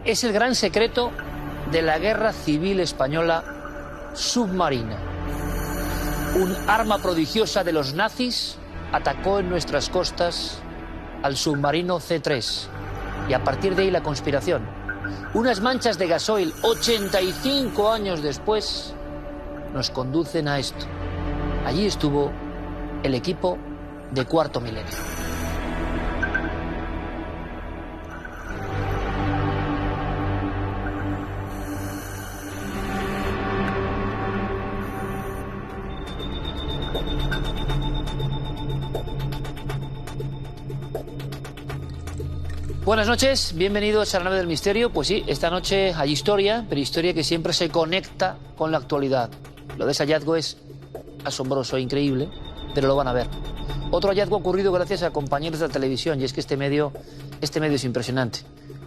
Es el gran secreto de la guerra civil española submarina. Un arma prodigiosa de los nazis atacó en nuestras costas al submarino C3 y a partir de ahí la conspiración. Unas manchas de gasoil 85 años después nos conducen a esto. Allí estuvo el equipo de Cuarto Milenio. Buenas noches, bienvenidos a la nave del misterio. Pues sí, esta noche hay historia, pero historia que siempre se conecta con la actualidad. Lo de ese hallazgo es asombroso e increíble, pero lo van a ver. Otro hallazgo ha ocurrido gracias a compañeros de la televisión, y es que este medio es impresionante.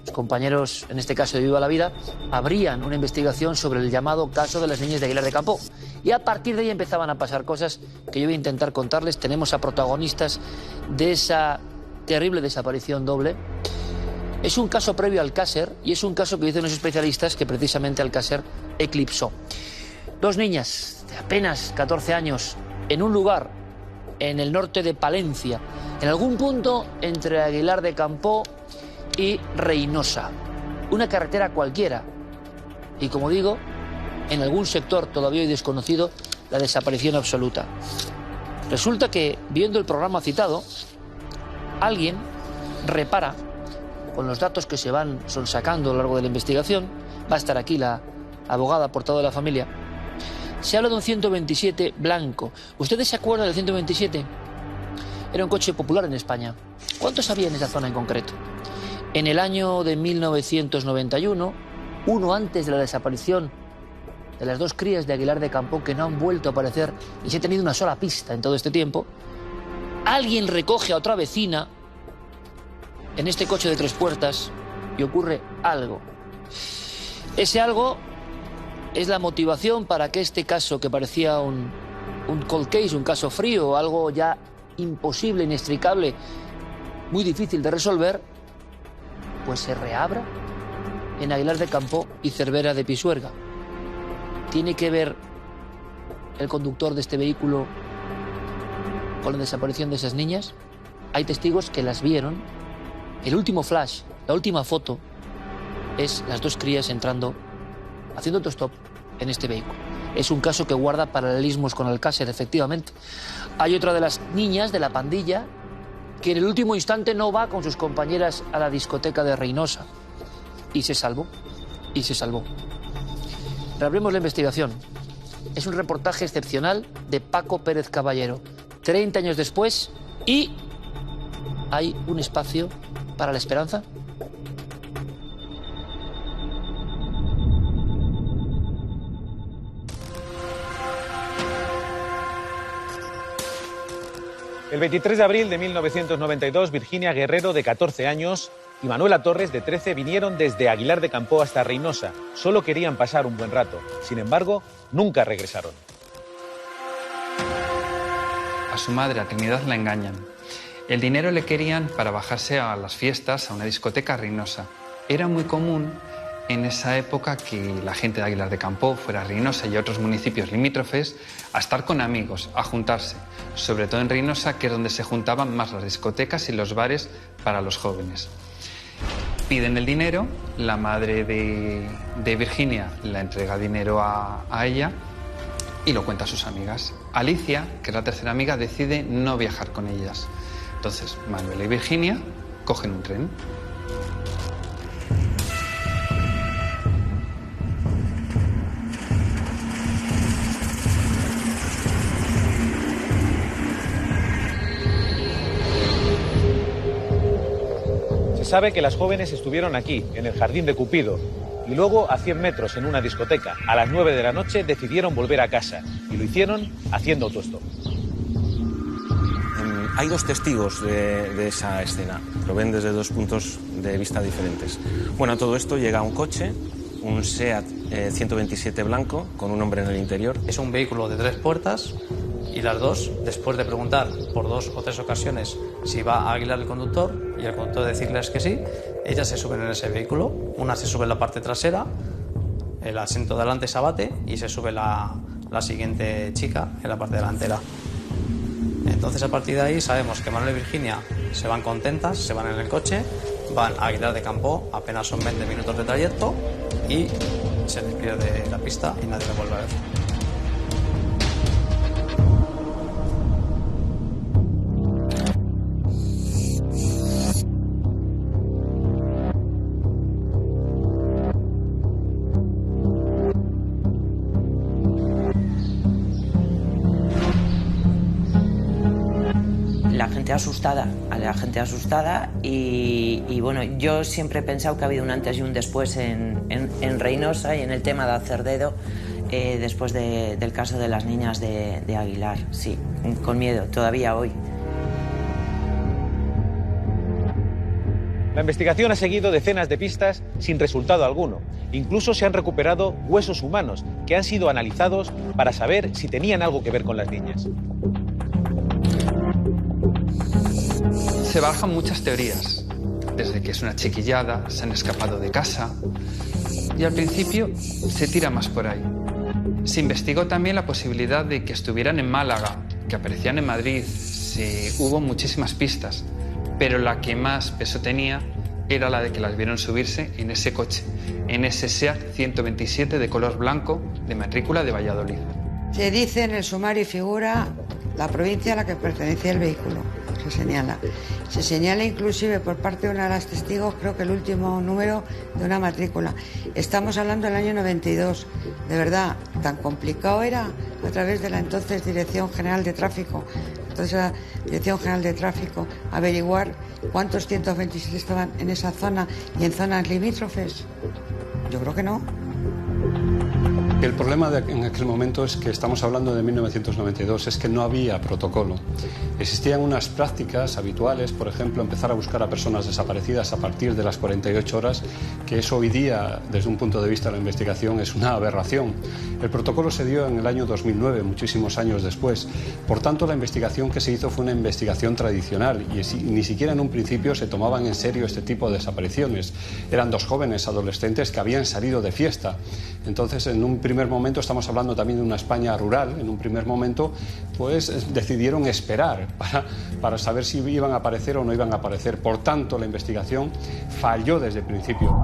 Los compañeros, en este caso de Viva la Vida, abrían una investigación sobre el llamado caso de las niñas de Aguilar de Campoo. Y a partir de ahí empezaban a pasar cosas que yo voy a intentar contarles. Tenemos a protagonistas de esa terrible desaparición doble. Es un caso previo al Alcácer y es un caso que dicen los especialistas que precisamente Alcácer eclipsó. Dos niñas de apenas 14 años en un lugar en el norte de Palencia, en algún punto entre Aguilar de Campoo y Reynosa. Una carretera cualquiera. Y como digo, en algún sector todavía hoy desconocido, la desaparición absoluta. Resulta que, viendo el programa citado, alguien repara con los datos que se van sacando a lo largo de la investigación. Va a estar aquí la abogada portavoz de la familia. Se habla de un 127 blanco. ¿Ustedes se acuerdan del 127? Era un coche popular en España. ¿Cuántos había en esa zona en concreto? En el año de 1991, uno antes de la desaparición de las dos crías de Aguilar de Campoo, que no han vuelto a aparecer y se ha tenido una sola pista en todo este tiempo, alguien recoge a otra vecina en este coche de 3 puertas y ocurre algo. Ese algo es la motivación para que este caso, que parecía un cold case, un caso frío, algo ya imposible, inextricable, muy difícil de resolver, pues se reabra en Aguilar de Campoo y Cervera de Pisuerga. ¿Tiene que ver el conductor de este vehículo con la desaparición de esas niñas? Hay testigos que las vieron. El último flash, la última foto, es las dos crías entrando, haciendo autostop en este vehículo. Es un caso que guarda paralelismos con Alcácer, efectivamente. Hay otra de las niñas de la pandilla que en el último instante no va con sus compañeras a la discoteca de Reynosa. Y se salvó. Reabrimos la investigación. Es un reportaje excepcional de Paco Pérez Caballero. 30 años después, y hay un espacio para la esperanza. El 23 de abril de 1992, Virginia Guerrero, de 14 años, y Manuela Torres, de 13, vinieron desde Aguilar de Campoo hasta Reynosa. Solo querían pasar un buen rato. Sin embargo, nunca regresaron. A su madre, a Trinidad, la engañan. El dinero le querían para bajarse a las fiestas, a una discoteca Reynosa. Era muy común en esa época que la gente de Aguilar de Campoo fuera a Reynosa y a otros municipios limítrofes a estar con amigos, a juntarse. Sobre todo en Reynosa, que es donde se juntaban más las discotecas y los bares para los jóvenes. Piden el dinero, la madre de Virginia la entrega dinero a ella y lo cuenta a sus amigas. Alicia, que es la tercera amiga, decide no viajar con ellas. Entonces, Manuela y Virginia cogen un tren. Se sabe que las jóvenes estuvieron aquí, en el Jardín de Cupido, y luego a 100 metros en una discoteca. A las 9 de la noche decidieron volver a casa, y lo hicieron haciendo autostop. Hay dos testigos de esa escena, lo ven desde dos puntos de vista diferentes. Bueno, a todo esto llega un coche, un SEAT 127 blanco, con un hombre en el interior. Es un vehículo de 3 puertas y las dos, después de preguntar por 2 o 3 ocasiones si va a Aguilar el conductor y el conductor decirles que sí, Ellas se suben en ese vehículo, una se sube en la parte trasera, el asiento de delante se abate y se sube la siguiente chica en la parte delantera. Entonces, a partir de ahí sabemos que Manuel y Virginia se van contentas, se van en el coche, van a Aguilar de Campoo, apenas son 20 minutos de trayecto y se les pierde la pista y nadie la vuelve a ver. La gente asustada y bueno, yo siempre he pensado que ha habido un antes y un después en Reynosa y en el tema de Acerdedo después del caso de las niñas de Aguilar, sí, con miedo, todavía hoy. La investigación ha seguido decenas de pistas sin resultado alguno. Incluso se han recuperado huesos humanos que han sido analizados para saber si tenían algo que ver con las niñas. Se barajan muchas teorías, desde que es una chiquillada, se han escapado de casa, y al principio se tira más por ahí. Se investigó también la posibilidad de que estuvieran en Málaga, que aparecían en Madrid, hubo muchísimas pistas, pero la que más peso tenía era la de que las vieron subirse en ese coche, en ese SEAT 127 de color blanco de matrícula de Valladolid. Se dice en el sumario y figura la provincia a la que pertenecía el vehículo. Se señala inclusive por parte de una de las testigos, creo que el último número de una matrícula. Estamos hablando del año 92. De verdad, tan complicado era a través de la entonces Dirección General de Tráfico. Entonces la Dirección General de Tráfico averiguar cuántos 127 estaban en esa zona y en zonas limítrofes. Yo creo que no. El problema en aquel momento es que estamos hablando de 1992, es que no había protocolo. Existían unas prácticas habituales, por ejemplo, empezar a buscar a personas desaparecidas a partir de las 48 horas, que eso hoy día, desde un punto de vista de la investigación, es una aberración. El protocolo se dio en el año 2009, muchísimos años después. Por tanto, la investigación que se hizo fue una investigación tradicional y ni siquiera en un principio se tomaban en serio este tipo de desapariciones. Eran dos jóvenes adolescentes que habían salido de fiesta. Entonces, en un primer momento, estamos hablando también de una España rural, en un primer momento, pues decidieron esperar para saber si iban a aparecer o no iban a aparecer. Por tanto, la investigación falló desde el principio.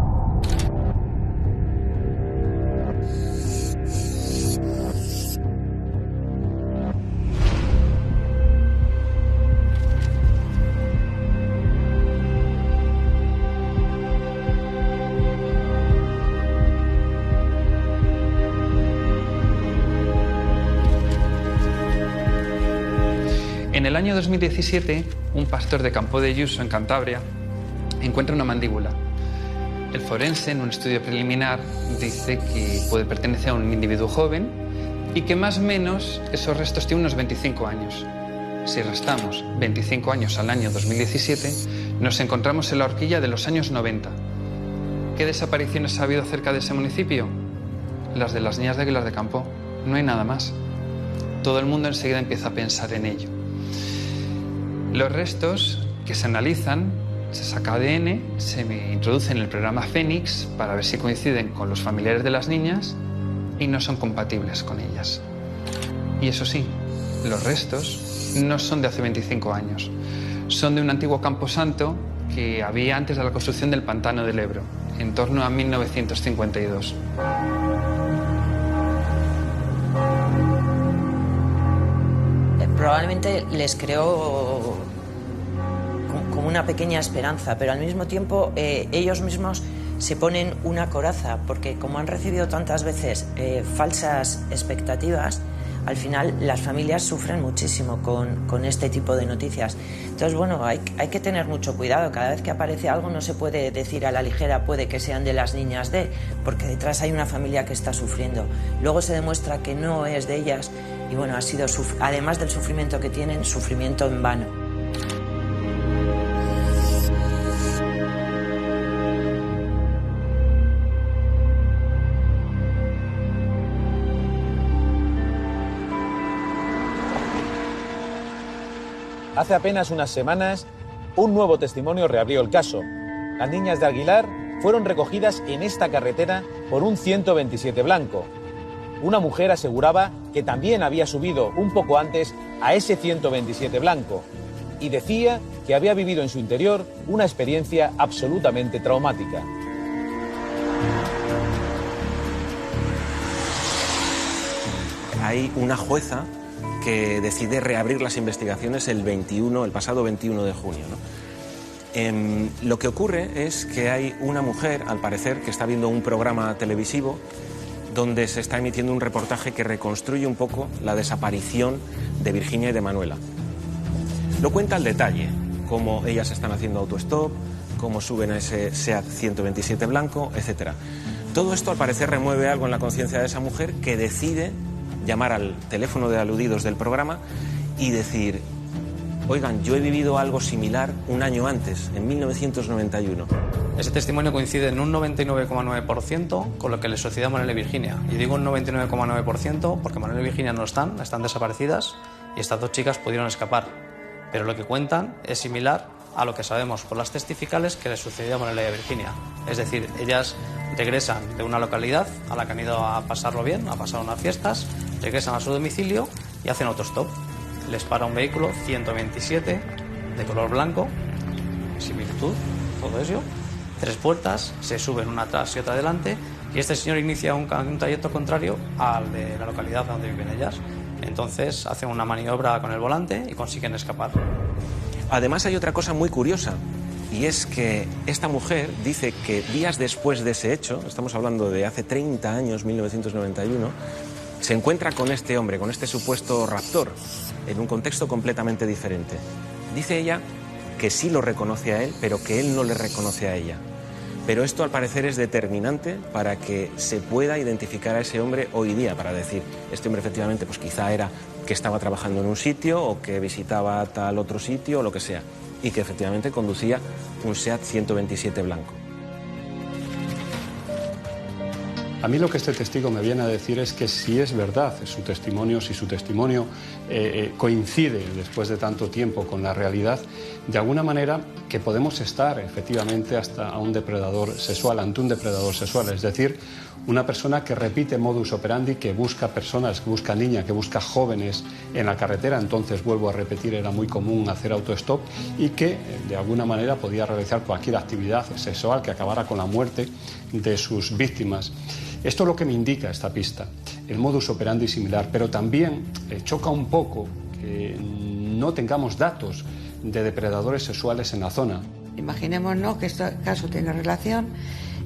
En el año 2017, un pastor de Campo de Yuso, en Cantabria, encuentra una mandíbula. El forense, en un estudio preliminar, dice que puede pertenecer a un individuo joven y que más o menos esos restos tienen unos 25 años. Si restamos 25 años al año 2017, nos encontramos en la horquilla de los años 90. ¿Qué desapariciones ha habido cerca de ese municipio? Las de las niñas de Aguilar de Campoo. No hay nada más. Todo el mundo enseguida empieza a pensar en ello. Los restos que se analizan, se saca ADN, se introduce en el programa Fénix para ver si coinciden con los familiares de las niñas y no son compatibles con ellas. Y eso sí, los restos no son de hace 25 años, son de un antiguo camposanto que había antes de la construcción del pantano del Ebro, en torno a 1952. Probablemente les creó como una pequeña esperanza, pero al mismo tiempo ellos mismos se ponen una coraza, porque como han recibido tantas veces falsas expectativas, al final las familias sufren muchísimo con este tipo de noticias. Entonces, bueno, hay que tener mucho cuidado. Cada vez que aparece algo no se puede decir a la ligera puede que sean de las niñas de, porque detrás hay una familia que está sufriendo. Luego se demuestra que no es de ellas y, bueno, ha sido, además del sufrimiento que tienen, sufrimiento en vano. Hace apenas unas semanas, un nuevo testimonio reabrió el caso. Las niñas de Aguilar fueron recogidas en esta carretera por un 127 blanco. Una mujer aseguraba que también había subido un poco antes a ese 127 blanco y decía que había vivido en su interior una experiencia absolutamente traumática. Hay una jueza que decide reabrir las investigaciones el pasado 21 de junio, ¿no? Lo que ocurre es que hay una mujer, al parecer, que está viendo un programa televisivo donde se está emitiendo un reportaje que reconstruye un poco la desaparición de Virginia y de Manuela. Lo cuenta al detalle, cómo ellas están haciendo autostop, cómo suben a ese SEAT 127 blanco, etc. Todo esto, al parecer, remueve algo en la conciencia de esa mujer que decide llamar al teléfono de aludidos del programa y decir: oigan, yo he vivido algo similar un año antes, en 1991. Ese testimonio coincide en un 99,9% con lo que le sucedió a Manuela y Virginia. Y digo un 99,9% porque Manuela y Virginia no están desaparecidas y estas dos chicas pudieron escapar. Pero lo que cuentan es similar a lo que sabemos por las testificales que le sucedió a Manuela y a Virginia. Es decir, ellas regresan de una localidad a la que han ido a pasarlo bien, a pasar unas fiestas, regresan a su domicilio y hacen autostop. Les para un vehículo 127 de color blanco, similitud, todo eso, 3 puertas, se suben una atrás y otra adelante y este señor inicia un trayecto contrario al de la localidad donde viven ellas. Entonces hacen una maniobra con el volante y consiguen escapar. Además hay otra cosa muy curiosa y es que esta mujer dice que días después de ese hecho, estamos hablando de hace 30 años, 1991, se encuentra con este hombre, con este supuesto raptor, en un contexto completamente diferente. Dice ella que sí lo reconoce a él, pero que él no le reconoce a ella. Pero esto, al parecer, es determinante para que se pueda identificar a ese hombre hoy día, para decir, este hombre efectivamente pues quizá era que estaba trabajando en un sitio o que visitaba tal otro sitio o lo que sea, y que efectivamente conducía un SEAT 127 blanco. A mí lo que este testigo me viene a decir es que si es verdad su testimonio, si su testimonio coincide después de tanto tiempo con la realidad, de alguna manera que podemos estar efectivamente hasta a un depredador sexual, ante un depredador sexual, es decir, una persona que repite modus operandi, que busca personas, que busca niñas, que busca jóvenes en la carretera. Entonces, vuelvo a repetir, era muy común hacer autostop y que de alguna manera podía realizar cualquier actividad sexual que acabara con la muerte de sus víctimas. Esto es lo que me indica esta pista, el modus operandi similar, pero también choca un poco que no tengamos datos de depredadores sexuales en la zona. Imaginémonos que este caso tiene relación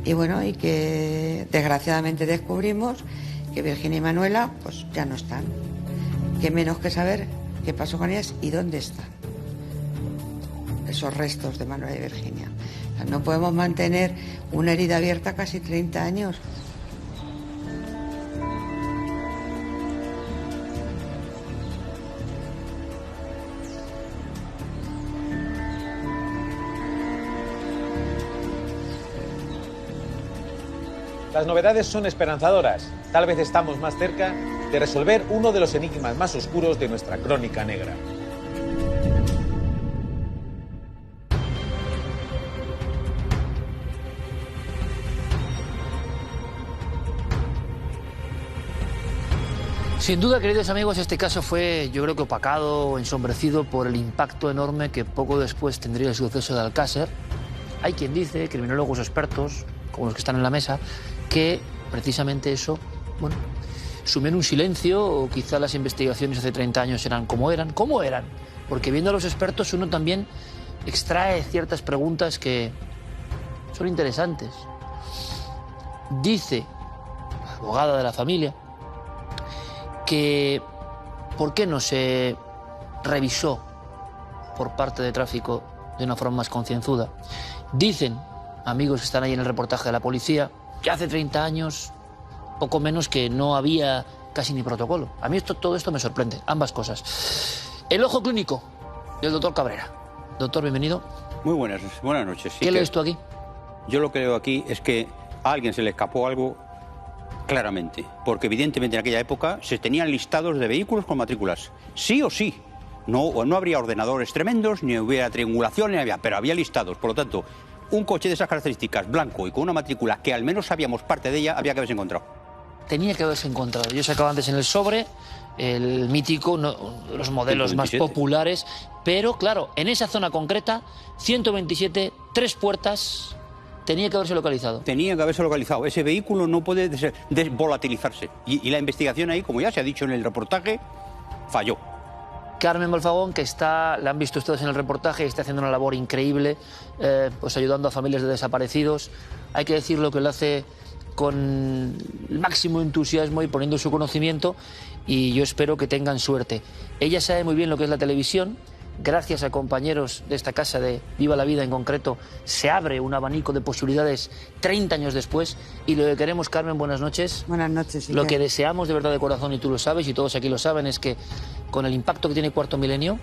y bueno, y que desgraciadamente descubrimos que Virginia y Manuela pues ya no están. Qué menos que saber qué pasó con ellas y dónde están esos restos de Manuela y Virginia. O sea, no podemos mantener una herida abierta casi 30 años. Las novedades son esperanzadoras. Tal vez estamos más cerca de resolver uno de los enigmas más oscuros de nuestra crónica negra. Sin duda, queridos amigos, este caso fue, yo creo que opacado o ensombrecido por el impacto enorme que poco después tendría el suceso de Alcácer. Hay quien dice, criminólogos expertos, como los que están en la mesa, que precisamente eso, bueno, sumió en un silencio, o quizá las investigaciones hace 30 años eran como eran. ¿Cómo eran? Porque viendo a los expertos uno también extrae ciertas preguntas que son interesantes. Dice la abogada de la familia que ¿por qué no se revisó por parte de tráfico de una forma más concienzuda? Dicen amigos que están ahí en el reportaje de la policía que hace 30 años, poco menos, que no había casi ni protocolo. A mí todo esto me sorprende, ambas cosas. El ojo clínico del doctor Cabrera. Doctor, bienvenido. Muy buenas noches. Sí, ¿qué lees tú aquí? Yo lo que leo aquí es que a alguien se le escapó algo claramente, porque evidentemente en aquella época se tenían listados de vehículos con matrículas, sí o sí. No habría ordenadores tremendos, ni hubiera triangulación, pero había listados. Por lo tanto, un coche de esas características, blanco y con una matrícula que al menos sabíamos parte de ella, había que haberse encontrado. Tenía que haberse encontrado. Yo sacaba antes en el sobre el mítico, los modelos 127. Más populares, pero claro, en esa zona concreta, 127, 3 puertas, tenía que haberse localizado. Tenía que haberse localizado. Ese vehículo no puede desvolatilizarse. Y la investigación ahí, como ya se ha dicho en el reportaje, falló. Carmen Monfagón, que la han visto ustedes en el reportaje, está haciendo una labor increíble, pues ayudando a familias de desaparecidos. Hay que decirlo que lo hace con el máximo entusiasmo y poniendo su conocimiento, y yo espero que tengan suerte. Ella sabe muy bien lo que es la televisión. Gracias a compañeros de esta casa, de Viva la Vida en concreto, se abre un abanico de posibilidades 30 años después, y lo que queremos, Carmen, buenas noches. Buenas noches. Lo que deseamos de verdad de corazón, y tú lo sabes y todos aquí lo saben, es que con el impacto que tiene Cuarto Milenio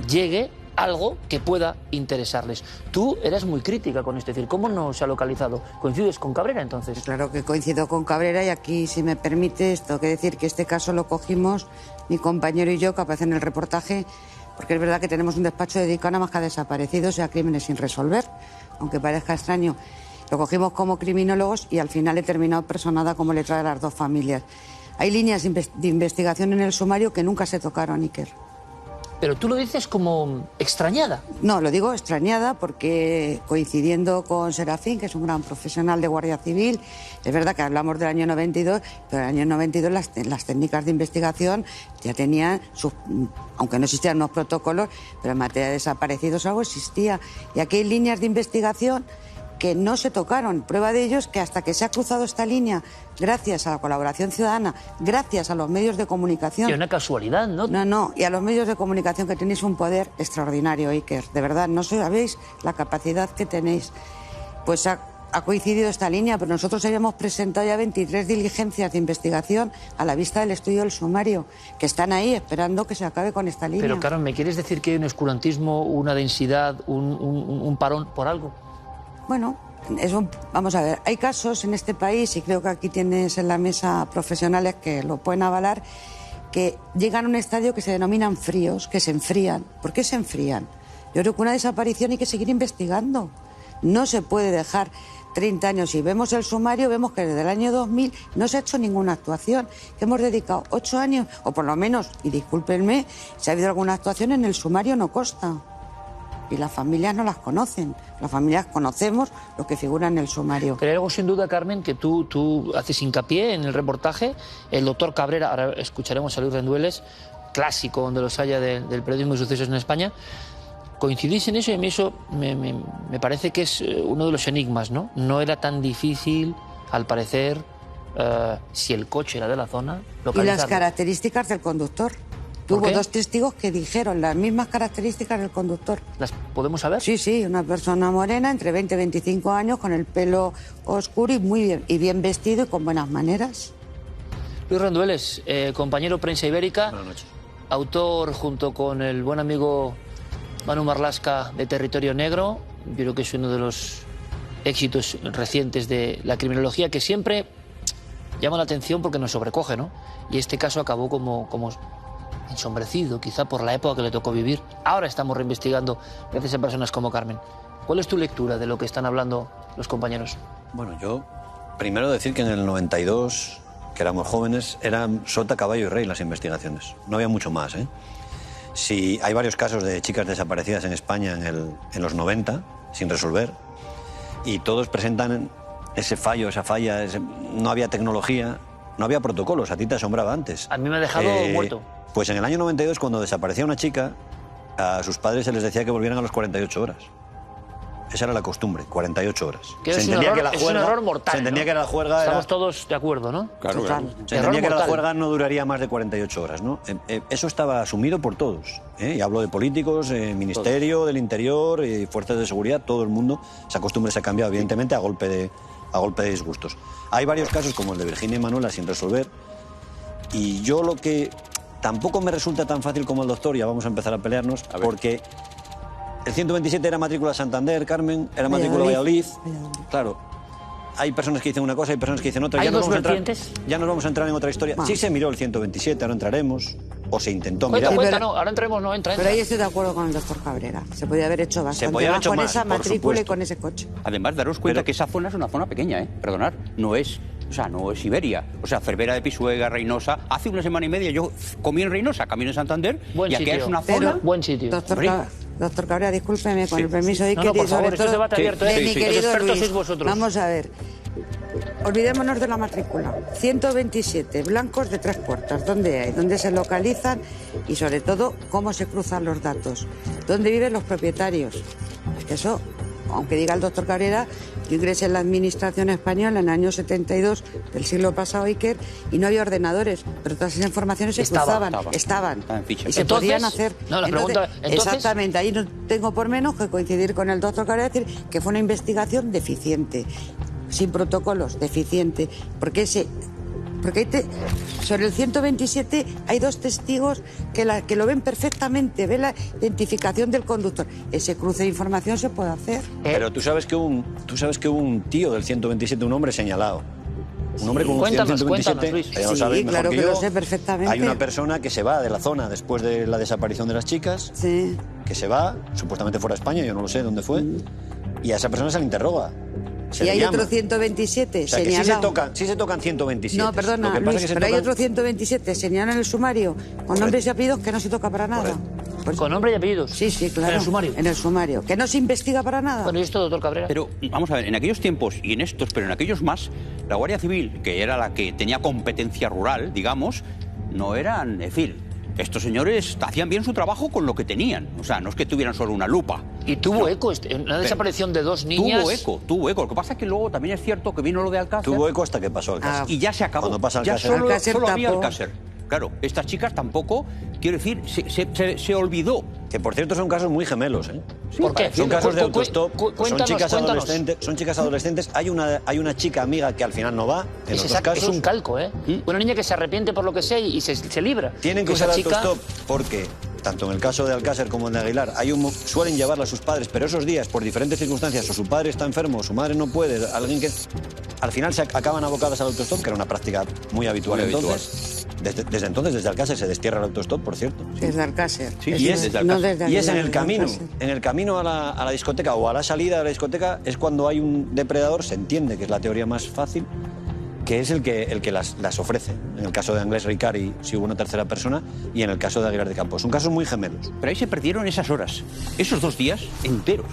llegue algo que pueda interesarles. Tú eras muy crítica con esto, es decir, ¿cómo no se ha localizado? ¿Coincides con Cabrera entonces? Claro que coincido con Cabrera, y aquí, si me permite, esto que decir que este caso lo cogimos mi compañero y yo, que aparece en el reportaje, porque es verdad que tenemos un despacho dedicado nada más que a desaparecidos y a crímenes sin resolver, aunque parezca extraño. Lo cogimos como criminólogos y al final he terminado personada como letrada de las dos familias. Hay líneas de investigación en el sumario que nunca se tocaron, Iker. Pero tú lo dices como extrañada. No, lo digo extrañada porque, coincidiendo con Serafín, que es un gran profesional de Guardia Civil, es verdad que hablamos del año 92, pero en el año 92 las técnicas de investigación ya tenían, aunque no existían unos protocolos, pero en materia de desaparecidos algo existía. Y aquí hay líneas de investigación que no se tocaron. Prueba de ello es que hasta que se ha cruzado esta línea, gracias a la colaboración ciudadana, gracias a los medios de comunicación... Y una casualidad, ¿no? No, y a los medios de comunicación, que tenéis un poder extraordinario, Iker. De verdad, no sabéis la capacidad que tenéis. Pues ha coincidido esta línea, pero nosotros habíamos presentado ya 23 diligencias de investigación a la vista del estudio del sumario, que están ahí esperando que se acabe con esta línea. Pero, Carmen, ¿me quieres decir que hay un oscurantismo, una densidad, un parón por algo? Bueno, vamos a ver, hay casos en este país, y creo que aquí tienes en la mesa profesionales que lo pueden avalar, que llegan a un estadio que se denominan fríos, que se enfrían. ¿Por qué se enfrían? Yo creo que una desaparición hay que seguir investigando. No se puede dejar 30 años. Si vemos el sumario, vemos que desde el año 2000 no se ha hecho ninguna actuación, que hemos dedicado 8 años, o por lo menos, y discúlpenme, si ha habido alguna actuación en el sumario no consta. Y las familias no las conocen. Las familias conocemos lo que figura en el sumario. Pero hay algo sin duda, Carmen, que tú haces hincapié en el reportaje. El doctor Cabrera, ahora escucharemos a Luis Rendueles, clásico donde los haya del periodismo y sucesos en España. Coincidís en eso, y a mí eso me parece que es uno de los enigmas, ¿no? No era tan difícil, al parecer, si el coche era de la zona, localizarlo. Y las características del conductor. Tuvo 2 testigos que dijeron las mismas características del conductor. ¿Las podemos saber? Sí, una persona morena, entre 20 y 25 años, con el pelo oscuro y bien vestido y con buenas maneras. Luis Rendueles, compañero Prensa Ibérica, buenas noches. Autor junto con el buen amigo Manu Marlasca de Territorio Negro. Yo creo que es uno de los éxitos recientes de la criminología, que siempre llama la atención porque nos sobrecoge, ¿no? Y este caso acabó como ensombrecido, quizá por la época que le tocó vivir. Ahora estamos reinvestigando gracias a personas como Carmen. ¿Cuál es tu lectura de lo que están hablando los compañeros? Bueno, yo primero decir que en el 92, que éramos jóvenes, eran sota, caballo y rey las investigaciones. No había mucho más, ¿eh? Sí, hay varios casos de chicas desaparecidas en España en los 90, sin resolver, y todos presentan ese fallo, esa falla, no había tecnología, no había protocolos. A ti te asombraba antes. A mí me ha dejado muerto. Pues en el año 92, cuando desaparecía una chica, a sus padres se les decía que volvieran a las 48 horas. Esa era la costumbre, 48 horas. Es un error mortal. Se entendía que la juerga Estamos todos de acuerdo, ¿no? Claro. Se entendía que la juerga no duraría más de 48 horas, ¿no? Eso estaba asumido por todos, ¿eh? Y hablo de políticos, Ministerio del Interior, fuerzas de seguridad, todo el mundo. Esa costumbre se ha cambiado, evidentemente, a golpe de disgustos. Hay varios casos, como el de Virginia y Manuela, sin resolver. Y yo lo que tampoco me resulta tan fácil como el doctor, ya vamos a empezar a pelearnos, porque el 127 era matrícula Santander, Carmen, era matrícula Valladolid. Claro, hay personas que dicen una cosa, hay personas que dicen otra. ¿Hay dos vertientes? Ya nos vamos a entrar en otra historia. Sí se miró el 127, ahora entraremos. o se intentó Cuenta, mirar. cuenta, no, ahora entremos, no entra. Pero ahí estoy de acuerdo con el doctor Cabrera. Se podía haber hecho bastante más con esa matrícula y con ese coche. Además, daros cuenta que esa zona es una zona pequeña, perdonad, no es Iberia. O sea, Cervera de Pisuega, Reynosa. Hace una semana y media yo comí en Reynosa, camino en Santander, y aquí es una zona... Buen sitio. Doctor Cabrera, discúlpeme, con el permiso de Iker y sobre todo de mi querido Luis. Vosotros. Vamos a ver. Olvidémonos de la matrícula. 127 blancos de 3 puertas. ¿Dónde hay? ¿Dónde se localizan? Y sobre todo, ¿cómo se cruzan los datos? ¿Dónde viven los propietarios? Es que eso, aunque diga el doctor Cabrera, yo ingresé en la administración española en el año 72 del siglo pasado, Iker, y no había ordenadores, pero todas esas informaciones se cruzaban, estaban y se podían hacer. No, la pregunta, entonces, exactamente, ahí no tengo por menos que coincidir con el doctor Cabrera, decir que fue una investigación deficiente, sin protocolos, deficiente, porque sobre el 127 hay 2 testigos que lo ven perfectamente, ven la identificación del conductor. Ese cruce de información se puede hacer. Pero tú sabes que hubo un tío del 127, un hombre señalado. Un hombre con un 127. Luis. Sí, claro que lo sé perfectamente. Hay una persona que se va de la zona después de la desaparición de las chicas, que se va, supuestamente fuera de España, yo no lo sé dónde fue, y a esa persona se le interroga. Y hay otro 127 o sea, señalado. Sí se tocan 127. No, perdona, Luis, pero hay otro 127 señalado en el sumario, con nombres y apellidos, que no se toca para nada. Pues, ¿con nombre y apellidos? Sí, claro. ¿En el sumario? En el sumario. Que no se investiga para nada. Bueno, y esto, doctor Cabrera. Pero, vamos a ver, en aquellos tiempos y en estos, pero en aquellos más, la Guardia Civil, que era la que tenía competencia rural, digamos, no eran, en fin, estos señores hacían bien su trabajo con lo que tenían. O sea, no es que tuvieran solo una lupa. Y tuvo eco, una desaparición de 2 niñas. Tuvo eco. Lo que pasa es que luego también es cierto que vino lo de Alcácer. Tuvo eco hasta que pasó Alcácer. Y ya se acabó. Cuando pasa ya Alcácer. solo había Alcácer. Claro, estas chicas tampoco, quiero decir, se olvidó. Que por cierto son casos muy gemelos, ¿Por qué? Son casos de autostop, Cuéntanos. son chicas adolescentes. Hay una chica amiga que al final no va, en los dos casos. Es un calco, Una niña que se arrepiente por lo que sea y se libra. Tienen que usar autostop porque, tanto en el caso de Alcácer como en de Aguilar, suelen llevarla a sus padres, pero esos días, por diferentes circunstancias, o su padre está enfermo, o su madre no puede, alguien que... Al final se acaban abocadas al autostop, que era una práctica muy habitual entonces. Desde entonces, desde Alcácer, se destierra el autostop, por cierto. Desde Alcácer. Sí, y es en el camino. En el camino a la discoteca o a la salida de la discoteca es cuando hay un depredador, se entiende que es la teoría más fácil, que es el que las ofrece. En el caso de Anglés Ricari, si hubo una tercera persona, y en el caso de Aguilar de Campos. Son casos muy gemelos. Pero ahí se perdieron esas horas, esos 2 días enteros.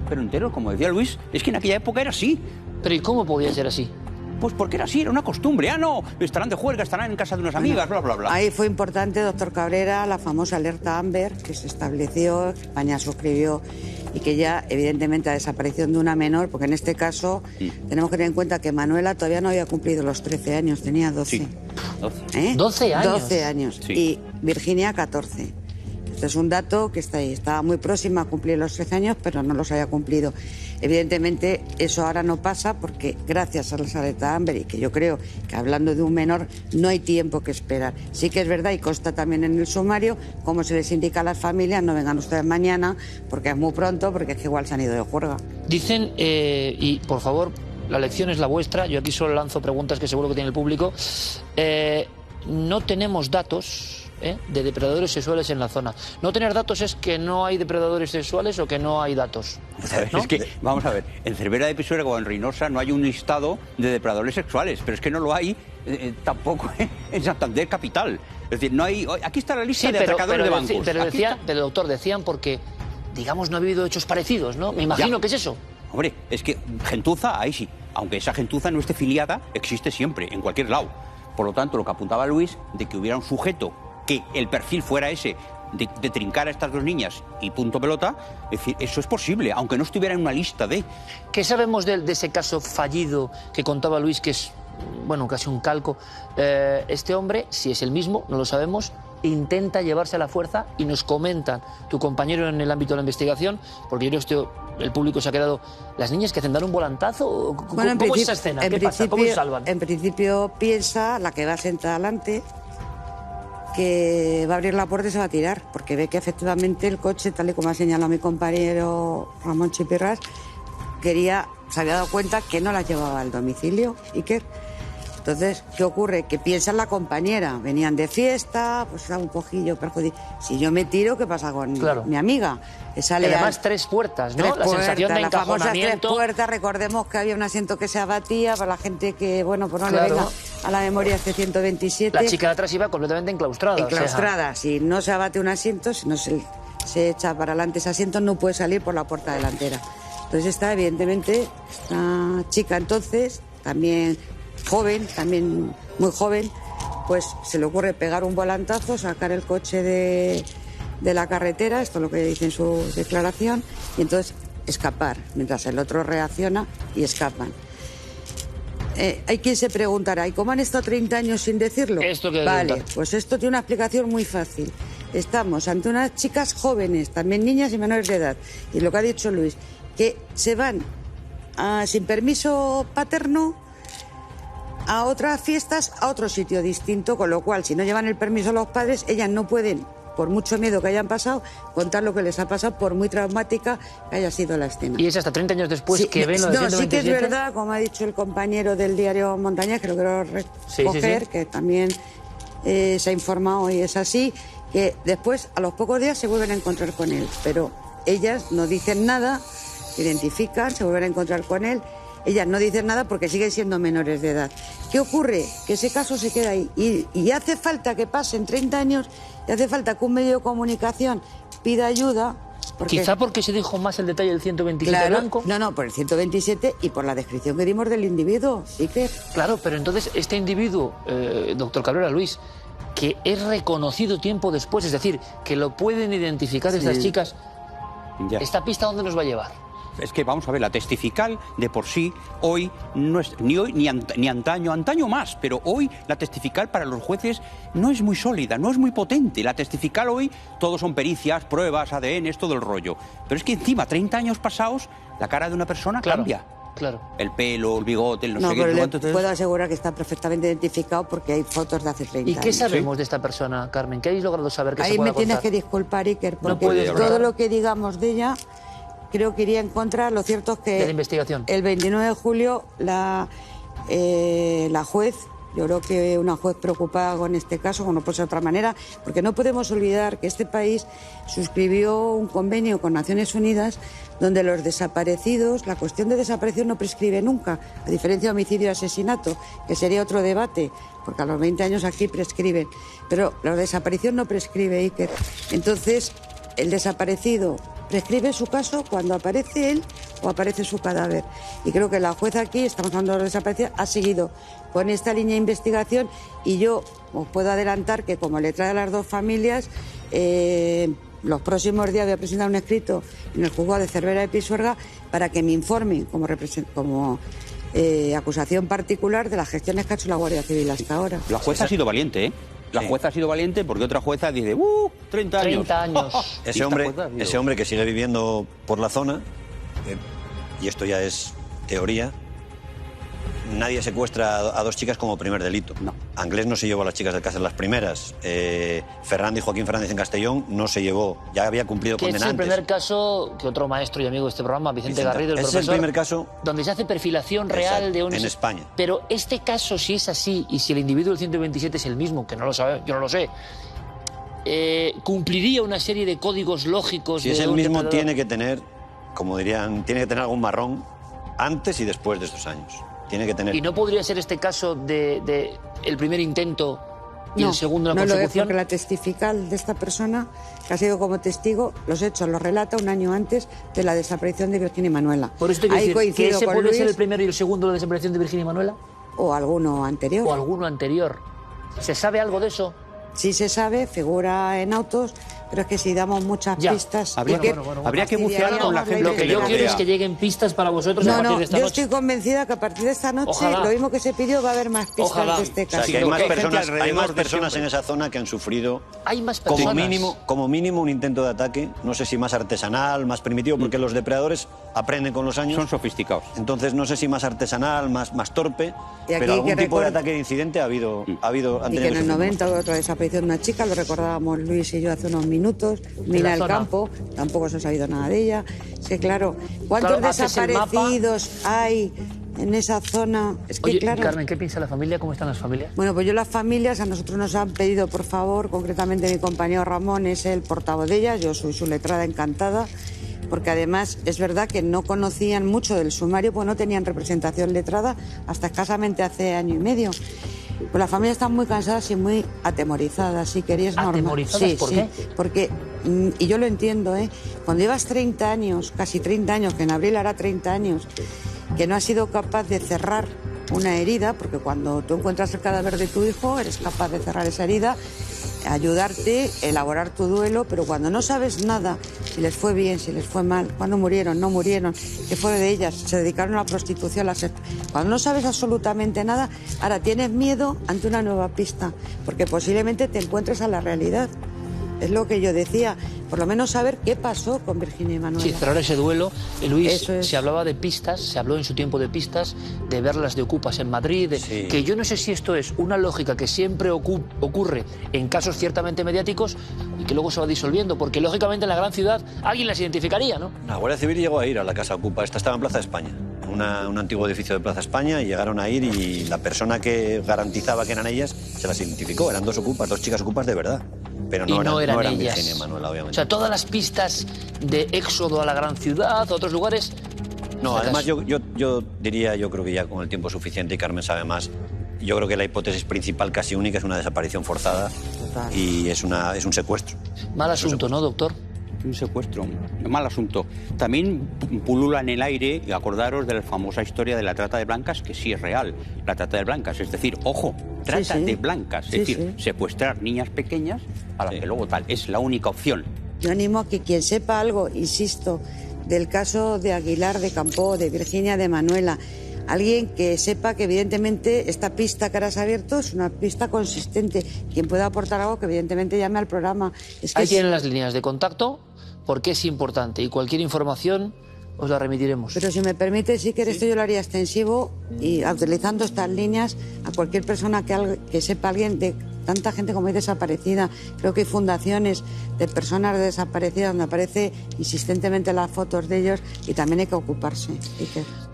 Pero enteros, como decía Luis, es que en aquella época era así. ¿Pero y cómo podía ser así? Pues porque era así, era una costumbre. No, estarán de juerga, estarán en casa de unas amigas, bla, bla, bla. Ahí fue importante, doctor Cabrera, la famosa alerta Amber, que se estableció, España suscribió, y que ya, evidentemente, la desaparición de una menor, porque en este caso tenemos que tener en cuenta que Manuela todavía no había cumplido los 13 años, tenía 12. Sí, 12. 12 años. 12 años. Sí. Y Virginia, 14. Este es un dato que está ahí. Estaba muy próxima a cumplir los 13 años, pero no los había cumplido. Evidentemente, eso ahora no pasa porque gracias a la alerta Amber, y que yo creo que hablando de un menor, no hay tiempo que esperar. Sí que es verdad, y consta también en el sumario, como se les indica a las familias, no vengan ustedes mañana, porque es muy pronto, porque es que igual se han ido de juerga. Dicen, y por favor, la lección es la vuestra, yo aquí solo lanzo preguntas que seguro que tiene el público, no tenemos datos de depredadores sexuales en la zona. No tener datos es que no hay depredadores sexuales o que no hay datos, ¿no? Es que, vamos a ver, en Cervera de Pisuerga o en Reynosa no hay un listado de depredadores sexuales, pero es que no lo hay tampoco en Santander capital. Es decir, no hay... Aquí está la lista de atracadores de bancos. Pero doctor, decían porque, digamos, no ha habido hechos parecidos, ¿no? Me imagino que es eso. Hombre, es que gentuza, ahí sí. Aunque esa gentuza no esté filiada, existe siempre, en cualquier lado. Por lo tanto, lo que apuntaba Luis, de que hubiera un sujeto que el perfil fuera ese, de trincar a estas 2 niñas y punto pelota, es decir, eso es posible, aunque no estuviera en una lista de... ¿Qué sabemos de ese caso fallido que contaba Luis, que es, bueno, casi un calco? Este hombre, si es el mismo, no lo sabemos, intenta llevarse a la fuerza y nos comentan, tu compañero en el ámbito de la investigación, porque yo creo que el público se ha quedado... ¿Las niñas que hacen dar un volantazo? Bueno, ¿Cómo es esa escena? ¿Qué pasa? ¿Cómo se salvan? En principio piensa la que va a sentar adelante que va a abrir la puerta y se va a tirar, porque ve que efectivamente el coche, tal y como ha señalado mi compañero Ramón Chipirras, se había dado cuenta que no las llevaba al domicilio, Iker. Entonces, ¿qué ocurre? Que piensa en la compañera. Venían de fiesta, pues era un poquillo perjudicial. Si yo me tiro, ¿qué pasa con mi amiga? Que sale además, 3 puertas, ¿no? La sensación de las famosas 3 encajonamiento. puertas. Recordemos que había un asiento que se abatía para la gente que, bueno, pues no le venga a la memoria este 127. La chica de atrás iba completamente enclaustrada. Enclaustrada. Si no se abate un asiento, si no se echa para adelante ese asiento, no puede salir por la puerta delantera. Entonces evidentemente, esta chica entonces, también joven, también muy joven, pues se le ocurre pegar un volantazo, sacar el coche de la carretera, esto es lo que dice en su declaración, y entonces escapar, mientras el otro reacciona y escapan. Hay quien se preguntará, ¿y cómo han estado 30 años sin decirlo? Vale, pues esto tiene una explicación muy fácil. Estamos ante unas chicas jóvenes, también niñas y menores de edad, y lo que ha dicho Luis, que se van sin permiso paterno a otras fiestas, a otro sitio distinto, con lo cual, si no llevan el permiso los padres, ellas no pueden, por mucho miedo que hayan pasado, contar lo que les ha pasado, por muy traumática que haya sido la escena. Y es hasta 30 años después que ven lo de 127. Sí que es verdad, como ha dicho el compañero del diario Montañés, que lo quiero recoger, que también se ha informado y es así, que después, a los pocos días, se vuelven a encontrar con él. Pero ellas no dicen nada, se identifican, se vuelven a encontrar con él. Ellas no dicen nada porque siguen siendo menores de edad. ¿Qué ocurre? Que ese caso se queda ahí. Y hace falta que pasen 30 años, y hace falta que un medio de comunicación pida ayuda. Quizá porque se dijo más el detalle del 127 blanco. No, por el 127 y por la descripción que dimos del individuo, sí que... Claro, pero entonces este individuo, doctor Cabrera, Luis, que es reconocido tiempo después, es decir, que lo pueden identificar estas chicas, ¿esta pista dónde nos va a llevar? Es que, vamos a ver, la testifical de por sí, hoy, no es ni hoy ni antaño más, pero hoy la testifical para los jueces no es muy sólida, no es muy potente. La testifical hoy, todo son pericias, pruebas, ADN, es todo el rollo. Pero es que encima, 30 años pasados, la cara de una persona cambia. Claro. El pelo, el bigote, el no sé qué. Pero le puedo asegurar que está perfectamente identificado porque hay fotos de hace 30 años. ¿Y qué sabemos de esta persona, Carmen? ¿Qué habéis logrado saber que se pueda contar? Ahí me tienes que disculpar, Iker, porque todo lo que digamos de ella creo que iría en contra. Lo cierto es que de la investigación. El 29 de julio la juez, yo creo que una juez preocupada con este caso, como no puede ser de otra manera, porque no podemos olvidar que este país suscribió un convenio con Naciones Unidas donde los desaparecidos, la cuestión de desaparición no prescribe nunca, a diferencia de homicidio y asesinato, que sería otro debate, porque a los 20 años aquí prescriben, pero la desaparición no prescribe, Iker. Entonces, el desaparecido prescribe su caso cuando aparece él o aparece su cadáver. Y creo que la jueza aquí, estamos hablando de los desaparecidos, ha seguido con esta línea de investigación y yo os puedo adelantar que como letrada de las dos familias, los próximos días voy a presentar un escrito en el juzgado de Cervera de Pisuerga para que me informen como acusación particular de las gestiones que ha hecho la Guardia Civil hasta ahora. La jueza ha sido valiente, ¿eh? La jueza ha sido valiente porque otra jueza dice, 30 años. 30 años. Ese hombre que sigue viviendo por la zona, y esto ya es teoría, nadie secuestra a dos chicas como primer delito. No. Anglés no se llevó a las chicas del Cáceres las primeras. Fernández y Joaquín Fernández en Castellón no se llevó, ya había cumplido condena antes. Es el primer caso que otro maestro y amigo de este programa, Vicente Garrido, el profesor, es el primer caso donde se hace perfilación real de un... en España. Pero este caso, si es así, y si el individuo del 127 es el mismo, que no lo sabe, yo no lo sé, cumpliría una serie de códigos lógicos. Si es el mismo, tiene que tener, como dirían, tiene que tener algún marrón antes y después de estos años. Tiene que tener... ¿Y no podría ser este caso de el primer intento y el segundo la consecución? No lo es, porque la testifical de esta persona, que ha sido como testigo, los hechos los relata un año antes de la desaparición de Virginia y Manuela. Por eso te quiero decir, ¿que ese puede ser el primero y el segundo de la desaparición de Virginia y Manuela? O alguno anterior. O alguno anterior. ¿Se sabe algo de eso? Sí se sabe, figura en autos, pero es que si damos muchas pistas... Habría que bucear con la gente. Lo que yo quiero es que lleguen pistas para vosotros a partir de esta noche. Yo estoy convencida que a partir de esta noche, lo mismo que se pidió, va a haber más pistas de este caso. O sea, que hay más personas en esa zona que han sufrido, hay más personas. Como mínimo un intento de ataque, no sé si más artesanal, más primitivo, porque los depredadores aprenden con los años. Son sofisticados. Entonces no sé si más artesanal, más torpe, pero algún tipo de ataque de incidente ha habido. Y que en el 90 hubo otra desaparición de una chica, lo recordábamos Luis y yo hace unos minutos, Mina del Campo, tampoco se ha sabido nada de ella. Es que claro, ¿cuántos desaparecidos hay en esa zona. Es que, Oye, claro, Carmen, ¿qué piensa la familia? ¿Cómo están las familias? Bueno, pues las familias a nosotros nos han pedido, por favor, concretamente mi compañero Ramón es el portavoz de ellas, yo soy su letrada encantada, porque además es verdad que no conocían mucho del sumario, pues no tenían representación letrada hasta escasamente hace año y medio. Pues las familias están muy cansadas y muy atemorizadas, si queréis normal. ¿Atemorizadas? Sí, ¿Por sí, qué? porque, y yo lo entiendo, cuando llevas 30 años, casi 30 años, que en abril hará 30 años, que no has sido capaz de cerrar una herida, porque cuando tú encuentras el cadáver de tu hijo, eres capaz de cerrar esa herida, ayudarte, elaborar tu duelo, pero cuando no sabes nada, si les fue bien, si les fue mal, cuándo murieron, no murieron, qué fue de ellas, se dedicaron a la prostitución, cuando no sabes absolutamente nada, ahora tienes miedo ante una nueva pista, porque posiblemente te encuentres a la realidad. Es lo que yo decía, por lo menos saber qué pasó con Virginia y Manuela. Sí, cerrar ese duelo. Luis, Eso es. se hablaba de pistas, se habló en su tiempo de pistas, de verlas de ocupas en Madrid, Sí. que yo no sé si esto es una lógica que siempre ocurre en casos ciertamente mediáticos y que luego se va disolviendo, porque lógicamente en la gran ciudad alguien las identificaría, ¿no? La Guardia Civil llegó a ir a la Casa Ocupa. Esta estaba en Plaza España, un antiguo edificio de Plaza España, y llegaron a ir y la persona que garantizaba que eran ellas se las identificó. Eran dos chicas ocupas de verdad. Pero no eran ellas. Virginia y Manuela, obviamente. O sea, todas las pistas de éxodo a la gran ciudad, a otros lugares... No, además yo diría, yo creo que ya con el tiempo suficiente, y Carmen sabe más, yo creo que la hipótesis principal, casi única, es una desaparición forzada. Total. Y es un secuestro. Mal asunto, ¿no, doctor? Un secuestro, un mal asunto. También pulula en el aire, y acordaros de la famosa historia de la trata de blancas, que sí es real, la trata de blancas, es decir, ojo, trata de blancas, es decir, secuestrar niñas pequeñas a las que luego tal, es la única opción. Yo animo a que quien sepa algo, insisto, del caso de Aguilar de Campoo, de Virginia, de Manuela, alguien que sepa que evidentemente esta pista que ahora has abierto es una pista consistente, quien pueda aportar algo que evidentemente llame al programa. Es que ahí tienen las líneas de contacto, porque es importante, y cualquier información os la remitiremos. Pero si me permite, sí que esto yo lo haría extensivo y utilizando estas líneas a cualquier persona que sepa alguien de tanta gente como hay desaparecida. Creo que hay fundaciones de personas desaparecidas donde aparece insistentemente las fotos de ellos y también hay que ocuparse.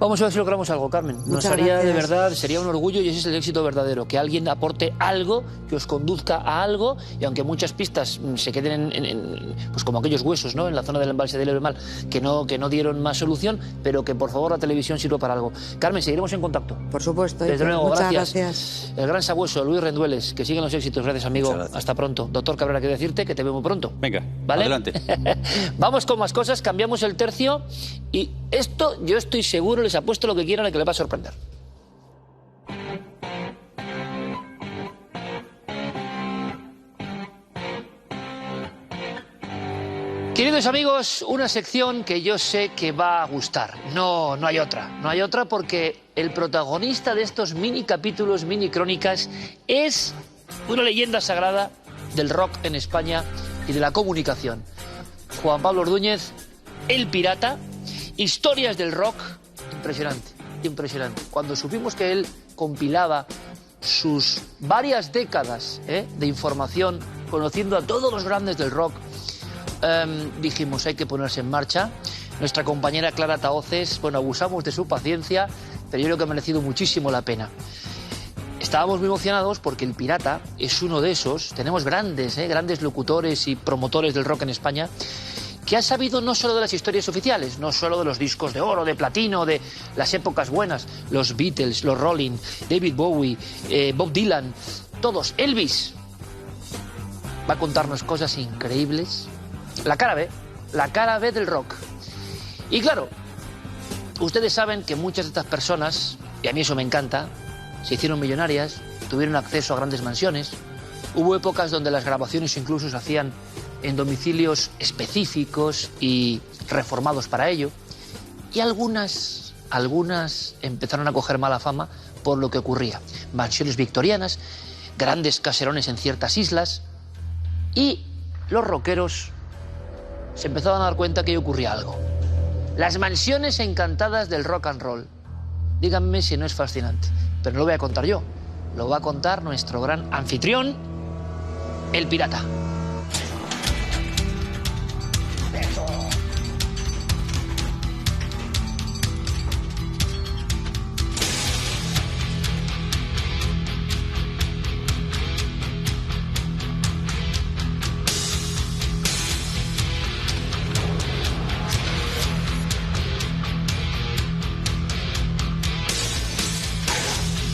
Vamos a ver si logramos algo, Carmen. Nos haría de verdad, sería un orgullo, y ese es el éxito verdadero, que alguien aporte algo, que os conduzca a algo, y aunque muchas pistas se queden pues como aquellos huesos, ¿no?, en la zona del embalse del Ebro Mal, que no dieron más solución, pero que por favor la televisión sirva para algo. Carmen, seguiremos en contacto. Por supuesto. Desde luego, muchas gracias. El gran sabueso, Luis Rendueles, que siguen los éxitos. Gracias, amigo. Hasta pronto. Doctor Cabrera, que decirte que te veo muy pronto. Venga, ¿vale? adelante. Vamos con más cosas, cambiamos el tercio, y esto yo estoy seguro, les apuesto lo que quieran, a que les va a sorprender. Queridos amigos, una sección que yo sé que va a gustar. No hay otra. No hay otra, porque el protagonista de estos mini capítulos, mini crónicas, es una leyenda sagrada del rock en España y de la comunicación. Juan Pablo Ordúñez, el pirata, historias del rock. Impresionante, impresionante. Cuando supimos que él compilaba sus varias décadas de información, conociendo a todos los grandes del rock, dijimos, hay que ponerse en marcha. Nuestra compañera Clara Tahoces, bueno, abusamos de su paciencia, pero yo creo que ha merecido muchísimo la pena. Estábamos muy emocionados porque el pirata es uno de esos. Tenemos grandes locutores y promotores del rock en España, que ha sabido no solo de las historias oficiales, no solo de los discos de oro, de platino, de las épocas buenas, los Beatles, los Rolling, David Bowie, Bob Dylan, todos. Elvis va a contarnos cosas increíbles. La cara B del rock. Y claro, ustedes saben que muchas de estas personas, y a mí eso me encanta, se hicieron millonarias, tuvieron acceso a grandes mansiones. Hubo épocas donde las grabaciones incluso se hacían en domicilios específicos y reformados para ello. Y algunas empezaron a coger mala fama por lo que ocurría. Mansiones victorianas, grandes caserones en ciertas islas, y los rockeros se empezaban a dar cuenta que ahí ocurría algo. Las mansiones encantadas del rock and roll. Díganme si no es fascinante. Pero no lo voy a contar yo. Lo va a contar nuestro gran anfitrión, el pirata.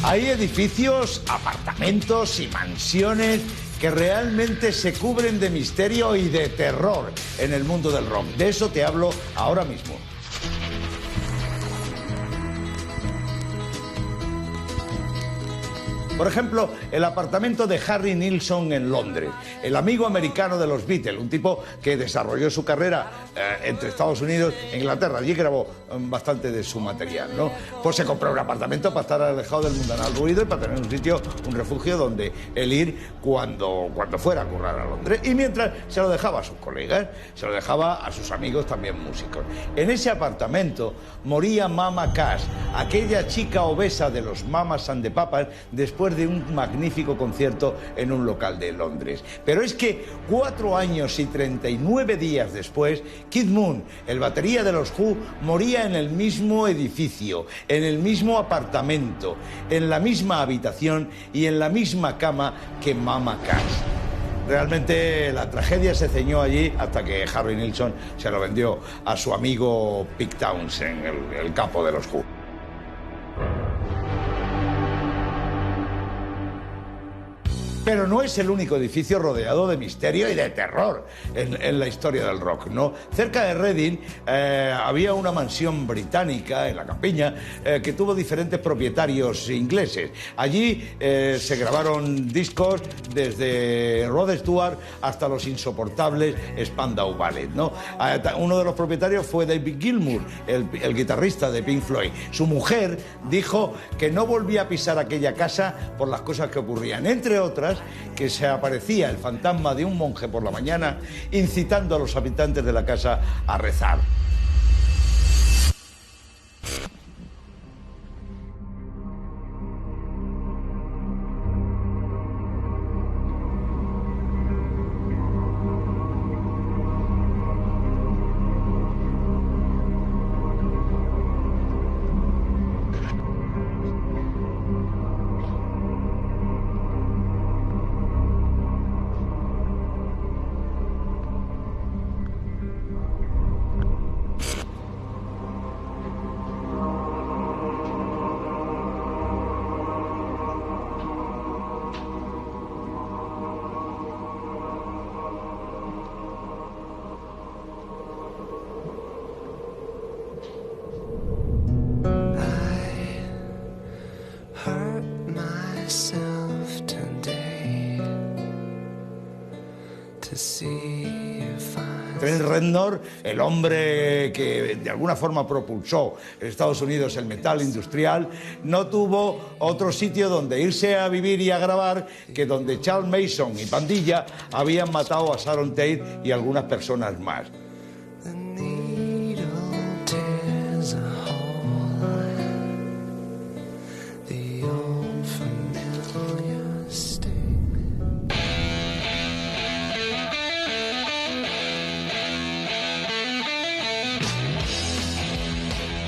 Hay edificios, apartamentos y mansiones que realmente se cubren de misterio y de terror en el mundo del rock. De eso te hablo ahora mismo. Por ejemplo, el apartamento de Harry Nilsson en Londres, el amigo americano de los Beatles, un tipo que desarrolló su carrera entre Estados Unidos e Inglaterra. Allí grabó bastante de su material, ¿no? Pues se compró un apartamento para estar alejado del mundanal ruido y para tener un sitio, un refugio donde él ir cuando fuera a currar a Londres. Y mientras se lo dejaba a sus colegas, se lo dejaba a sus amigos también músicos. En ese apartamento moría Mama Cass, aquella chica obesa de los Mamas and the Papas, después de un magnífico concierto en un local de Londres. Pero es que 4 años y 39 días después, Keith Moon, el batería de los Who, moría en el mismo edificio, en el mismo apartamento, en la misma habitación y en la misma cama que Mama Cass. Realmente la tragedia se ceñó allí hasta que Harry Nilsson se lo vendió a su amigo Pete Townshend, el capo de los Who. Pero no es el único edificio rodeado de misterio y de terror en la historia del rock, ¿no? Cerca de Reading había una mansión británica en la campiña que tuvo diferentes propietarios ingleses. Allí se grabaron discos desde Rod Stewart hasta los insoportables Spandau Ballet, ¿no? Uno de los propietarios fue David Gilmour, el guitarrista de Pink Floyd. Su mujer dijo que no volvía a pisar aquella casa por las cosas que ocurrían, entre otras que se aparecía el fantasma de un monje por la mañana incitando a los habitantes de la casa a rezar. Trent Reznor, el hombre que de alguna forma propulsó en Estados Unidos el metal industrial, no tuvo otro sitio donde irse a vivir y a grabar que donde Charles Mason y pandilla habían matado a Sharon Tate y algunas personas más.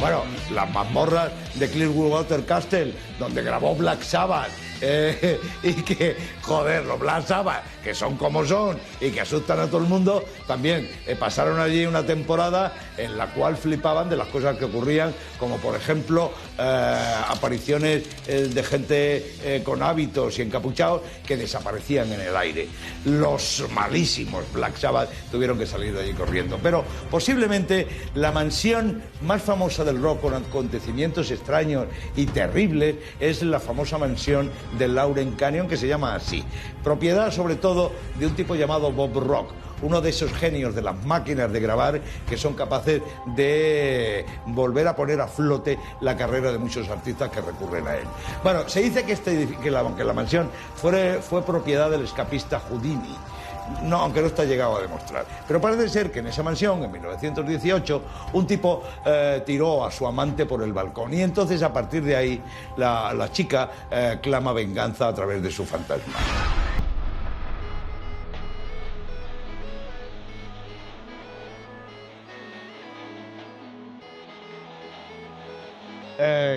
Bueno, las mazmorras de Clearwater Castle, donde grabó Black Sabbath, y que, joder, los Black Sabbath, que son como son y que asustan a todo el mundo, también pasaron allí una temporada en la cual flipaban de las cosas que ocurrían, como por ejemplo apariciones de gente con hábitos y encapuchados que desaparecían en el aire. Los malísimos Black Sabbath tuvieron que salir de allí corriendo. Pero posiblemente la mansión más famosa del rock con acontecimientos extraños y terribles es la famosa mansión del Lauren Canyon, que se llama así, propiedad sobre todo de un tipo llamado Bob Rock, uno de esos genios de las máquinas de grabar que son capaces de volver a poner a flote la carrera de muchos artistas que recurren a él. Bueno, se dice que la mansión fue propiedad del escapista Houdini. No, aunque no está llegado a demostrar. Pero parece ser que en esa mansión, en 1918, un tipo tiró a su amante por el balcón. Y entonces, a partir de ahí, la chica clama venganza a través de su fantasma.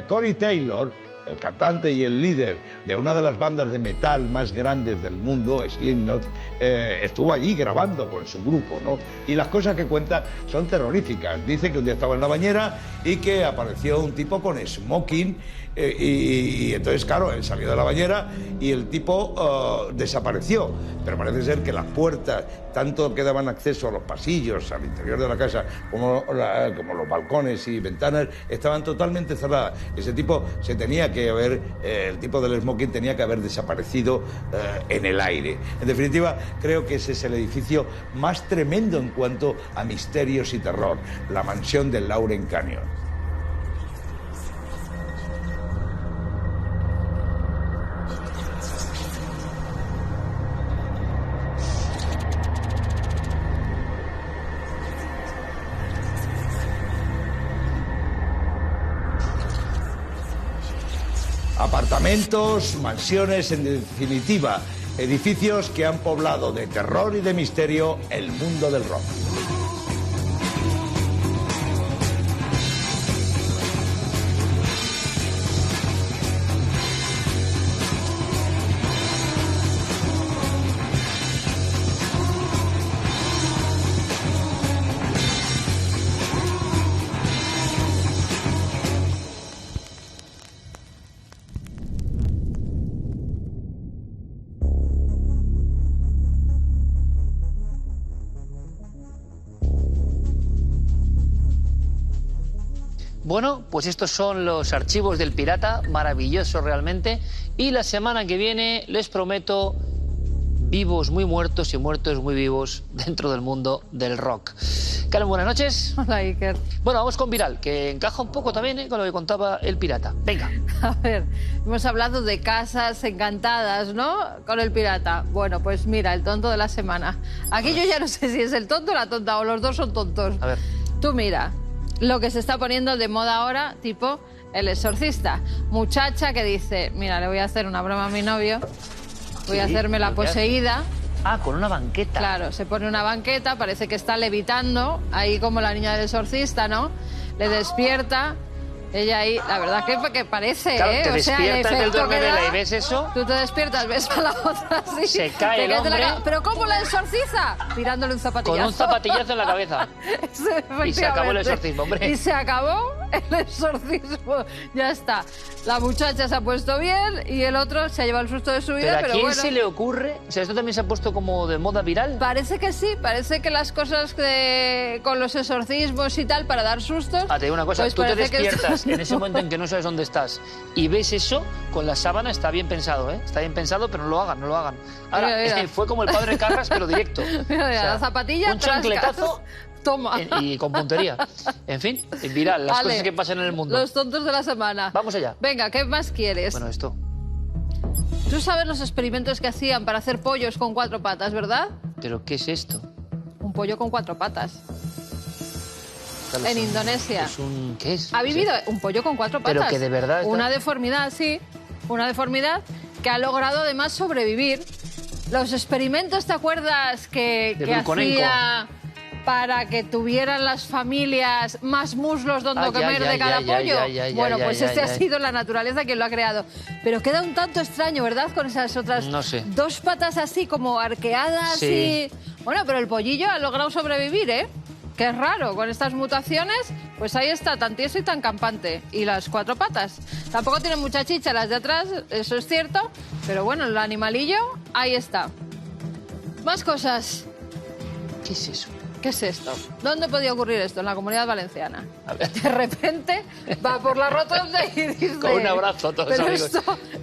Corey Taylor, el cantante y el líder de una de las bandas de metal más grandes del mundo, Slipknot, estuvo allí grabando con su grupo, ¿no? Y las cosas que cuenta son terroríficas. Dice que un día estaba en la bañera y que apareció un tipo con smoking Y entonces, claro, él salió de la bañera y el tipo desapareció. Pero parece ser que las puertas, tanto que daban acceso a los pasillos, al interior de la casa, como los balcones y ventanas, estaban totalmente cerradas. Ese tipo se tenía que haber, el tipo del smoking tenía que haber desaparecido en el aire. En definitiva, creo que ese es el edificio más tremendo en cuanto a misterios y terror, la mansión del Lauren Canyon. Apartamentos, mansiones, en definitiva, edificios que han poblado de terror y de misterio el mundo del rock. Bueno, pues estos son los archivos del pirata, maravilloso realmente. Y la semana que viene les prometo vivos muy muertos y muertos muy vivos dentro del mundo del rock. Carmen, buenas noches. Hola, Iker. Bueno, vamos con Viral, que encaja un poco también con lo que contaba el pirata. Venga. A ver, hemos hablado de casas encantadas, ¿no? Con el pirata. Bueno, pues mira, el tonto de la semana. Aquí yo ya no sé si es el tonto o la tonta, o los dos son tontos. A ver. Tú mira, lo que se está poniendo de moda ahora, tipo El Exorcista. Muchacha que dice, mira, le voy a hacer una broma a mi novio, voy a hacerme la poseída. Ah, con una banqueta. Claro, se pone una banqueta, parece que está levitando, ahí como la niña del Exorcista, ¿no? Le despierta, ella ahí, la verdad que parece, claro, ¿eh? Te o sea, el despiertas del efecto que duerme-vela da, y ves eso. Tú te despiertas, ves a la otra así. Se cae el hombre. ¿Pero cómo la exorciza? Tirándole un zapatillazo. Con un zapatillazo en la cabeza. Y se acabó el exorcismo, hombre. Y se acabó el exorcismo. Ya está. La muchacha se ha puesto bien y el otro se ha llevado el susto de su vida, ¿Pero a quién se le ocurre? O sea, ¿esto también se ha puesto como de moda viral? Parece que sí, parece que las cosas con los exorcismos y tal, para dar sustos... Ah, te digo una cosa, pues tú te parece que despiertas en ese momento en que no sabes dónde estás y ves eso, con la sábana está bien pensado, ¿eh? Está bien pensado, pero no lo hagan, no lo hagan. Ahora, Mira. fue como el padre Carras, pero directo. Mira, O sea, la zapatilla, un chancletazo. Toma. Y con puntería. En fin, viral, las Vale, cosas que pasan en el mundo. Los tontos de la semana. Vamos allá. Venga, ¿qué más quieres? Bueno, esto. Tú sabes los experimentos que hacían para hacer pollos con 4 patas, ¿verdad? ¿Pero qué es esto? Un pollo con 4 patas. En Indonesia. ¿Qué es? Ha vivido un pollo con 4 patas. Pero que de verdad... Una deformidad, sí. Una deformidad que ha logrado además sobrevivir. Los experimentos, ¿te acuerdas que hacía para que tuvieran las familias más muslos donde comer de cada pollo? Bueno, pues este ha sido la naturaleza quien lo ha creado. Pero queda un tanto extraño, ¿verdad? Con esas otras 2 patas así como arqueadas. Sí. Y... Bueno, pero el pollillo ha logrado sobrevivir, ¿eh? Que es raro, con estas mutaciones, pues ahí está, tan tieso y tan campante. Y las 4 patas. Tampoco tienen mucha chicha las de atrás, eso es cierto, pero bueno, el animalillo, ahí está. Más cosas. ¿Qué es eso? ¿Qué es esto? ¿Dónde podía ocurrir esto? En la Comunidad Valenciana. A ver. De repente va por la rotonda y dice... Con un abrazo a todos, ¿Pero amigos.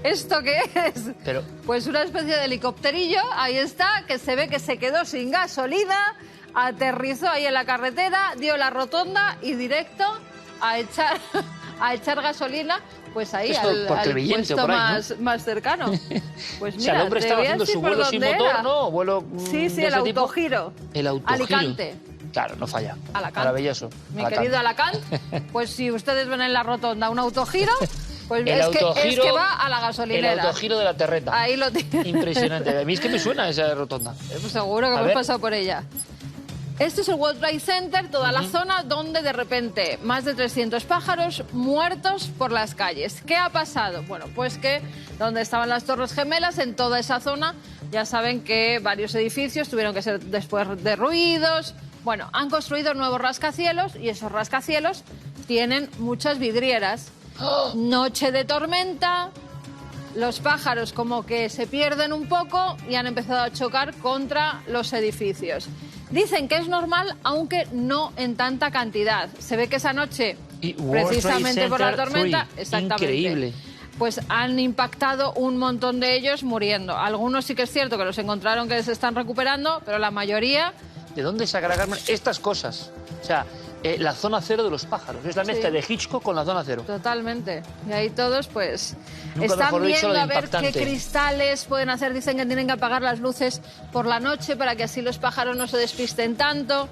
¿Esto qué es? Pero... Pues una especie de helicópterillo, ahí está, que se ve que se quedó sin gasolina, aterrizó ahí en la carretera, dio la rotonda y directo a echar gasolina, pues ahí al puesto por ahí, ¿no? más cercano. Pues mira, o sea, el hombre estaba haciendo su vuelo sin motor, era. ¿no? Vuelo Sí, el autogiro. El autogiro. Alicante. Claro, no falla. Alacant. Maravilloso. Mi querido Alacant, pues si ustedes ven en la rotonda un autogiro, pues es que va a la gasolinera. El autogiro de la terreta. Ahí lo tiene. Impresionante. A mí es que me suena esa rotonda. Pues seguro que hemos pasado por ella. Este es el World Trade Center, toda la zona donde de repente más de 300 pájaros muertos por las calles. ¿Qué ha pasado? Bueno, pues que donde estaban las Torres Gemelas, en toda esa zona, ya saben que varios edificios tuvieron que ser después derruidos. Bueno, han construido nuevos rascacielos y esos rascacielos tienen muchas vidrieras. Noche de tormenta, los pájaros como que se pierden un poco y han empezado a chocar contra los edificios. Dicen que es normal, aunque no en tanta cantidad. Se ve que esa noche, precisamente por la tormenta, exactamente, increíble, pues han impactado un montón de ellos muriendo. Algunos sí que es cierto que los encontraron que se están recuperando, pero la mayoría... ¿De dónde sacará Carmen estas cosas? O sea, la zona cero de los pájaros. Es la mezcla de Hitchcock con la zona cero. Totalmente. Y ahí todos, pues, Nunca están viendo a ver impactante. qué cristales pueden hacer. Dicen que tienen que apagar las luces por la noche para que así los pájaros no se despisten tanto.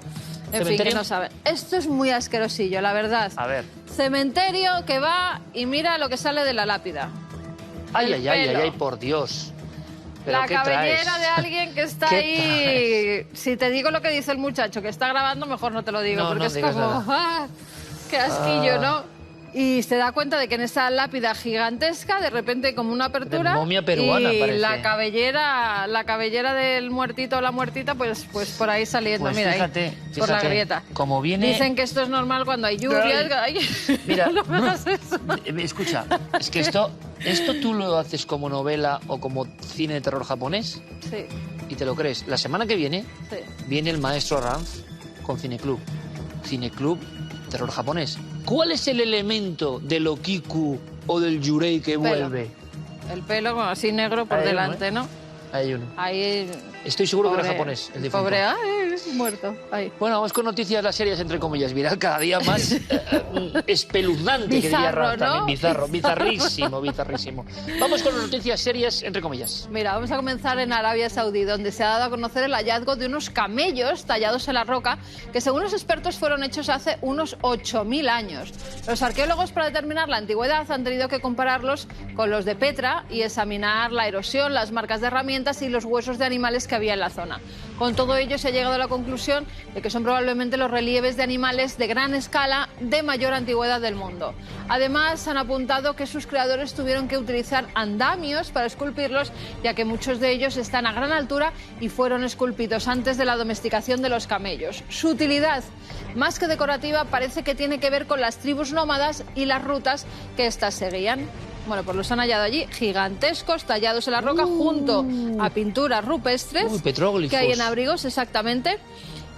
En fin, que no saben. Esto es muy asquerosillo, la verdad. A ver. Cementerio que va y mira lo que sale de la lápida. Ay, por Dios. ¿Pero la qué cabellera traes? de alguien que está ¿Qué ahí. Si te digo lo que dice el muchacho que está grabando, mejor no te lo digo, No, porque no es digas como... nada. ¡Ah! ¡Qué asquillo!, ¿no? Y se da cuenta de que en esa lápida gigantesca, de repente como una apertura... De momia peruana, y parece. la cabellera del muertito o la muertita, pues por ahí saliendo, Pues mira, fíjate, ahí, por la grieta. Como viene... Dicen que esto es normal cuando hay lluvias. Mira, no me hagas eso. Escucha, es que esto tú lo haces como novela o como cine de terror japonés Sí, y te lo crees. La semana que viene sí. viene el maestro Ranz con Cineclub. Cineclub, terror japonés. ¿Cuál es el elemento del Okiku o del Yurei que vuelve? El pelo así negro por Hay uno, delante, ¿no? Hay uno. Ahí... Estoy seguro que Pobre- era japonés, el difunto. Pobre, ay, muerto. Ahí. Bueno, vamos con noticias, las series, entre comillas, viral, cada día más espeluznante, que diría Bizarro, Ranz también. ¿no? Bizarro, bizarrísimo. Vamos con las noticias serias, entre comillas. Mira, vamos a comenzar en Arabia Saudí, donde se ha dado a conocer el hallazgo de unos camellos tallados en la roca, que según los expertos fueron hechos hace unos 8.000 años. Los arqueólogos, para determinar la antigüedad, han tenido que compararlos con los de Petra y examinar la erosión, las marcas de herramientas y los huesos de animales que había en la zona. Con todo ello se ha llegado a la conclusión de que son probablemente los relieves de animales de gran escala de mayor antigüedad del mundo. Además, han apuntado que sus creadores tuvieron que utilizar andamios para esculpirlos, ya que muchos de ellos están a gran altura y fueron esculpidos antes de la domesticación de los camellos. Su utilidad, más que decorativa, parece que tiene que ver con las tribus nómadas y las rutas que éstas seguían. Bueno, pues los han hallado allí, gigantescos, tallados en la roca, junto a pinturas rupestres petróglifos. que hay en abrigos, exactamente,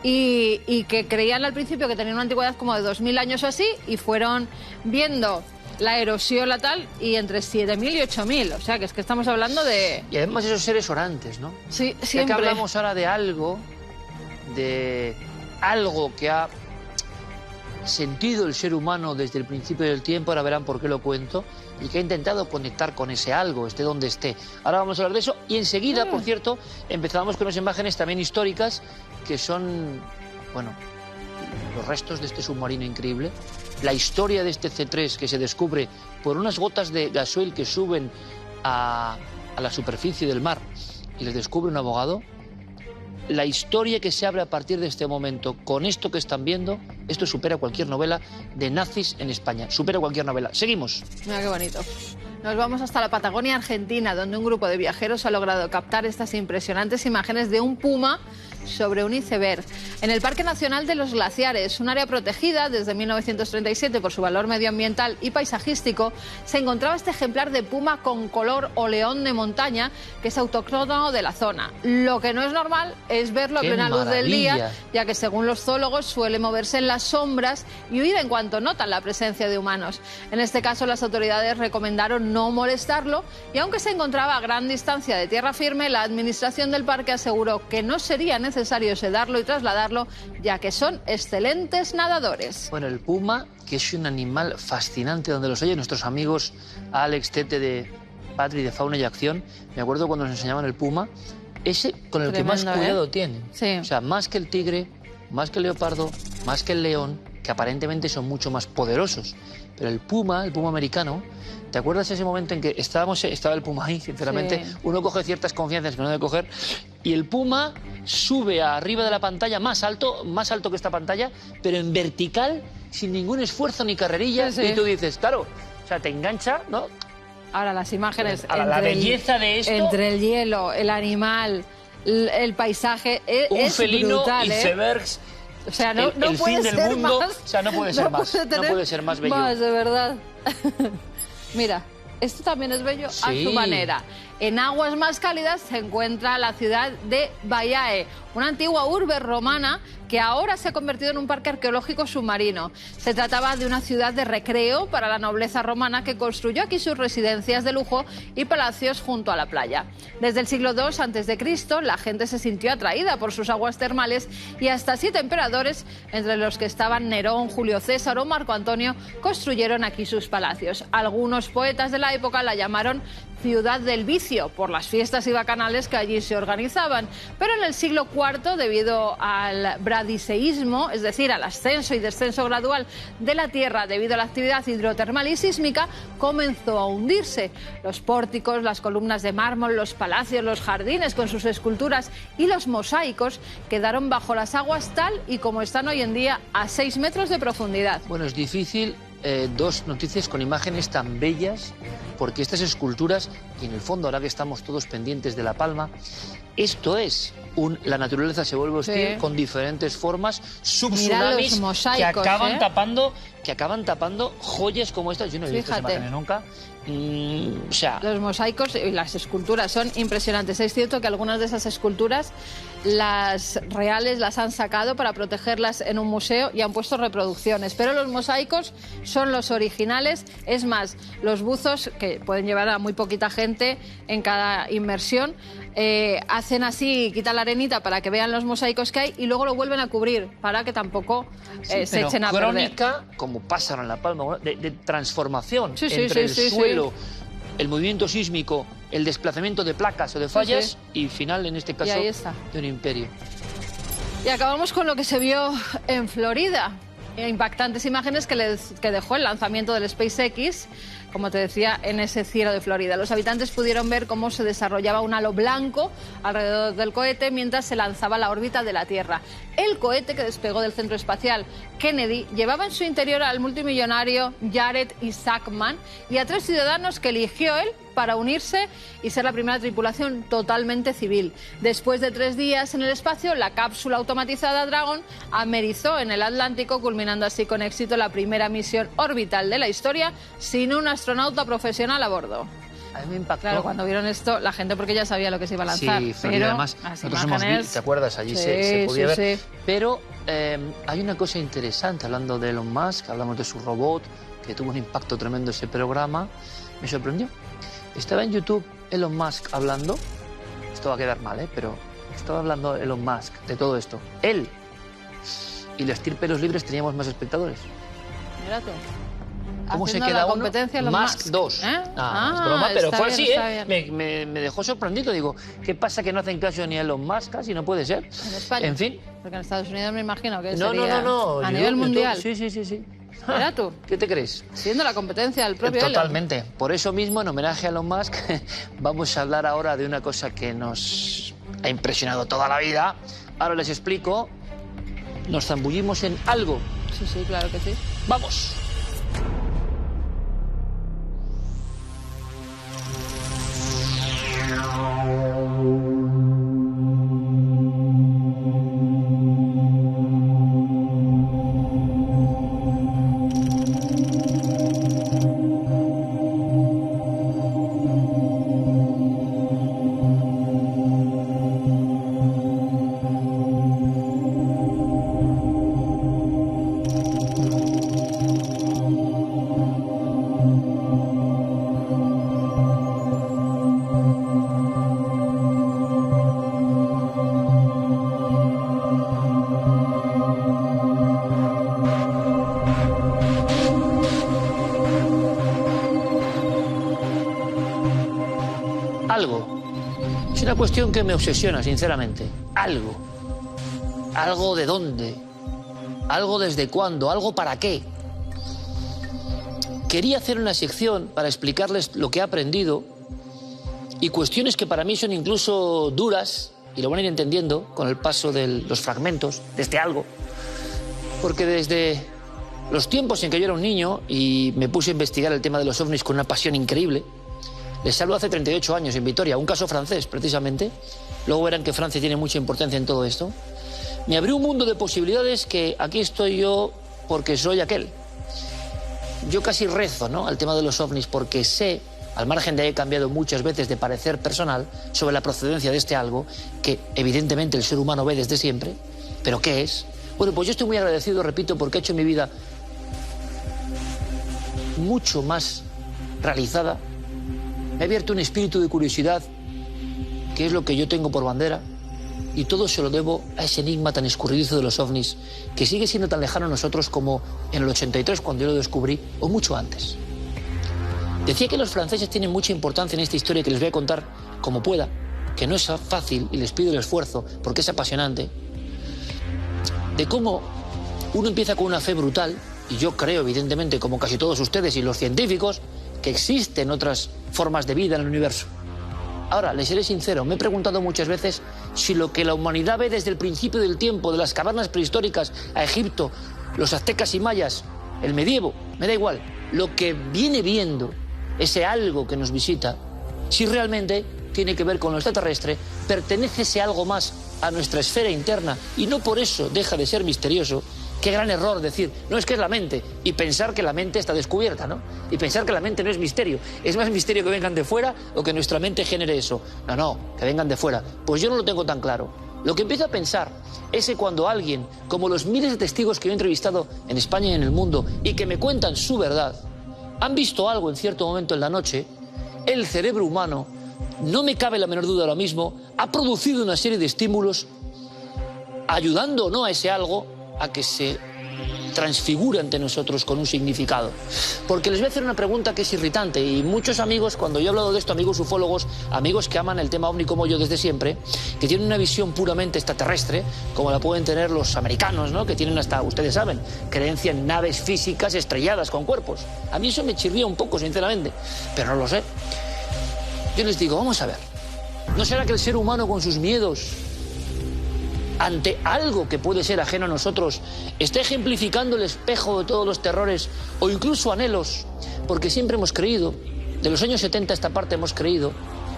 y que creían al principio que tenían una antigüedad como de 2.000 años o así, y fueron viendo la erosión, la tal, y entre 7.000 y 8.000. O sea, que es que estamos hablando de... Y además esos seres orantes, ¿no? Sí, Ya siempre. que hablamos ahora de algo que ha sentido el ser humano desde el principio del tiempo, ahora verán por qué lo cuento, y que ha intentado conectar con ese algo, esté donde esté. Ahora vamos a hablar de eso y enseguida, por cierto, empezamos con unas imágenes también históricas que son, bueno, los restos de este submarino increíble, la historia de este C3 que se descubre por unas gotas de gasoil que suben a la superficie del mar y les descubre un abogado. La historia que se abre a partir de este momento, con esto que están viendo, esto supera cualquier novela de nazis en España. Supera cualquier novela. Seguimos. Mira qué bonito. Nos vamos hasta la Patagonia Argentina, donde un grupo de viajeros ha logrado captar estas impresionantes imágenes de un puma sobre un iceberg. En el Parque Nacional de los Glaciares, un área protegida desde 1937 por su valor medioambiental y paisajístico, se encontraba este ejemplar de puma con color o león de montaña, que es autóctono de la zona. Lo que no es normal es verlo a ¡Qué plena luz del día, maravilla! ya que según los zoólogos suele moverse en las sombras y huir en cuanto notan la presencia de humanos. En este caso, las autoridades recomendaron no molestarlo, y aunque se encontraba a gran distancia de tierra firme, la administración del parque aseguró que no sería necesario sedarlo y trasladarlo, ya que son excelentes nadadores. Bueno, el puma, que es un animal fascinante, donde los oyen nuestros amigos Alex, Tete de Patri, de Fauna y Acción. Me acuerdo cuando nos enseñaban el puma, ese con el que más Tremendo, cuidado tienen. Sí. O sea, más que el tigre, más que el leopardo, más que el león, que aparentemente son mucho más poderosos. Pero el puma americano, ¿te acuerdas ese momento en que estaba el puma ahí, sinceramente? Sí. Uno coge ciertas confianzas que no debe coger, y el puma sube arriba de la pantalla, más alto que esta pantalla, pero en vertical, sin ningún esfuerzo ni carrerilla, Sí, sí. y tú dices, claro, o sea, te engancha, ¿no? Ahora, las imágenes... Ahora, la entre el- belleza de esto... Entre el hielo, el animal, el paisaje, Un es felino, brutal, ¿eh? icebergs, O sea, no el puede fin del ser mundo, más, o sea, no puede ser más. No puede ser más bello. Más, de verdad. Mira, esto también es bello a su manera. En aguas más cálidas se encuentra la ciudad de Baiae, una antigua urbe romana que ahora se ha convertido en un parque arqueológico submarino. Se trataba de una ciudad de recreo para la nobleza romana que construyó aquí sus residencias de lujo y palacios junto a la playa. Desde el siglo II a.C., la gente se sintió atraída por sus aguas termales y hasta 7 emperadores, entre los que estaban Nerón, Julio César o Marco Antonio, construyeron aquí sus palacios. Algunos poetas de la época la llamaron Ciudad del Vicio, por las fiestas y bacanales que allí se organizaban. Pero en el siglo IV, debido al bradiseísmo, es decir, al ascenso y descenso gradual de la Tierra debido a la actividad hidrotermal y sísmica, comenzó a hundirse. Los pórticos, las columnas de mármol, los palacios, los jardines con sus esculturas y los mosaicos quedaron bajo las aguas tal y como están hoy en día, a 6 metros de profundidad. Bueno, es difícil dos noticias con imágenes tan bellas, porque estas esculturas, y en el fondo ahora que estamos todos pendientes de La Palma, esto es la naturaleza se vuelve hostil con diferentes formas, subtsunamis que acaban tapando joyas como estas. Yo no he visto esas imágenes nunca. O sea, los mosaicos y las esculturas son impresionantes. Es cierto que algunas de esas esculturas, las reales las han sacado para protegerlas en un museo y han puesto reproducciones, pero los mosaicos son los originales. Es más, los buzos, que pueden llevar a muy poquita gente en cada inmersión, hacen así, quitan la arenita para que vean los mosaicos que hay y luego lo vuelven a cubrir para que tampoco se echen a perder. Crónica, como pasa en La Palma, de transformación entre el suelo, el movimiento sísmico, el desplazamiento de placas o de fallas y final, en este caso, de un imperio. Y acabamos con lo que se vio en Florida. Impactantes imágenes que dejó el lanzamiento del SpaceX, como te decía, en ese cielo de Florida. Los habitantes pudieron ver cómo se desarrollaba un halo blanco alrededor del cohete mientras se lanzaba a la órbita de la Tierra. El cohete que despegó del Centro Espacial Kennedy llevaba en su interior al multimillonario Jared Isaacman y a 3 ciudadanos que eligió él para unirse y ser la primera tripulación totalmente civil. Después de 3 días en el espacio, la cápsula automatizada Dragon amerizó en el Atlántico, culminando así con éxito la primera misión orbital de la historia sin un astronauta profesional a bordo. A mí me impactó. Claro, cuando vieron esto, la gente porque ya sabía lo que se iba a lanzar. Sí, pero además, nosotros hemos visto, ¿te acuerdas? Allí se podía ver. Sí. Pero hay una cosa interesante, hablando de Elon Musk, hablamos de su robot, que tuvo un impacto tremendo ese programa. Me sorprendió. Estaba en YouTube Elon Musk hablando, esto va a quedar mal, pero estaba hablando Elon Musk de todo esto. Él y la estirpe de los libres teníamos más espectadores. Mira tú. ¿Cómo se queda uno? Musk 2. Es broma, pero fue así, me dejó sorprendido. Digo, ¿qué pasa que no hacen caso ni a Elon Musk? Casi no puede ser. En España. En fin. Porque en Estados Unidos me imagino que no, sería a nivel mundial. Sí. Mira tú. ¿Qué te crees? Siendo la competencia del propio Totalmente. Elon. Por eso mismo, en homenaje a Elon Musk, vamos a hablar ahora de una cosa que nos ha impresionado toda la vida. Ahora les explico. Nos zambullimos en algo. Sí, claro que sí. ¡Vamos! Algo. Es una cuestión que me obsesiona, sinceramente. Algo. ¿Algo de dónde? ¿Algo desde cuándo? ¿Algo para qué? Quería hacer una sección para explicarles lo que he aprendido y cuestiones que para mí son incluso duras, y lo van a ir entendiendo con el paso de los fragmentos de este algo. Porque desde los tiempos en que yo era un niño y me puse a investigar el tema de los ovnis con una pasión increíble, les hablo hace 38 años en Vitoria, un caso francés precisamente, luego verán que Francia tiene mucha importancia en todo esto, me abrió un mundo de posibilidades que aquí estoy yo porque soy aquel. Yo casi rezo, ¿no?, al tema de los ovnis porque sé, al margen de haber cambiado muchas veces de parecer personal sobre la procedencia de este algo que evidentemente el ser humano ve desde siempre, pero ¿qué es? Bueno, pues yo estoy muy agradecido, repito, porque he hecho mi vida mucho más realizada. Me ha abierto un espíritu de curiosidad, que es lo que yo tengo por bandera, y todo se lo debo a ese enigma tan escurridizo de los ovnis, que sigue siendo tan lejano a nosotros como en el 83, cuando yo lo descubrí, o mucho antes. Decía que los franceses tienen mucha importancia en esta historia que les voy a contar como pueda, que no es fácil y les pido el esfuerzo porque es apasionante, de cómo uno empieza con una fe brutal, y yo creo, evidentemente, como casi todos ustedes y los científicos, que existen otras formas de vida en el universo. Ahora, les seré sincero, me he preguntado muchas veces si lo que la humanidad ve desde el principio del tiempo, de las cavernas prehistóricas a Egipto, los aztecas y mayas, el medievo, me da igual, lo que viene viendo, ese algo que nos visita, si realmente tiene que ver con lo extraterrestre, pertenece ese algo más a nuestra esfera interna y no por eso deja de ser misterioso. Qué gran error decir, no, es que es la mente, y pensar que la mente está descubierta, ¿no? Y pensar que la mente no es misterio. ¿Es más misterio que vengan de fuera o que nuestra mente genere eso? No, que vengan de fuera. Pues yo no lo tengo tan claro. Lo que empiezo a pensar es que cuando alguien, como los miles de testigos que yo he entrevistado en España y en el mundo, y que me cuentan su verdad, han visto algo en cierto momento en la noche, el cerebro humano, no me cabe la menor duda ahora mismo, ha producido una serie de estímulos ayudando o no a ese algo a que se transfigure ante nosotros con un significado. Porque les voy a hacer una pregunta que es irritante, y muchos amigos, cuando yo he hablado de esto, amigos ufólogos, amigos que aman el tema ovni como yo desde siempre, que tienen una visión puramente extraterrestre, como la pueden tener los americanos, ¿no?, que tienen hasta, ustedes saben, creencia en naves físicas estrelladas con cuerpos. A mí eso me chirría un poco, sinceramente, pero no lo sé. Yo les digo, vamos a ver, ¿no será que el ser humano con sus miedos ante algo que puede ser ajeno a nosotros está ejemplificando el espejo de todos los terrores o incluso anhelos? Porque siempre hemos creído, de los años 70 a esta parte hemos creído,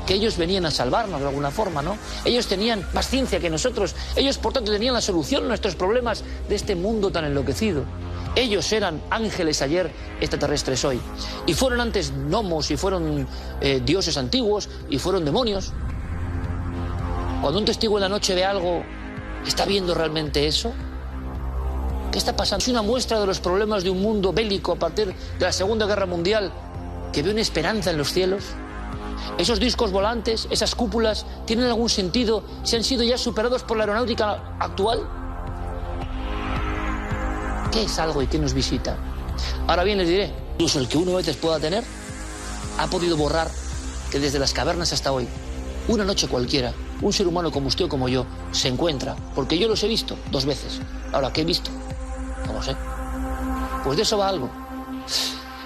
que ellos venían a salvarnos de alguna forma, ¿no? Ellos tenían más ciencia que nosotros, ellos por tanto tenían la solución a nuestros problemas de este mundo tan enloquecido. Ellos eran ángeles ayer, extraterrestres hoy. Y fueron antes gnomos, y fueron dioses antiguos, y fueron demonios. Cuando un testigo en la noche ve algo, ¿está viendo realmente eso? ¿Qué está pasando? Es una muestra de los problemas de un mundo bélico a partir de la Segunda Guerra Mundial que ve una esperanza en los cielos. ¿Esos discos volantes, esas cúpulas, tienen algún sentido? ¿Se han sido ya superados por la aeronáutica actual? ¿Qué es algo y qué nos visita? Ahora bien, les diré, incluso el que uno a veces pueda tener, ha podido borrar que desde las cavernas hasta hoy, una noche cualquiera, un ser humano como usted o como yo se encuentra, porque yo los he visto 2 veces. Ahora, ¿qué he visto? No lo sé. Pues de eso va algo.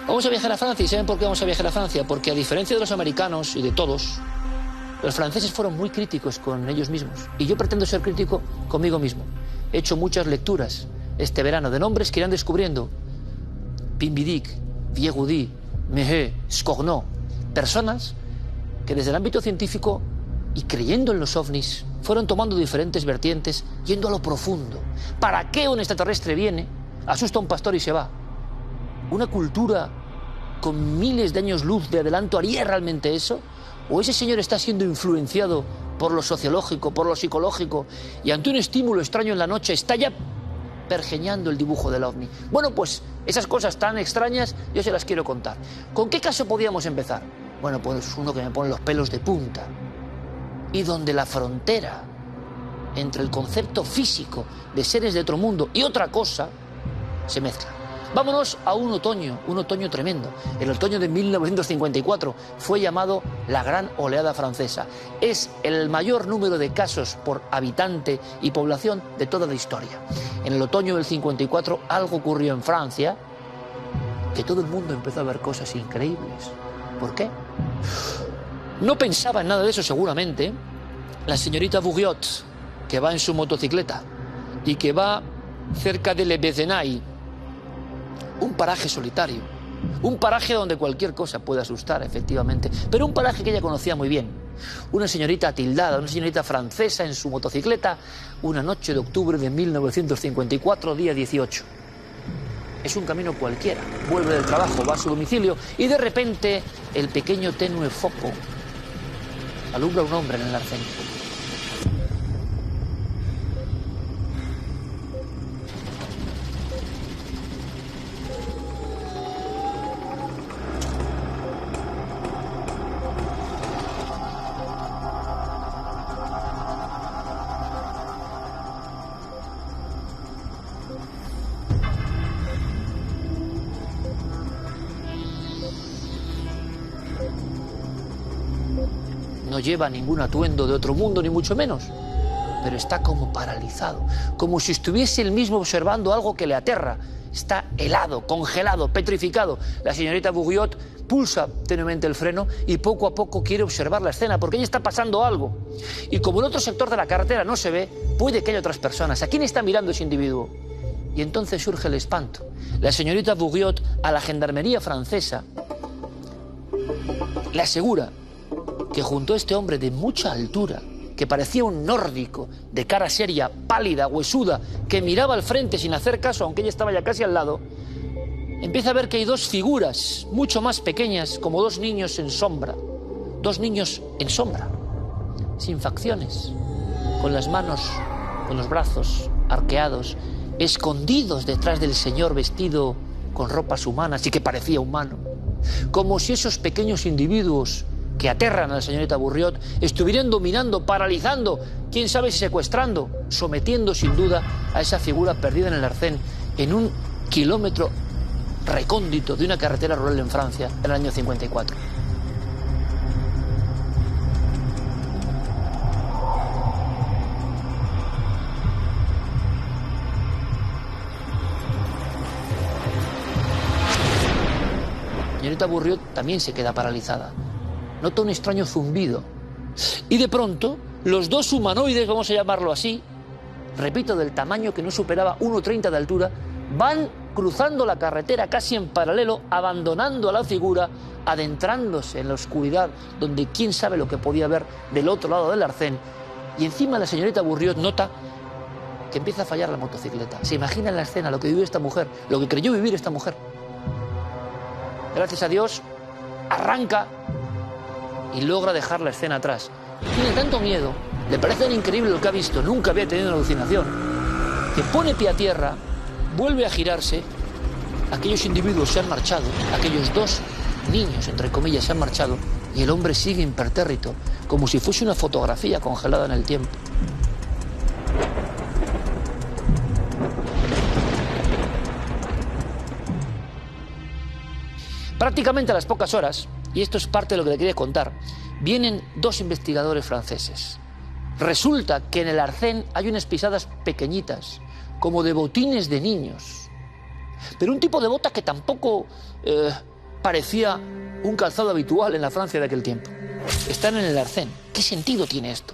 Vamos a viajar a Francia, ¿y saben por qué vamos a viajar a Francia? Porque a diferencia de los americanos y de todos, los franceses fueron muy críticos con ellos mismos. Y yo pretendo ser crítico conmigo mismo. He hecho muchas lecturas este verano de nombres que irán descubriendo. Pimbidic, Viegoudi, Mehé, Scornot. Personas que desde el ámbito científico y creyendo en los ovnis fueron tomando diferentes vertientes, yendo a lo profundo. ¿Para qué un extraterrestre viene, asusta a un pastor y se va? ¿Una cultura con miles de años luz de adelanto haría realmente eso? ¿O ese señor está siendo influenciado por lo sociológico, por lo psicológico, y ante un estímulo extraño en la noche está ya pergeñando el dibujo del ovni? Bueno, pues esas cosas tan extrañas yo se las quiero contar. ¿Con qué caso podíamos empezar? Bueno, pues uno que me pone los pelos de punta, y donde la frontera entre el concepto físico de seres de otro mundo y otra cosa se mezcla. Vámonos a un otoño tremendo. El otoño de 1954 fue llamado la Gran Oleada Francesa. Es el mayor número de casos por habitante y población de toda la historia. En el otoño del 54 algo ocurrió en Francia que todo el mundo empezó a ver cosas increíbles. ¿Por qué? No pensaba en nada de eso seguramente la señorita Bourriot, que va en su motocicleta y que va cerca de Le Bézenaï, un paraje solitario, un paraje donde cualquier cosa puede asustar, efectivamente, pero un paraje que ella conocía muy bien. Una señorita atildada, una señorita francesa en su motocicleta, una noche de octubre de 1954, día 18. Es un camino cualquiera. Vuelve del trabajo, va a su domicilio y de repente el pequeño tenue foco alumbra a un hombre en el arcén. No lleva ningún atuendo de otro mundo, ni mucho menos, pero está como paralizado, como si estuviese él mismo observando algo que le aterra. Está helado, congelado, petrificado. La señorita Bourriot pulsa tenuemente el freno y poco a poco quiere observar la escena, porque ella está pasando algo. Y como en otro sector de la carretera no se ve, puede que haya otras personas. ¿A quién está mirando ese individuo? Y entonces surge el espanto. La señorita Bourriot, a la gendarmería francesa, le asegura que junto a este hombre de mucha altura, que parecía un nórdico, de cara seria, pálida, huesuda, que miraba al frente sin hacer caso, aunque ella estaba ya casi al lado, empieza a ver que hay dos figuras mucho más pequeñas, como dos niños en sombra. Dos niños en sombra, sin facciones, con las manos, con los brazos arqueados, escondidos detrás del señor vestido con ropas humanas y que parecía humano. Como si esos pequeños individuos que aterran a la señorita Bourriot estuvieran dominando, paralizando, quién sabe si secuestrando, sometiendo sin duda a esa figura perdida en el arcén en un kilómetro recóndito de una carretera rural en Francia en el año 54. La señorita Bourriot también se queda paralizada. Nota un extraño zumbido. Y de pronto, los dos humanoides, vamos a llamarlo así, repito, del tamaño que no superaba 1,30 de altura, van cruzando la carretera casi en paralelo, abandonando a la figura, adentrándose en la oscuridad, donde quién sabe lo que podía ver del otro lado del arcén. Y encima la señorita Bourriot nota que empieza a fallar la motocicleta. Se imagina en la escena lo que vivió esta mujer, lo que creyó vivir esta mujer. Gracias a Dios, arranca y logra dejar la escena atrás. Tiene tanto miedo, le parece tan increíble lo que ha visto, nunca había tenido una alucinación, que pone pie a tierra, vuelve a girarse, aquellos individuos se han marchado, aquellos dos niños, entre comillas, se han marchado, y el hombre sigue impertérrito, como si fuese una fotografía congelada en el tiempo. Prácticamente a las pocas horas, y esto es parte de lo que le quería contar, vienen dos investigadores franceses. Resulta que en el arcén hay unas pisadas pequeñitas, como de botines de niños, pero un tipo de bota que tampoco parecía un calzado habitual en la Francia de aquel tiempo. Están en el arcén. ¿Qué sentido tiene esto?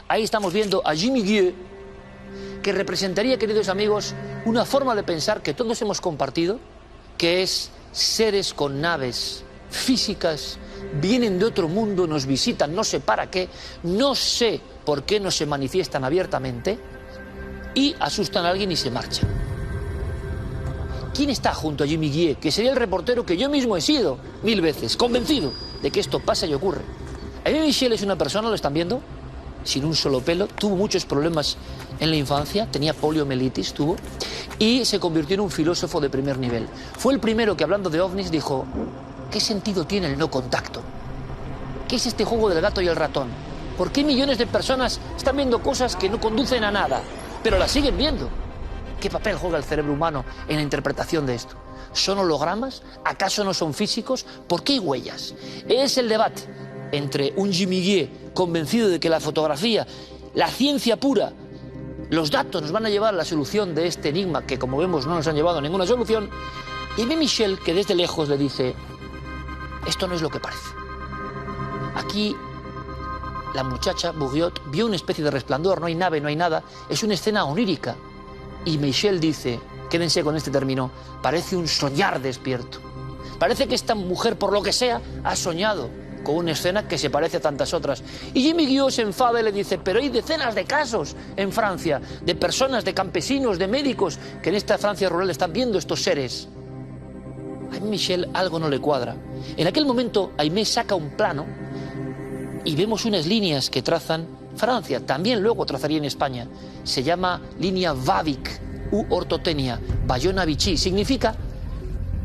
Ahí estamos viendo a Jimmy Guieu, que representaría, queridos amigos, una forma de pensar que todos hemos compartido, que es seres con naves físicas, vienen de otro mundo, nos visitan, no sé para qué, no sé por qué no se manifiestan abiertamente y asustan a alguien y se marchan. ¿Quién está junto a Jimmy Guieu? Que sería el reportero que yo mismo he sido 1000 veces, convencido de que esto pasa y ocurre. Elie Michel es una persona, ¿lo están viendo? Sin un solo pelo, tuvo muchos problemas en la infancia, tenía poliomielitis, y se convirtió en un filósofo de primer nivel. Fue el primero que, hablando de ovnis, dijo: ¿qué sentido tiene el no contacto? ¿Qué es este juego del gato y el ratón? ¿Por qué millones de personas están viendo cosas que no conducen a nada, pero las siguen viendo? ¿Qué papel juega el cerebro humano en la interpretación de esto? ¿Son hologramas? ¿Acaso no son físicos? ¿Por qué hay huellas? Es el debate entre un Jimmy Guieu convencido de que la fotografía, la ciencia pura, los datos nos van a llevar a la solución de este enigma que, como vemos, no nos han llevado a ninguna solución, y Elie Michel, que desde lejos le dice: esto no es lo que parece. Aquí la muchacha Bourriot vio una especie de resplandor, no hay nave, no hay nada, es una escena onírica. Y Michel dice, quédense con este término, parece un soñar despierto. Parece que esta mujer, por lo que sea, ha soñado con una escena que se parece a tantas otras. Y Jimmy Guillaud se enfada y le dice, pero hay decenas de casos en Francia, de personas, de campesinos, de médicos, que en esta Francia rural están viendo estos seres. A Michel algo no le cuadra. En aquel momento, Aimé saca un plano y vemos unas líneas que trazan Francia, también luego trazaría en España. Se llama línea Vavic u ortotenia, Bayona-Vichy. Significa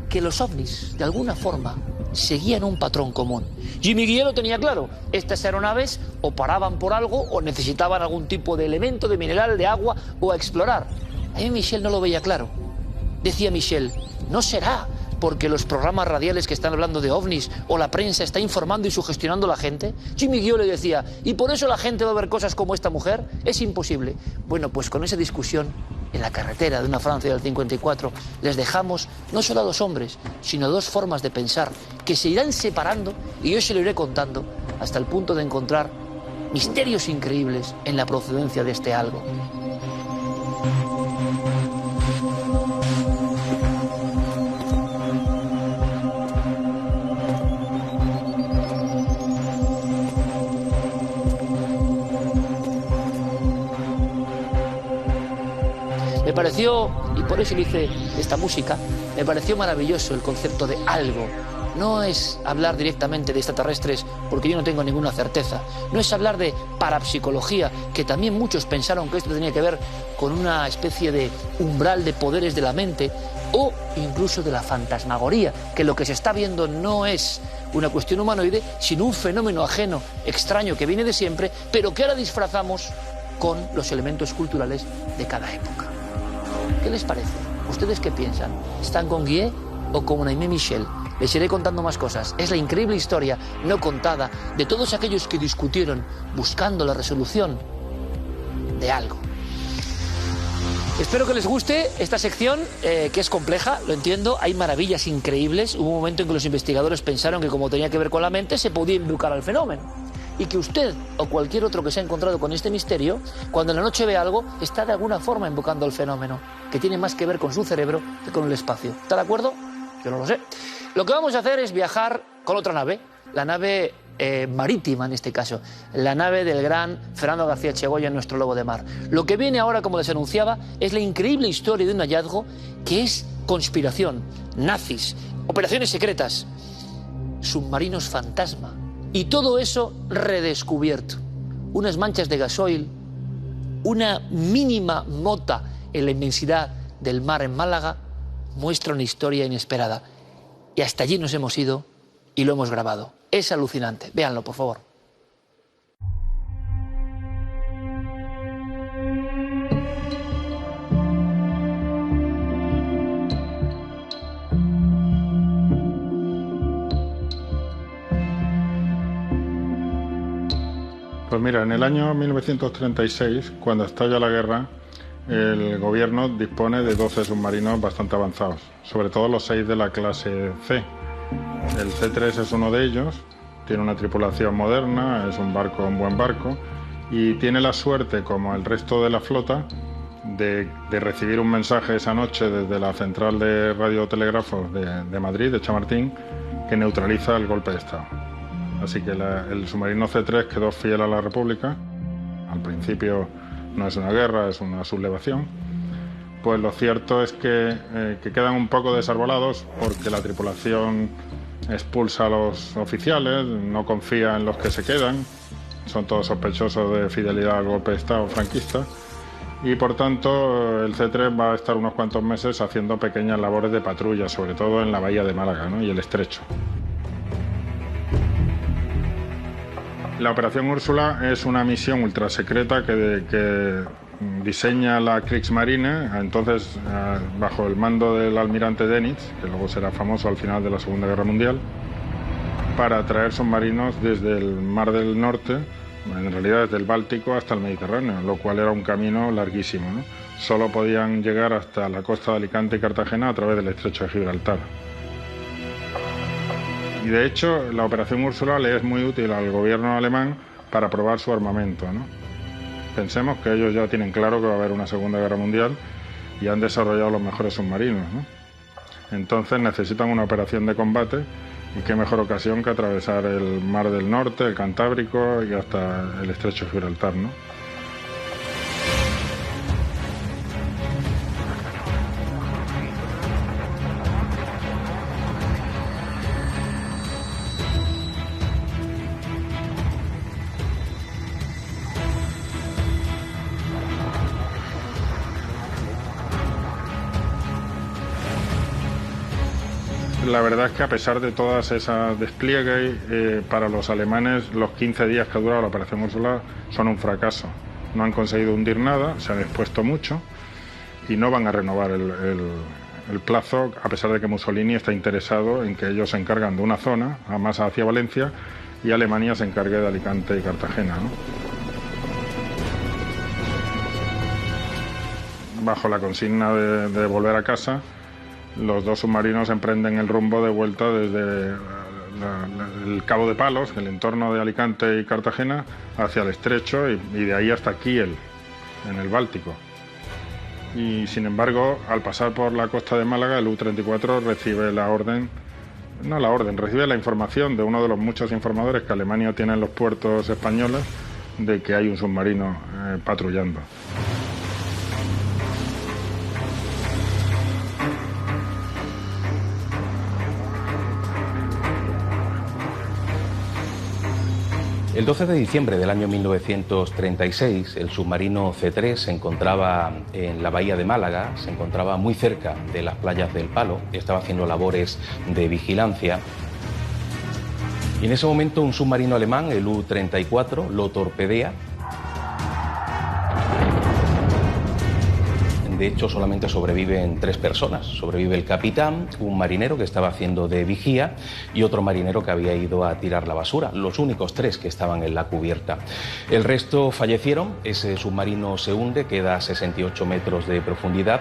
que los ovnis, de alguna forma, seguían un patrón común. Jimmy Guillaud lo tenía claro. Estas aeronaves o paraban por algo o necesitaban algún tipo de elemento, de mineral, de agua o a explorar. A Michel no lo veía claro. Decía Michel, no será porque los programas radiales que están hablando de ovnis o la prensa está informando y sugestionando a la gente. Jimmy Guillaud le decía, ¿y por eso la gente va a ver cosas como esta mujer? Es imposible. Bueno, pues con esa discusión en la carretera de una Francia del 54 les dejamos no solo a dos hombres, sino a dos formas de pensar que se irán separando y yo se lo iré contando hasta el punto de encontrar misterios increíbles en la procedencia de este algo. Me pareció, y por eso hice esta música, me pareció maravilloso el concepto de algo. No es hablar directamente de extraterrestres, porque yo no tengo ninguna certeza. No es hablar de parapsicología, que también muchos pensaron que esto tenía que ver con una especie de umbral de poderes de la mente, o incluso de la fantasmagoría, que lo que se está viendo no es una cuestión humanoide, sino un fenómeno ajeno, extraño, que viene de siempre, pero que ahora disfrazamos con los elementos culturales de cada época. ¿Qué les parece? ¿Ustedes qué piensan? ¿Están con Guillaud o con Aimé Michel? Les iré contando más cosas. Es la increíble historia no contada de todos aquellos que discutieron buscando la resolución de algo. Espero que les guste esta sección, que es compleja, lo entiendo, hay maravillas increíbles. Hubo un momento en que los investigadores pensaron que como tenía que ver con la mente se podía invocar al fenómeno. Y que usted o cualquier otro que se ha encontrado con este misterio, cuando en la noche ve algo, está de alguna forma invocando el fenómeno, que tiene más que ver con su cerebro que con el espacio. ¿Está de acuerdo? Yo no lo sé. Lo que vamos a hacer es viajar con otra nave, la nave marítima en este caso, la nave del gran Fernando García Echegoyen, nuestro lobo de mar. Lo que viene ahora, como les anunciaba, es la increíble historia de un hallazgo que es conspiración, nazis, operaciones secretas, submarinos fantasma, y todo eso redescubierto. Unas manchas de gasoil, una mínima mota en la inmensidad del mar en Málaga, muestra una historia inesperada. Y hasta allí nos hemos ido y lo hemos grabado. Es alucinante. Véanlo, por favor. Pues mira, en el año 1936, cuando estalla la guerra, el gobierno dispone de 12 submarinos bastante avanzados, sobre todo los 6 de la clase C. El C3 es uno de ellos, tiene una tripulación moderna, es un buen barco, y tiene la suerte, como el resto de la flota, de recibir un mensaje esa noche desde la central de radiotelégrafos de Madrid, de Chamartín, que neutraliza el golpe de Estado. Así que el submarino C3 quedó fiel a la República. Al principio no es una guerra, es una sublevación. Pues lo cierto es que quedan un poco desarbolados porque la tripulación expulsa a los oficiales, no confía en los que se quedan, son todos sospechosos de fidelidad al golpe de Estado franquista, y por tanto el C3 va a estar unos cuantos meses haciendo pequeñas labores de patrulla, sobre todo en la bahía de Málaga, ¿no? Y el estrecho. La Operación Úrsula es una misión ultrasecreta que diseña la Kriegsmarine, entonces bajo el mando del almirante Dönitz, que luego será famoso al final de la Segunda Guerra Mundial, para traer submarinos desde el Mar del Norte, en realidad desde el Báltico hasta el Mediterráneo, lo cual era un camino larguísimo, ¿no? Solo podían llegar hasta la costa de Alicante y Cartagena a través del estrecho de Gibraltar. Y de hecho, la Operación Úrsula le es muy útil al gobierno alemán para probar su armamento, ¿no? Pensemos que ellos ya tienen claro que va a haber una Segunda Guerra Mundial y han desarrollado los mejores submarinos, ¿no? Entonces necesitan una operación de combate Y qué mejor ocasión que atravesar el Mar del Norte, el Cantábrico y hasta el Estrecho de Gibraltar, ¿no? La verdad es que a pesar de todas esas despliegues, para los alemanes los 15 días que ha durado la Operación Úrsula son un fracaso. No han conseguido hundir nada, se han expuesto mucho y no van a renovar el plazo, a pesar de que Mussolini está interesado en que ellos se encargan de una zona, más hacia Valencia, y Alemania se encargue de Alicante y Cartagena, ¿no? Bajo la consigna de volver a casa, los dos submarinos emprenden el rumbo de vuelta desde el Cabo de Palos, el entorno de Alicante y Cartagena, hacia el estrecho y de ahí hasta Kiel, en el Báltico. Y sin embargo, al pasar por la costa de Málaga, el U-34 recibe recibe la información de uno de los muchos informadores que Alemania tiene en los puertos españoles de que hay un submarino patrullando. El 12 de diciembre del año 1936, el submarino C3 se encontraba en la bahía de Málaga, se encontraba muy cerca de las playas del Palo, estaba haciendo labores de vigilancia. Y en ese momento un submarino alemán, el U-34, lo torpedea. De hecho, solamente sobreviven 3 personas. Sobrevive el capitán, un marinero que estaba haciendo de vigía y otro marinero que había ido a tirar la basura. Los únicos 3 que estaban en la cubierta. El resto fallecieron. Ese submarino se hunde, queda a 68 metros de profundidad.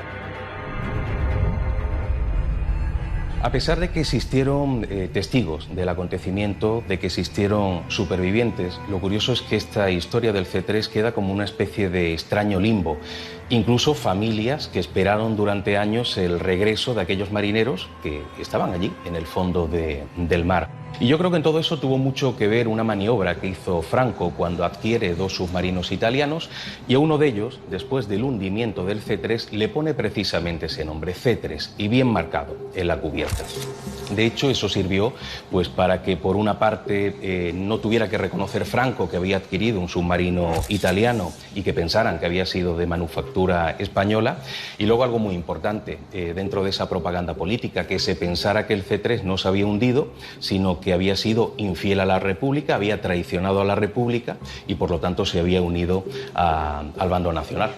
A pesar de que existieron testigos del acontecimiento, de que existieron supervivientes, lo curioso es que esta historia del C3 queda como una especie de extraño limbo. Incluso familias que esperaron durante años el regreso de aquellos marineros que estaban allí, en el fondo del mar. Y yo creo que en todo eso tuvo mucho que ver una maniobra que hizo Franco cuando adquiere 2 submarinos italianos y a uno de ellos, después del hundimiento del C3, le pone precisamente ese nombre, C3, y bien marcado en la cubierta. De hecho, eso sirvió pues para que por una parte no tuviera que reconocer Franco que había adquirido un submarino italiano y que pensaran que había sido de manufactura española, y luego algo muy importante dentro de esa propaganda política, que se pensara que el C3 no se había hundido, sino que había sido infiel a la República, había traicionado a la República y por lo tanto se había unido al bando nacional.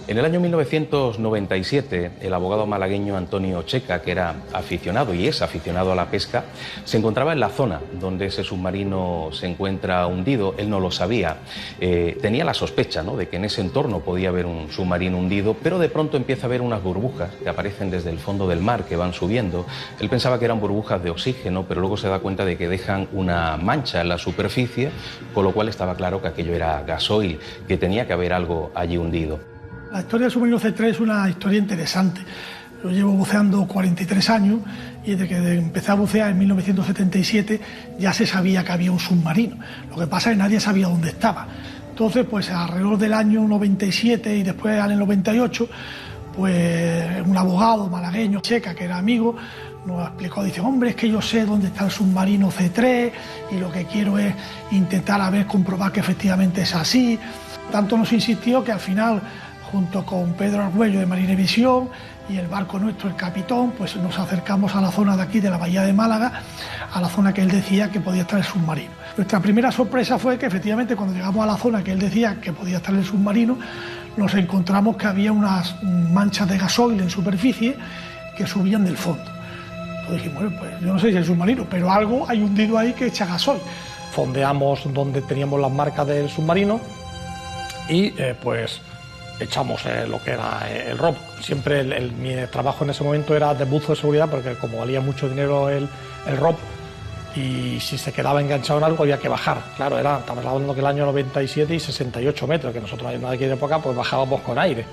En el año 1997, el abogado malagueño Antonio Checa, que era aficionado y es aficionado a la pesca, se encontraba en la zona donde ese submarino se encuentra hundido. Él no lo sabía. Tenía la sospecha, ¿no?, de que en ese entorno podía haber un submarino hundido, pero de pronto empieza a ver unas burbujas que aparecen desde el fondo del mar, que van subiendo. Él pensaba que eran burbujas de oxígeno, pero luego se da cuenta de que dejan una mancha en la superficie, con lo cual estaba claro que aquello era gasoil, que tenía que haber algo allí hundido. La historia del submarino C3 es una historia interesante. Yo llevo buceando 43 años y desde que empecé a bucear en 1977 ya se sabía que había un submarino. Lo que pasa es que nadie sabía dónde estaba. Entonces, pues alrededor del año 97 y después en el 98, pues un abogado malagueño, Checa, que era amigo, nos explicó, dice, hombre, es que yo sé dónde está el submarino C3 y lo que quiero es intentar comprobar que efectivamente es así. Tanto nos insistió que al final, junto con Pedro Argüello de Marinevisión y el barco nuestro, el Capitón, pues nos acercamos a la zona de aquí, de la bahía de Málaga, a la zona que él decía que podía estar el submarino. Nuestra primera sorpresa fue que efectivamente cuando llegamos a la zona que él decía que podía estar el submarino, nos encontramos que había unas manchas de gasoil en superficie que subían del fondo. Entonces dijimos, bueno, pues yo no sé si es el submarino, pero algo hay hundido ahí que echa gasoil. Fondeamos donde teníamos las marcas del submarino y pues echamos lo que era el ROP. Siempre mi trabajo en ese momento era de buzo de seguridad, porque como valía mucho dinero el ROP, y si se quedaba enganchado en algo había que bajar. Claro, estamos hablando que el año 97 y 68 metros, que nosotros en aquella época pues bajábamos con aire.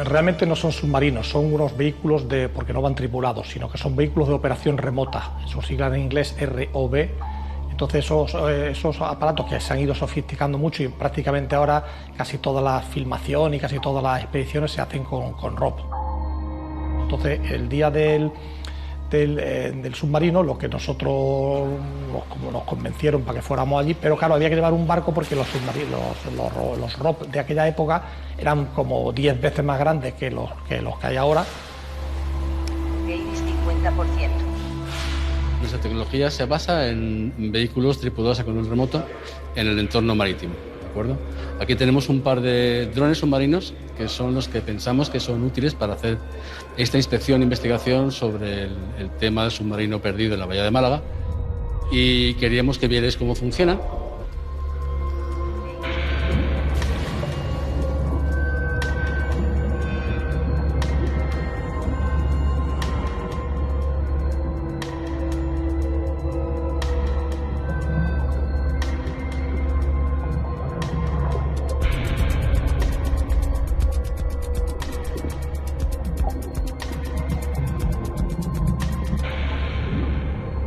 Realmente no son submarinos, son unos vehículos porque no van tripulados, sino que son vehículos de operación remota, sus siglas en inglés ROV. Entonces esos aparatos que se han ido sofisticando mucho y prácticamente ahora casi toda la filmación y casi todas las expediciones se hacen con ROV. Entonces el día del submarino, lo que nosotros nos convencieron para que fuéramos allí, pero claro, había que llevar un barco porque los ROV de aquella época eran como 10 veces más grandes que los que hay ahora. 50%. Nuestra tecnología se basa en vehículos tripulados a control remoto en el entorno marítimo, ¿de acuerdo? Aquí tenemos un par de drones submarinos que son los que pensamos que son útiles para hacer esta inspección e investigación sobre el tema del submarino perdido en la bahía de Málaga, y queríamos que vierais cómo funciona.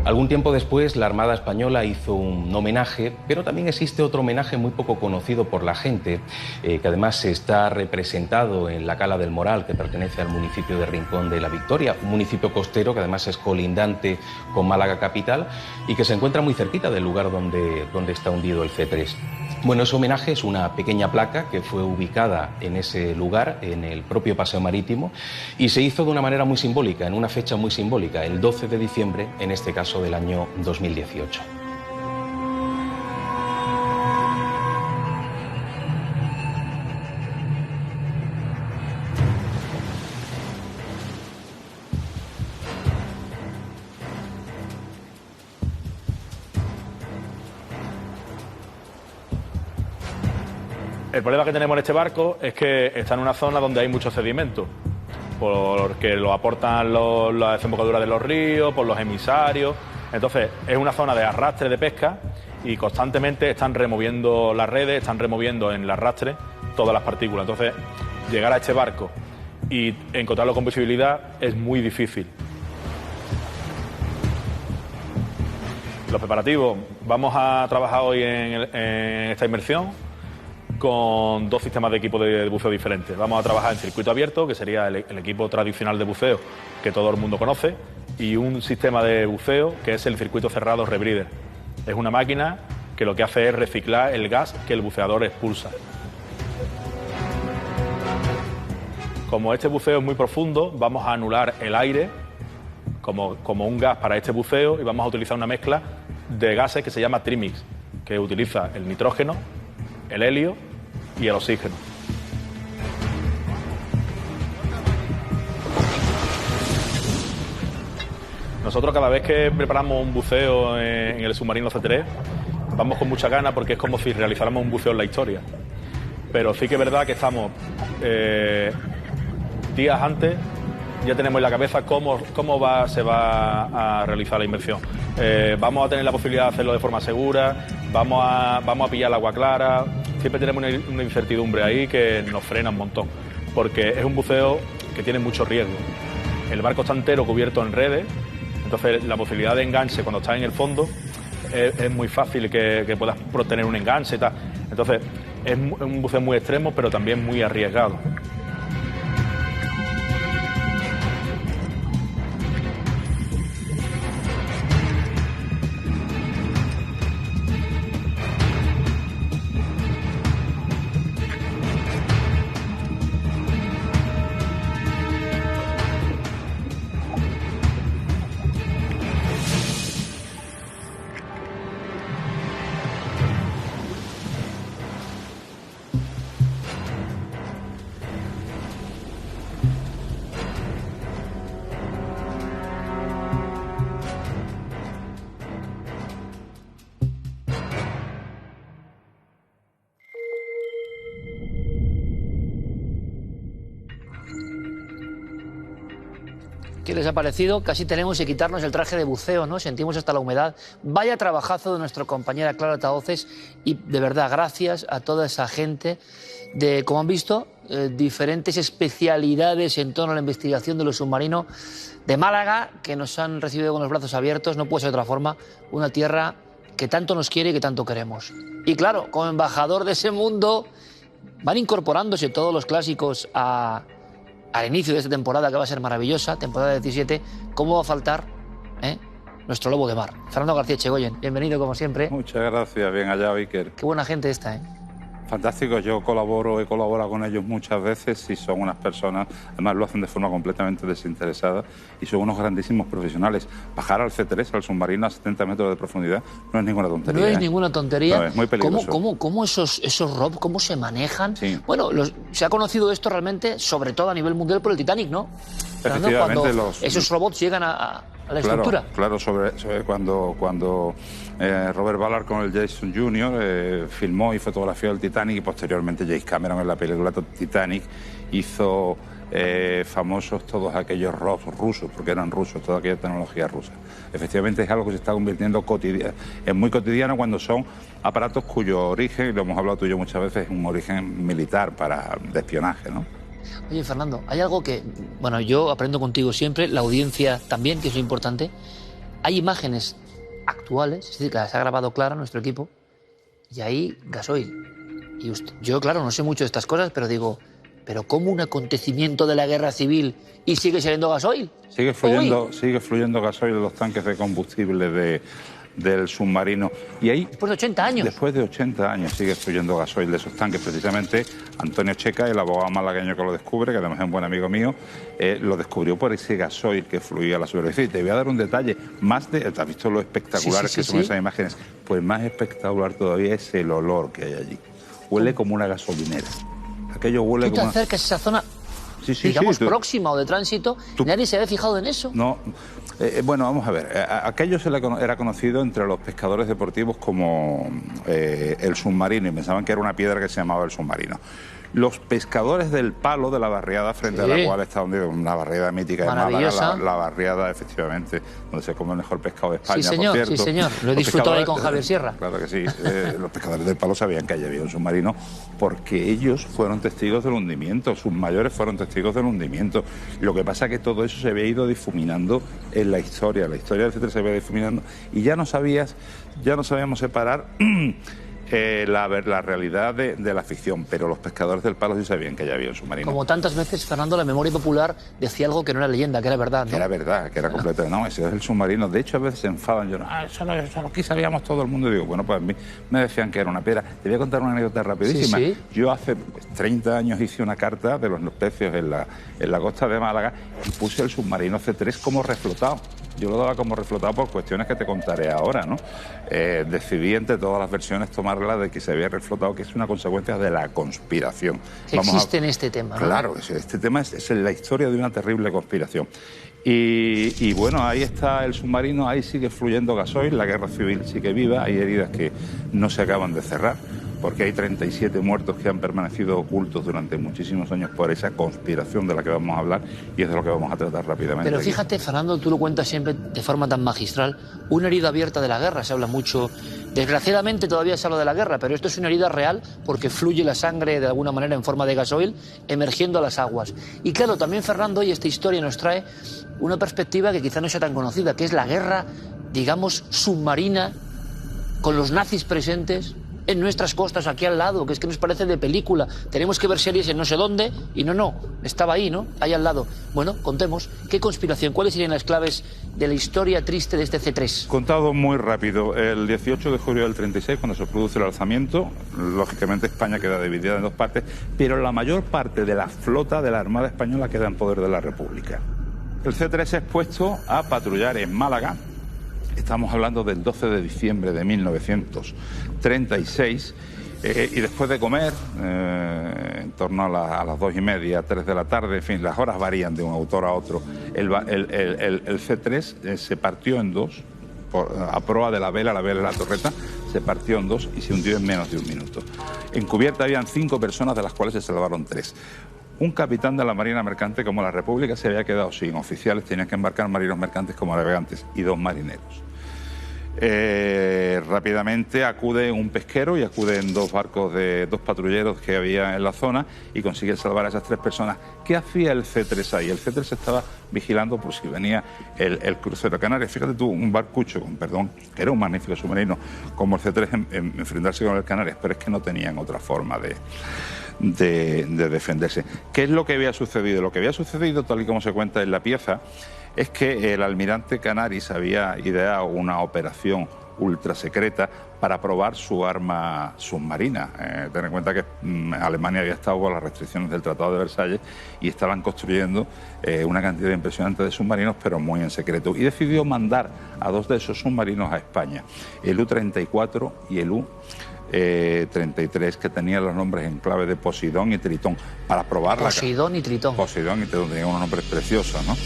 Algún tiempo después, la Armada Española hizo un homenaje, pero también existe otro homenaje muy poco conocido por la gente, que además está representado en la Cala del Moral, que pertenece al municipio de Rincón de la Victoria, un municipio costero que además es colindante con Málaga capital y que se encuentra muy cerquita del lugar donde está hundido el C3. Bueno, ese homenaje es una pequeña placa que fue ubicada en ese lugar, en el propio paseo marítimo, y se hizo de una manera muy simbólica, en una fecha muy simbólica, el 12 de diciembre, en este caso del año 2018. El problema que tenemos en este barco es que está en una zona donde hay mucho sedimento, porque lo aportan las desembocaduras de los ríos, por los emisarios. Entonces, es una zona de arrastre de pesca y constantemente están removiendo las redes, están removiendo en el arrastre todas las partículas. Entonces, llegar a este barco y encontrarlo con visibilidad es muy difícil. Los preparativos, vamos a trabajar hoy en esta inmersión con dos sistemas de equipo de buceo diferentes. Vamos a trabajar en circuito abierto, que sería el equipo tradicional de buceo que todo el mundo conoce, y un sistema de buceo que es el circuito cerrado rebreather. Es una máquina que lo que hace es reciclar el gas que el buceador expulsa. Como este buceo es muy profundo, vamos a anular el aire como un gas para este buceo y vamos a utilizar una mezcla de gases que se llama trimix, que utiliza el nitrógeno, el helio y el oxígeno. Nosotros cada vez que preparamos un buceo en el submarino C3 vamos con mucha gana porque es como si realizáramos un buceo en la historia. Pero sí que es verdad que estamos días antes, ya tenemos en la cabeza cómo se va a realizar la inmersión. Vamos a tener la posibilidad de hacerlo de forma segura, vamos a pillar el agua clara. Siempre tenemos una incertidumbre ahí que nos frena un montón, porque es un buceo que tiene mucho riesgo. El barco está entero cubierto en redes, entonces la posibilidad de enganche cuando estás en el fondo es muy fácil que puedas tener un enganche y tal. Entonces es un buceo muy extremo, pero también muy arriesgado. ¿Qué les ha parecido? Casi tenemos que quitarnos el traje de buceo, ¿no? Sentimos hasta la humedad. Vaya trabajazo de nuestra compañera Clara Tahoces y de verdad gracias a toda esa gente de, como han visto, diferentes especialidades en torno a la investigación de los submarinos de Málaga, que nos han recibido con los brazos abiertos. No puede ser de otra forma, una tierra que tanto nos quiere y que tanto queremos. Y claro, como embajador de ese mundo, van incorporándose todos los clásicos al inicio de esta temporada, que va a ser maravillosa, temporada 17, ¿cómo va a faltar nuestro lobo de mar? Fernando García Echegoyen, bienvenido como siempre. Muchas gracias, bien allá, Iker. Qué buena gente esta, ¿eh? Fantástico, yo he colaborado con ellos muchas veces y son unas personas, además lo hacen de forma completamente desinteresada y son unos grandísimos profesionales. Bajar al C3, al submarino a 70 metros de profundidad, no es ninguna tontería. No es ninguna tontería. No, es muy peligroso. ¿Cómo esos ROV, cómo se manejan? Sí. Bueno, se ha conocido esto realmente, sobre todo a nivel mundial, por el Titanic, ¿no? Efectivamente, cuando esos robots llegan a la estructura. Claro, sobre cuando Robert Ballard con el Jason Jr. Filmó y fotografió el Titanic y posteriormente James Cameron en la película Titanic hizo famosos todos aquellos robots rusos, porque eran rusos, toda aquella tecnología rusa. Efectivamente es algo que se está convirtiendo es muy cotidiano cuando son aparatos cuyo origen, y lo hemos hablado tú y yo muchas veces, es un origen militar de espionaje, ¿no? Oye, Fernando, hay algo que, bueno, yo aprendo contigo siempre, la audiencia también, que es lo importante. Hay imágenes actuales, es decir, que las ha grabado Clara, nuestro equipo, y hay gasoil. Y yo, claro, no sé mucho de estas cosas, pero digo, ¿pero cómo un acontecimiento de la guerra civil y sigue saliendo gasoil? Sigue fluyendo gasoil en los tanques de combustible del submarino. Y ahí, después de 80 años. Después de 80 años sigue fluyendo gasoil de esos tanques. Precisamente Antonio Checa, el abogado malagueño que lo descubre, que además es un buen amigo mío, lo descubrió por ese gasoil que fluía a la superficie. Y te voy a dar un detalle. ¿Has visto lo espectaculares que son esas imágenes? Pues más espectacular todavía es el olor que hay allí. Huele como una gasolinera. Aquello huele como... ¿Tú te acercas a esa zona, digamos, próxima o de tránsito? ¿Nadie se había fijado en eso? No. Bueno, vamos a ver. Aquello era conocido entre los pescadores deportivos como el submarino y pensaban que era una piedra que se llamaba el submarino. Los pescadores del Palo, de la barriada frente a la cual está una barriada mítica de Málaga, la barriada, efectivamente, donde se come el mejor pescado de España, sí, señor, por cierto. Sí, señor, lo he disfrutado ahí con Javier Sierra. Claro que sí, los pescadores del Palo sabían que allí había un submarino porque ellos fueron testigos del hundimiento, sus mayores fueron testigos del hundimiento. Lo que pasa es que todo eso se había ido difuminando en la historia del C3 se había difuminando y ya no sabíamos separar la realidad de la ficción, pero los pescadores del Palo sí sabían que ya había un submarino. Como tantas veces, Fernando, la memoria popular decía algo que no era leyenda, que era verdad, ¿no? Que era verdad, que era completo. No, ese es el submarino. De hecho, a veces se enfadan. Yo, eso aquí sabíamos todo el mundo. Y digo, bueno, pues a mí me decían que era una piedra. Te voy a contar una anécdota rapidísima. Sí. Yo hace 30 años hice una carta de los pecios en la costa de Málaga y puse el submarino C3 como reflotado. Yo lo daba como reflotado por cuestiones que te contaré ahora, ¿no? Decidí entre todas las versiones tomarla de que se había reflotado, que es una consecuencia de la conspiración. Existe en este tema, ¿no? Claro, este tema es la historia de una terrible conspiración. Y bueno, ahí está el submarino, ahí sigue fluyendo gasoil, la guerra civil sigue viva, hay heridas que no se acaban de cerrar, porque hay 37 muertos que han permanecido ocultos durante muchísimos años por esa conspiración de la que vamos a hablar y es de lo que vamos a tratar rápidamente. Pero fíjate, Fernando, tú lo cuentas siempre de forma tan magistral, una herida abierta de la guerra, se habla mucho, desgraciadamente todavía se habla de la guerra, pero esto es una herida real porque fluye la sangre de alguna manera en forma de gasoil emergiendo a las aguas. Y claro, también Fernando, y esta historia nos trae una perspectiva que quizá no sea tan conocida, que es la guerra, digamos, submarina, con los nazis presentes en nuestras costas, aquí al lado, que es que nos parece de película. Tenemos que ver series en no sé dónde, y no, estaba ahí, ¿no? Ahí al lado. Bueno, contemos, ¿qué conspiración? ¿Cuáles serían las claves de la historia triste de este C3? Contado muy rápido. El 18 de julio del 36, cuando se produce el alzamiento, lógicamente España queda dividida en dos partes, pero la mayor parte de la flota de la Armada Española queda en poder de la República. El C3 es puesto a patrullar en Málaga. Estamos hablando del 12 de diciembre de 1936 y después de comer, en torno a las 2:30, 3 de la tarde, en fin, las horas varían de un autor a otro, el C3 se partió en dos, a proa de la vela de la torreta, se partió en dos y se hundió en menos de un minuto. En cubierta habían 5 personas, de las cuales se salvaron 3. un capitán de la Marina Mercante. Como la República se había quedado sin oficiales, tenían que embarcar marinos mercantes como navegantes y 2 marineros. Rápidamente acude un pesquero y acuden 2 barcos de 2 patrulleros que había en la zona y consiguen salvar a esas 3 personas. ¿Qué hacía el C3 ahí? El C3 estaba vigilando por si venía el crucero de Canarias. Fíjate tú, un barcucho, perdón, que era un magnífico submarino, como el C3 en enfrentarse con el Canarias, pero es que no tenían otra forma de defenderse. ¿Qué es lo que había sucedido? Lo que había sucedido, tal y como se cuenta en la pieza, es que el almirante Canaris había ideado una operación ultra secreta para probar su arma submarina. Ten en cuenta que Alemania había estado con las restricciones del Tratado de Versalles y estaban construyendo una cantidad impresionante de submarinos, pero muy en secreto. Y decidió mandar a 2 de esos submarinos a España, el U-34 y el U-33, que tenían los nombres en clave de Poseidón y Tritón, para probar Poseidón y Tritón. Poseidón y Tritón, tenían unos nombres preciosos, ¿no?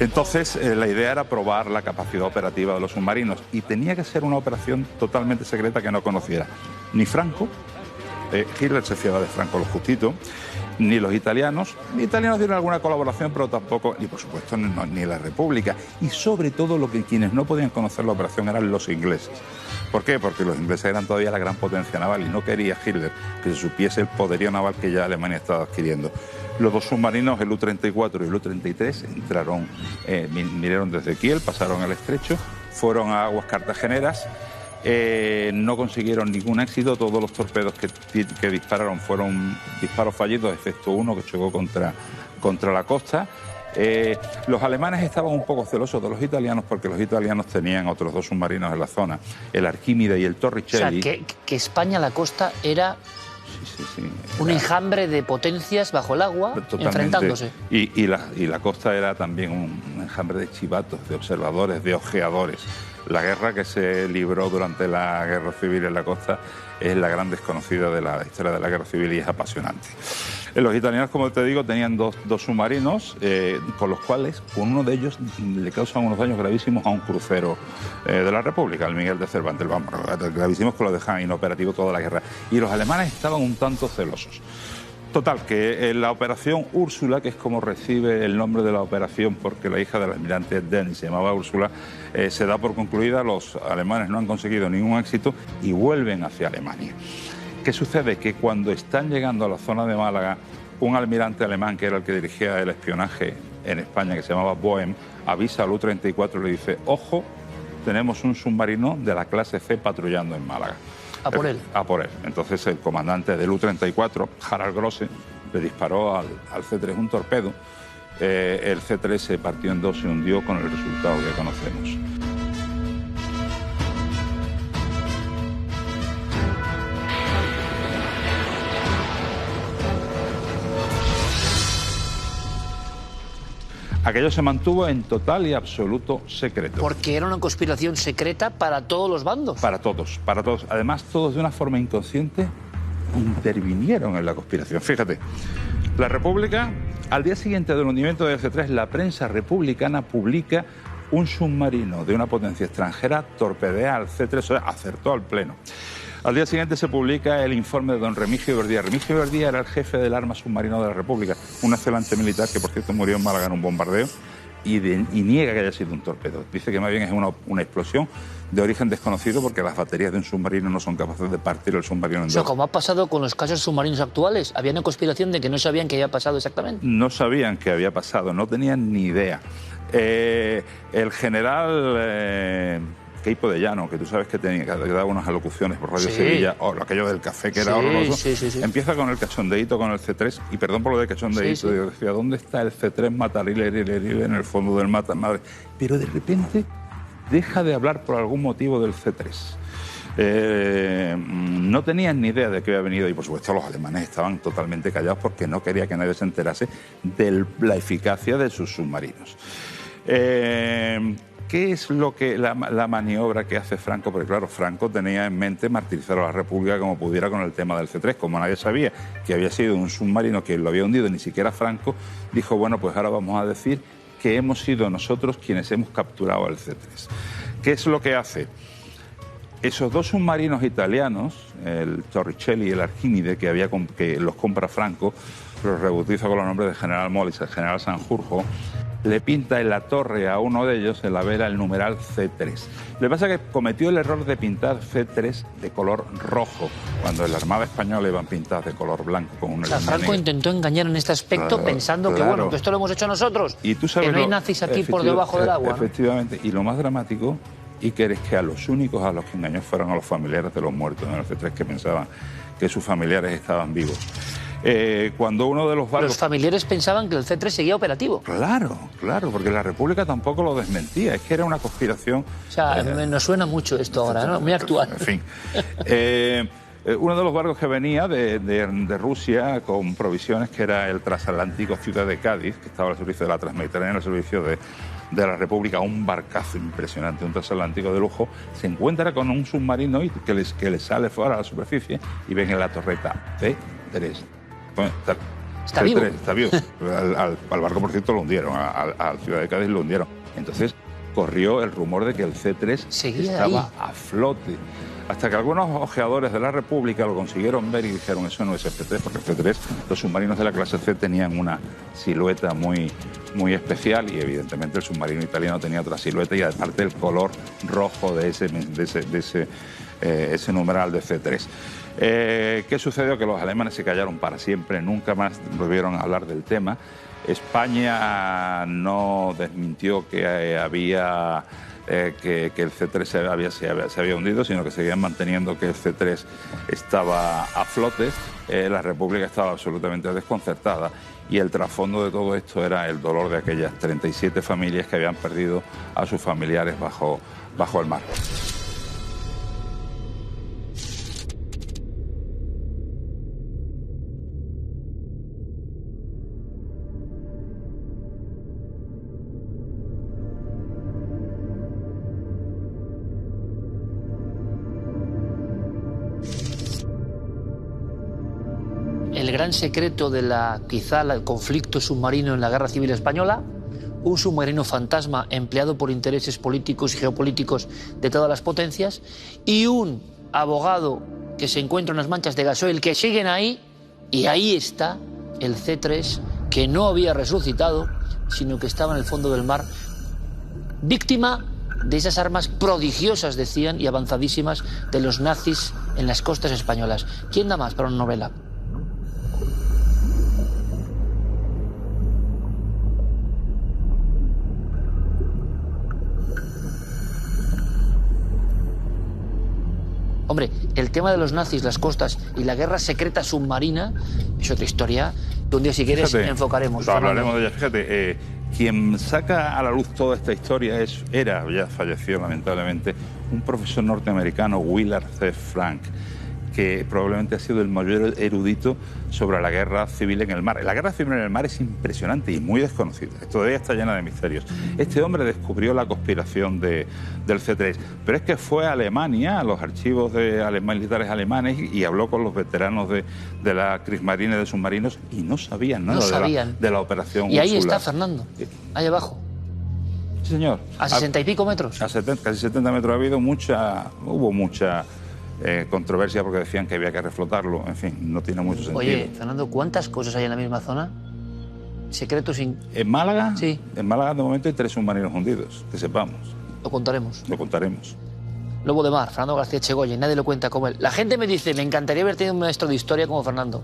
Entonces, la idea era probar la capacidad operativa de los submarinos y tenía que ser una operación totalmente secreta que no conociera ni Franco. Hitler se fiaba de Franco lo justito, ni los italianos. Los italianos dieron alguna colaboración, pero tampoco, y por supuesto ni la República. Y sobre todo quienes no podían conocer la operación eran los ingleses. ¿Por qué? Porque los ingleses eran todavía la gran potencia naval y no quería Hitler que se supiese el poderío naval que ya Alemania estaba adquiriendo. Los 2 submarinos, el U-34 y el U-33, entraron, vinieron desde Kiel, pasaron el estrecho, fueron a aguas cartageneras. No consiguieron ningún éxito. Todos los torpedos que dispararon fueron disparos fallidos, excepto uno que chocó contra la costa. Los alemanes estaban un poco celosos de los italianos porque los italianos tenían otros 2 submarinos en la zona, el Arquímide y el Torricelli. O sea, que España, la costa, era... Sí, un enjambre de potencias bajo el agua, totalmente, enfrentándose. Y la costa era también un enjambre de chivatos, de observadores, de ojeadores. La guerra que se libró durante la Guerra Civil en la costa es la gran desconocida de la historia de la Guerra Civil y es apasionante. Los italianos, como te digo, tenían dos submarinos, con los cuales, con uno de ellos, le causan unos daños gravísimos a un crucero de la República, el Miguel de Cervantes. Vamos, gravísimos que lo dejan inoperativo toda la guerra. Y los alemanes estaban un tanto celosos. Total, que en la operación Úrsula, que es como recibe el nombre de la operación porque la hija del almirante Dennis se llamaba Úrsula, se da por concluida. Los alemanes no han conseguido ningún éxito y vuelven hacia Alemania. ¿Qué sucede? Que cuando están llegando a la zona de Málaga, un almirante alemán, que era el que dirigía el espionaje en España, que se llamaba Boehm, avisa al U-34 y le dice: ojo, tenemos un submarino de la clase C patrullando en Málaga. A por él. A por él. Entonces el comandante del U-34, Harald Grosse, le disparó al C-3 un torpedo. El C-3 se partió en 2 y hundió con el resultado que conocemos. Aquello se mantuvo en total y absoluto secreto. Porque era una conspiración secreta para todos los bandos. Para todos, para todos. Además, todos de una forma inconsciente intervinieron en la conspiración. Fíjate, la República, al día siguiente del hundimiento del C-3, la prensa republicana publica: un submarino de una potencia extranjera torpedea al C-3, o sea, acertó al pleno. Al día siguiente se publica el informe de don Remigio Verdía. Remigio Verdía era el jefe del arma submarino de la República, un excelente militar que, por cierto, murió en Málaga en un bombardeo y niega que haya sido un torpedo. Dice que más bien es una explosión de origen desconocido porque las baterías de un submarino no son capaces de partir el submarino en dos. O sea, como ha pasado con los casos submarinos actuales, había una conspiración de que no sabían qué había pasado exactamente. No sabían qué había pasado, no tenían ni idea. El general... Queipo de Llano, que tú sabes que daba unas alocuciones por Radio Sevilla, o aquello del café que era horroroso, empieza con el cachondeíto con el C3, y perdón por lo de cachondeíto, decía: ¿dónde está el C3 Matariler en el fondo del madre? Pero de repente deja de hablar por algún motivo del C3. No tenían ni idea de qué había venido, y por supuesto los alemanes estaban totalmente callados porque no quería que nadie se enterase de la eficacia de sus submarinos. ¿Qué es lo que la maniobra que hace Franco? Porque claro, Franco tenía en mente martirizar a la República como pudiera con el tema del C3. Como nadie sabía que había sido un submarino que lo había hundido, ni siquiera Franco, dijo: bueno, pues ahora vamos a decir que hemos sido nosotros quienes hemos capturado el C3. ¿Qué es lo que hace? esos dos submarinos italianos, el Torricelli y el Arquímide, que los compra Franco, los rebautiza con los nombres de General Mollis, el General Sanjurjo, le pinta en la torre a uno de ellos, en la vela, el numeral C3. Lo que pasa es que cometió el error de pintar C3 de color rojo, cuando en la Armada Española iban pintadas de color blanco con un Franco intentó engañar en este aspecto, pensando que, bueno, que esto lo hemos hecho nosotros, y tú sabes, que no hay nazis aquí por debajo del agua. Efectivamente, ¿no? Y lo más dramático, Iker, es que a los únicos a los que engañó fueron a los familiares de los muertos en el C3, que pensaban que sus familiares estaban vivos. Cuando uno de los barcos... Los familiares pensaban que el C3 seguía operativo. Claro, porque la República tampoco lo desmentía, es que era una conspiración... O sea, nos suena mucho esto ahora, ¿no? Muy actual. En fin. Uno de los barcos que venía de Rusia con provisiones, que era el transatlántico Ciudad de Cádiz, que estaba al servicio de la Transmediterránea, al servicio de la República, un barcazo impresionante, un transatlántico de lujo, se encuentra con un submarino que les sale fuera a la superficie y ven en la torreta C3. Bueno, está vivo. Está vivo. Al barco, por cierto, lo hundieron, al Ciudad de Cádiz lo hundieron. Entonces corrió el rumor de que el C3 estaba a flote. Hasta que algunos ojeadores de la República lo consiguieron ver y dijeron, eso no es el C3, porque el C3, los submarinos de la clase C tenían una silueta muy especial y evidentemente el submarino italiano tenía otra silueta y aparte el color rojo de ese numeral de C3. ¿Qué sucedió? Que los alemanes se callaron para siempre, nunca más volvieron a hablar del tema. España no desmintió que que el C3 se había hundido, sino que seguían manteniendo que el C3 estaba a flote. La República estaba absolutamente desconcertada y el trasfondo de todo esto era el dolor de aquellas 37 familias que habían perdido a sus familiares bajo el mar. El gran secreto de quizá el conflicto submarino en la Guerra Civil Española, un submarino fantasma empleado por intereses políticos y geopolíticos de todas las potencias y un abogado que se encuentra en unas manchas de gasoil que siguen ahí, y ahí está el C3 que no había resucitado, sino que estaba en el fondo del mar, víctima de esas armas prodigiosas, decían, y avanzadísimas de los nazis en las costas españolas. ¿Quién da más para una novela? Hombre, el tema de los nazis, las costas y la guerra secreta submarina es otra historia que un día, si quieres, enfocaremos. Hablaremos de ella. Fíjate, quien saca a la luz toda esta historia ya falleció lamentablemente, un profesor norteamericano, Willard C. Frank, que probablemente ha sido el mayor erudito sobre la guerra civil en el mar. La guerra civil en el mar es impresionante y muy desconocida. Todavía está llena de misterios. Este hombre descubrió la conspiración del C3, pero es que fue a Alemania, a los archivos de militares alemanes, y habló con los veteranos de la Kriegsmarine de submarinos y no sabían nada de la operación Y ahí Úrsula. está Fernando, ahí abajo. Sí, señor. ¿A 60 y pico metros? Casi 70 metros. Hubo mucha controversia porque decían que había que reflotarlo. En fin, no tiene mucho sentido. Oye, Fernando, ¿cuántas cosas hay en la misma zona? Secretos sin... ¿En Málaga? Sí. En Málaga de momento hay 3 submarinos hundidos, que sepamos. Lo contaremos. Lo contaremos. Lobo de mar, Fernando García Echegoyen, nadie lo cuenta como él. La gente me dice, me encantaría haber tenido un maestro de historia como Fernando.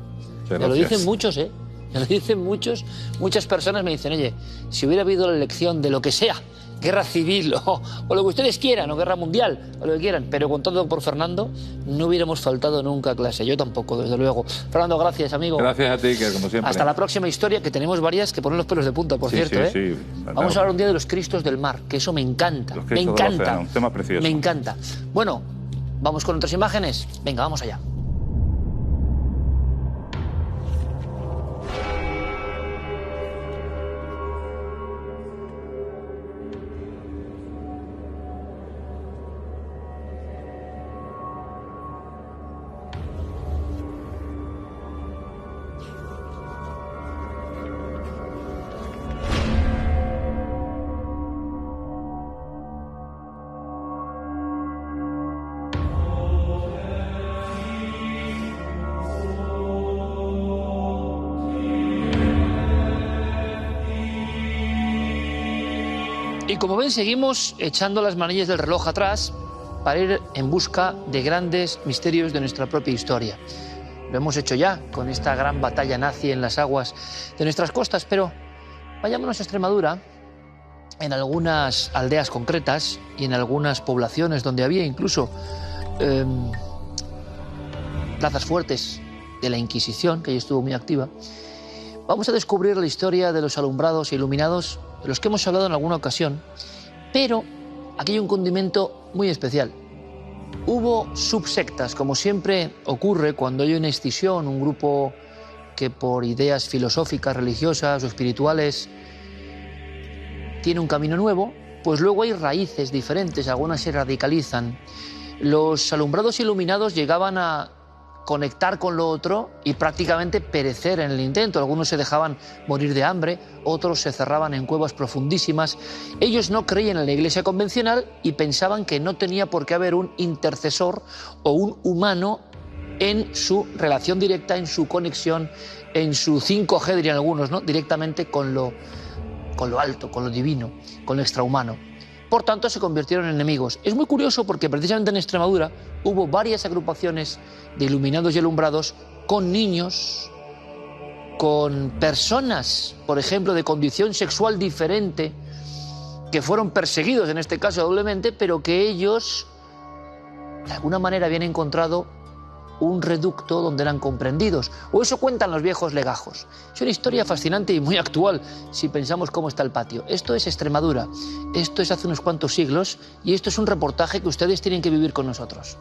Me lo dicen muchos, ¿eh? Me lo dicen muchos. Muchas personas me dicen, oye, si hubiera habido la elección de lo que sea, guerra civil o lo que ustedes quieran, o guerra mundial, o lo que quieran, pero contando por Fernando, no hubiéramos faltado nunca a clase. Yo tampoco, desde luego. Fernando, gracias, amigo. Gracias a ti, que como siempre. Hasta la próxima historia, que tenemos varias que ponen los pelos de punta, por cierto. Sí. Vamos a hablar un día de los Cristos del mar, que eso me encanta. Me encanta. Un tema precioso. Me encanta. Bueno, vamos con otras imágenes. Venga, vamos allá. Y como ven, seguimos echando las manillas del reloj atrás para ir en busca de grandes misterios de nuestra propia historia. Lo hemos hecho ya con esta gran batalla nazi en las aguas de nuestras costas, pero vayámonos a Extremadura, en algunas aldeas concretas y en algunas poblaciones donde había incluso plazas fuertes de la Inquisición, que ahí estuvo muy activa. Vamos a descubrir la historia de los alumbrados e iluminados, de los que hemos hablado en alguna ocasión, pero aquí hay un condimento muy especial. Hubo subsectas, como siempre ocurre cuando hay una escisión, un grupo que por ideas filosóficas, religiosas o espirituales tiene un camino nuevo, pues luego hay raíces diferentes, algunas se radicalizan. Los alumbrados iluminados llegaban a conectar con lo otro y prácticamente perecer en el intento. Algunos se dejaban morir de hambre, otros se cerraban en cuevas profundísimas. Ellos no creían en la iglesia convencional y pensaban que no tenía por qué haber un intercesor o un humano en su relación directa, en su conexión, en su 5G, dirían algunos, ¿no? Directamente con lo alto, con lo divino, con lo extrahumano. Por tanto, se convirtieron en enemigos. Es muy curioso porque precisamente en Extremadura hubo varias agrupaciones de iluminados y alumbrados con niños, con personas, por ejemplo, de condición sexual diferente, que fueron perseguidos, en este caso doblemente, pero que ellos, de alguna manera, habían encontrado un reducto donde eran comprendidos. O eso cuentan los viejos legajos. Es una historia fascinante y muy actual si pensamos cómo está el patio. Esto es Extremadura, esto es hace unos cuantos siglos y esto es un reportaje que ustedes tienen que vivir con nosotros.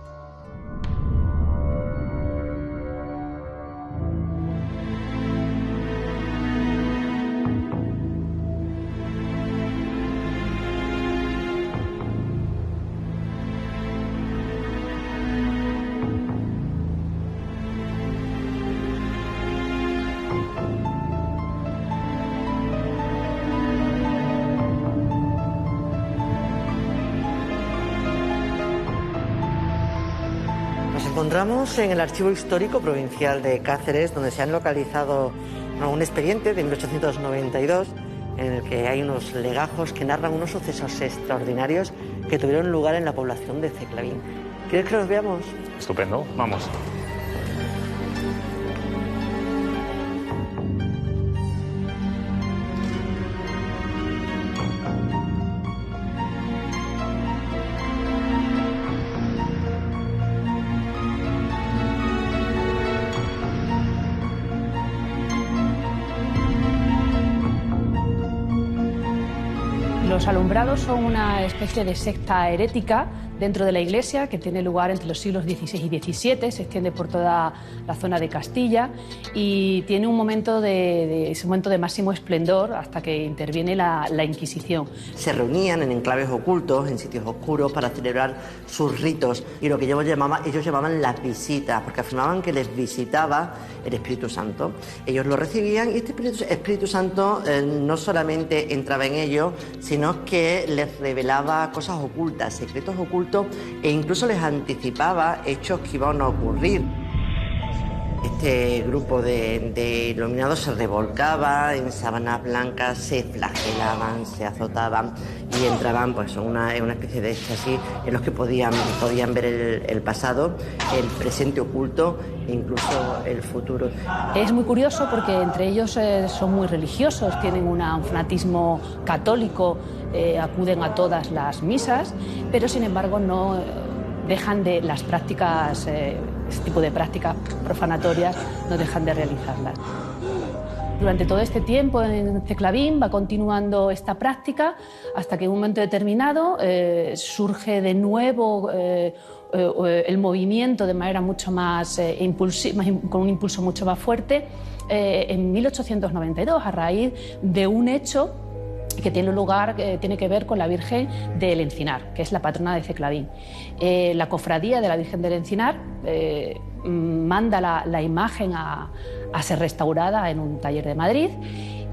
Encontramos en el Archivo Histórico Provincial de Cáceres, donde se han localizado un expediente de 1892 en el que hay unos legajos que narran unos sucesos extraordinarios que tuvieron lugar en la población de Ceclavín. ¿Quieres que los veamos? Estupendo, vamos. Los alumbrados son una especie de secta herética dentro de la Iglesia que tiene lugar entre los siglos XVI y XVII, se extiende por toda la zona de Castilla y tiene un momento de máximo esplendor hasta que interviene la Inquisición. Se reunían en enclaves ocultos, en sitios oscuros, para celebrar sus ritos y lo que ellos llamaban las visitas, porque afirmaban que les visitaba el Espíritu Santo. Ellos lo recibían y este Espíritu Santo no solamente entraba en ellos, sino que les revelaba cosas ocultas, secretos ocultos, e incluso les anticipaba hechos que iban a ocurrir. Este grupo de iluminados se revolcaba en sábanas blancas, se flagelaban, se azotaban y entraban pues, en una especie de éxtasis en los que podían ver el pasado, el presente oculto e incluso el futuro. Es muy curioso porque entre ellos son muy religiosos, tienen un fanatismo católico, acuden a todas las misas, pero sin embargo no dejan de las prácticas, este tipo de prácticas profanatorias, no dejan de realizarlas. Durante todo este tiempo en Ceclavín va continuando esta práctica hasta que en un momento determinado surge de nuevo el movimiento de manera mucho más impulsiva, con un impulso mucho más fuerte, en 1892, a raíz de un hecho que tiene lugar, tiene que ver con la Virgen del Encinar, que es la patrona de Ceclavín. La cofradía de la Virgen del Encinar manda la imagen a ser restaurada en un taller de Madrid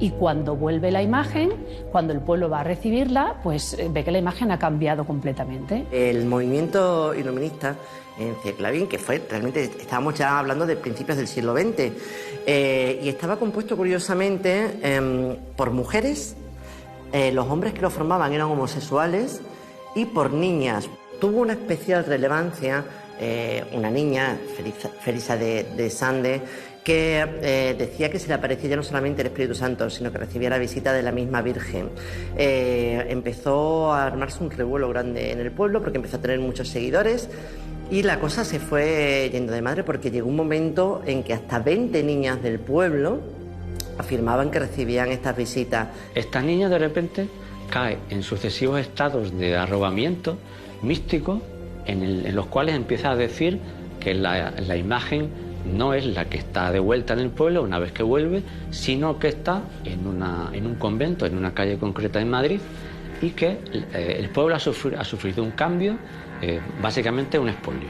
y cuando vuelve la imagen, cuando el pueblo va a recibirla, pues ve que la imagen ha cambiado completamente. El movimiento iluminista en Ceclavín, que fue realmente, estábamos ya hablando de principios del siglo XX, y estaba compuesto curiosamente por mujeres, Los hombres que lo formaban eran homosexuales y por niñas. Tuvo una especial relevancia una niña, Felisa de Sande, que decía que se le aparecía ya no solamente el Espíritu Santo, sino que recibía la visita de la misma Virgen. Empezó a armarse un revuelo grande en el pueblo porque empezó a tener muchos seguidores y la cosa se fue yendo de madre porque llegó un momento en que hasta 20 niñas del pueblo afirmaban que recibían estas visitas. Esta niña de repente cae en sucesivos estados de arrobamiento místico en los cuales empieza a decir que la imagen no es la que está de vuelta en el pueblo una vez que vuelve, sino que está en un convento, en una calle concreta en Madrid, y que el pueblo ha sufrido un cambio, básicamente un expolio.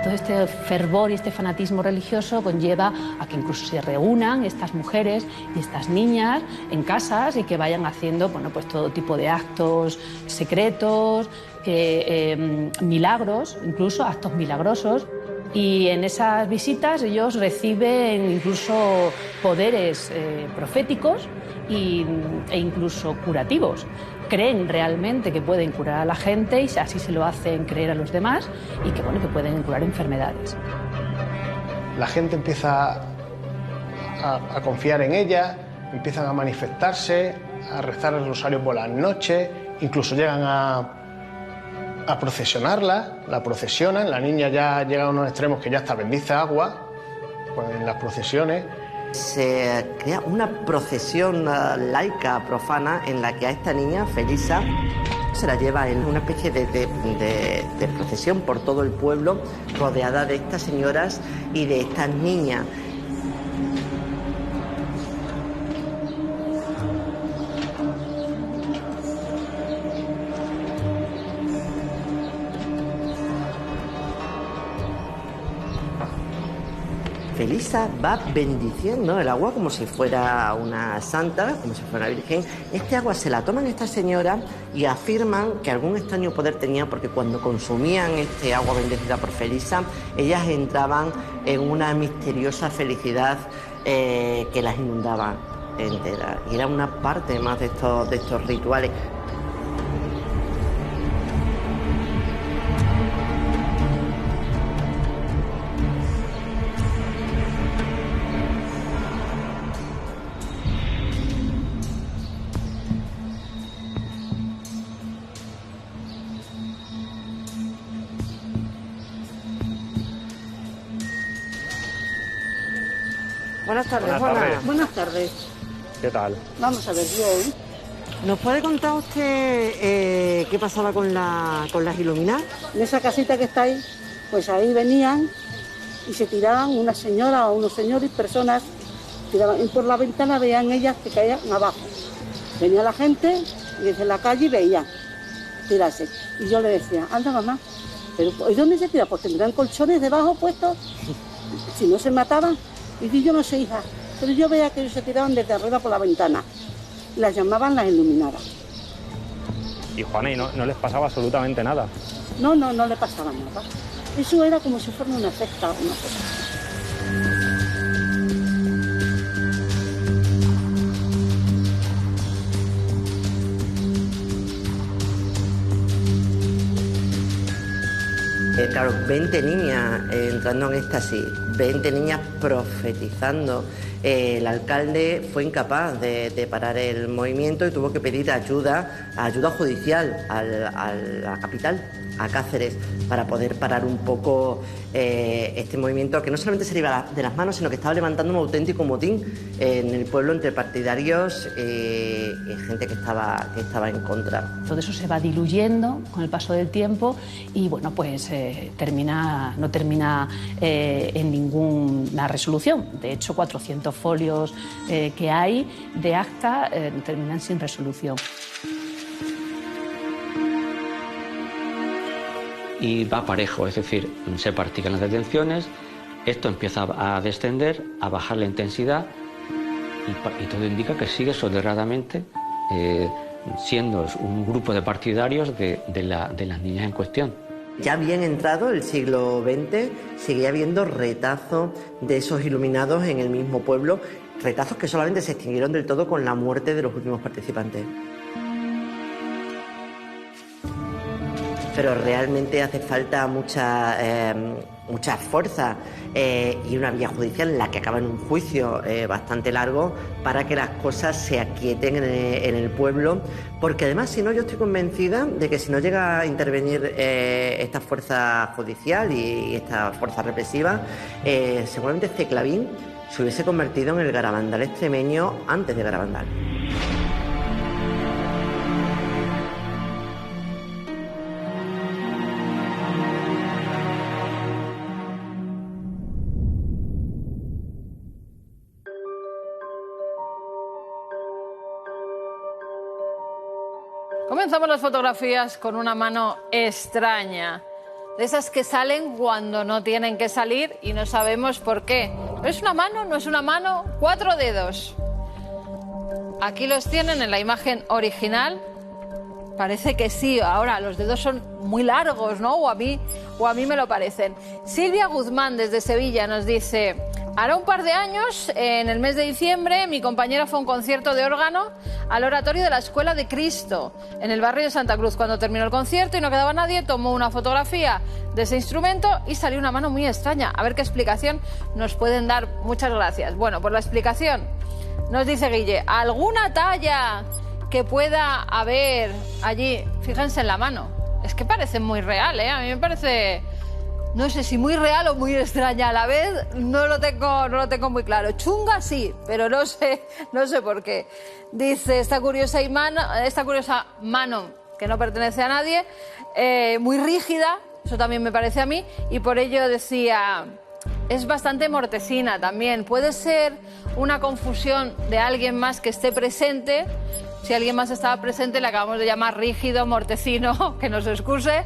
Todo este fervor y este fanatismo religioso conlleva a que incluso se reúnan estas mujeres y estas niñas en casas y que vayan haciendo, bueno, pues todo tipo de actos secretos, milagros, incluso actos milagrosos. Y en esas visitas ellos reciben incluso poderes proféticos e incluso curativos. Creen realmente que pueden curar a la gente y así se lo hacen creer a los demás y que, bueno, que pueden curar enfermedades. La gente empieza a confiar en ella, empiezan a manifestarse, a rezar el rosario por las noches, incluso llegan a procesionarla, la procesionan, la niña ya llega a unos extremos que ya hasta bendice agua pues, en las procesiones. Se crea una procesión laica, profana, en la que a esta niña, Felisa, se la lleva en una especie de procesión por todo el pueblo, rodeada de estas señoras y de estas niñas. Felisa va bendiciendo el agua como si fuera una santa, como si fuera una virgen. Este agua se la toman estas señoras y afirman que algún extraño poder tenía porque cuando consumían este agua bendecida por Felisa, ellas entraban en una misteriosa felicidad que las inundaba enteras. Y era una parte más de estos rituales. Buenas tardes, Juana. Buenas tardes. ¿Qué tal? Vamos a ver, bien. ¿Nos puede contar usted qué pasaba con las iluminadas? En esa casita que está ahí, pues ahí venían y se tiraban una señora o unos señores, personas, tiraban, y por la ventana veían ellas que caían abajo. Venía la gente y desde la calle veían tirarse. Y yo le decía, anda mamá, pero ¿y dónde se tira? Pues tendrán colchones debajo puestos, si no se mataban. Y dije, yo no sé, hija, pero yo veía que ellos se tiraban desde arriba por la ventana. Las llamaban las iluminadas. Y Juana, ¿y no les pasaba absolutamente nada? No le pasaba nada. Eso era como si fuera una secta o una cosa. Claro, 20 niñas entrando en éxtasis, 20 niñas profetizando. El alcalde fue incapaz de parar el movimiento y tuvo que pedir ayuda judicial a la capital, a Cáceres, para poder parar un poco este movimiento que no solamente se le iba de las manos, sino que estaba levantando un auténtico motín en el pueblo entre partidarios y gente que estaba en contra. Todo eso se va diluyendo con el paso del tiempo y bueno, pues no termina en ninguna resolución. De hecho, 400 folios que hay de acta terminan sin resolución. Y va parejo, es decir, se practican las detenciones, esto empieza a descender, a bajar la intensidad y todo indica que sigue soterradamente siendo un grupo de partidarios de las niñas en cuestión. Ya bien entrado el siglo XX, seguía habiendo retazos de esos iluminados en el mismo pueblo, retazos que solamente se extinguieron del todo con la muerte de los últimos participantes. Pero realmente hace falta mucha fuerza y una vía judicial en la que acaba en un juicio bastante largo para que las cosas se aquieten en el pueblo, porque además, si no, yo estoy convencida de que si no llega a intervenir esta fuerza judicial y esta fuerza represiva, seguramente Ceclavín se hubiese convertido en el Garabandal extremeño antes de Garabandal. Comenzamos las fotografías con una mano extraña, de esas que salen cuando no tienen que salir y no sabemos por qué. ¿Es una mano? ¿No es una mano? 4 dedos. Aquí los tienen en la imagen original. Parece que sí. Ahora, los dedos son muy largos, ¿no? O a mí me lo parecen. Silvia Guzmán, desde Sevilla, nos dice: hará un par de años, en el mes de diciembre, mi compañera fue a un concierto de órgano al oratorio de la Escuela de Cristo, en el barrio de Santa Cruz. Cuando terminó el concierto y no quedaba nadie, tomó una fotografía de ese instrumento y salió una mano muy extraña. A ver qué explicación nos pueden dar. Muchas gracias. Bueno, por la explicación nos dice Guille: ¿alguna talla que pueda haber allí? Fíjense en la mano. Es que parece muy real, ¿eh? A mí me parece... No sé si muy real o muy extraña a la vez, no lo tengo muy claro. Chunga sí, pero no sé por qué. Dice, esta curiosa mano, que no pertenece a nadie, muy rígida, eso también me parece a mí, y por ello decía, es bastante mortecina también. Puede ser una confusión de alguien más que esté presente. Si alguien más estaba presente, le acabamos de llamar rígido, mortecino, que nos excuse.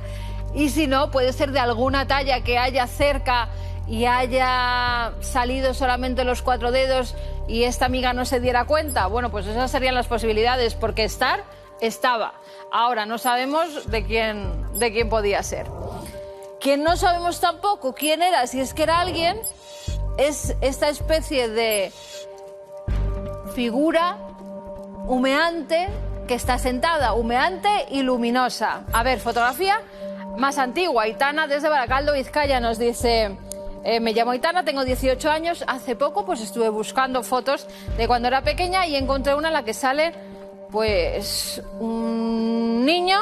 Y si no, puede ser de alguna talla que haya cerca y haya salido solamente los 4 dedos y esta amiga no se diera cuenta. Bueno, pues esas serían las posibilidades, porque estaba. Ahora no sabemos de quién podía ser. Quien no sabemos tampoco quién era, si es que era alguien, es esta especie de figura humeante que está sentada, humeante y luminosa. A ver, fotografía más antigua. Aitana, desde Baracaldo, Vizcaya, nos dice: me llamo Aitana, tengo 18 años. Hace poco pues estuve buscando fotos de cuando era pequeña y encontré una en la que sale pues un niño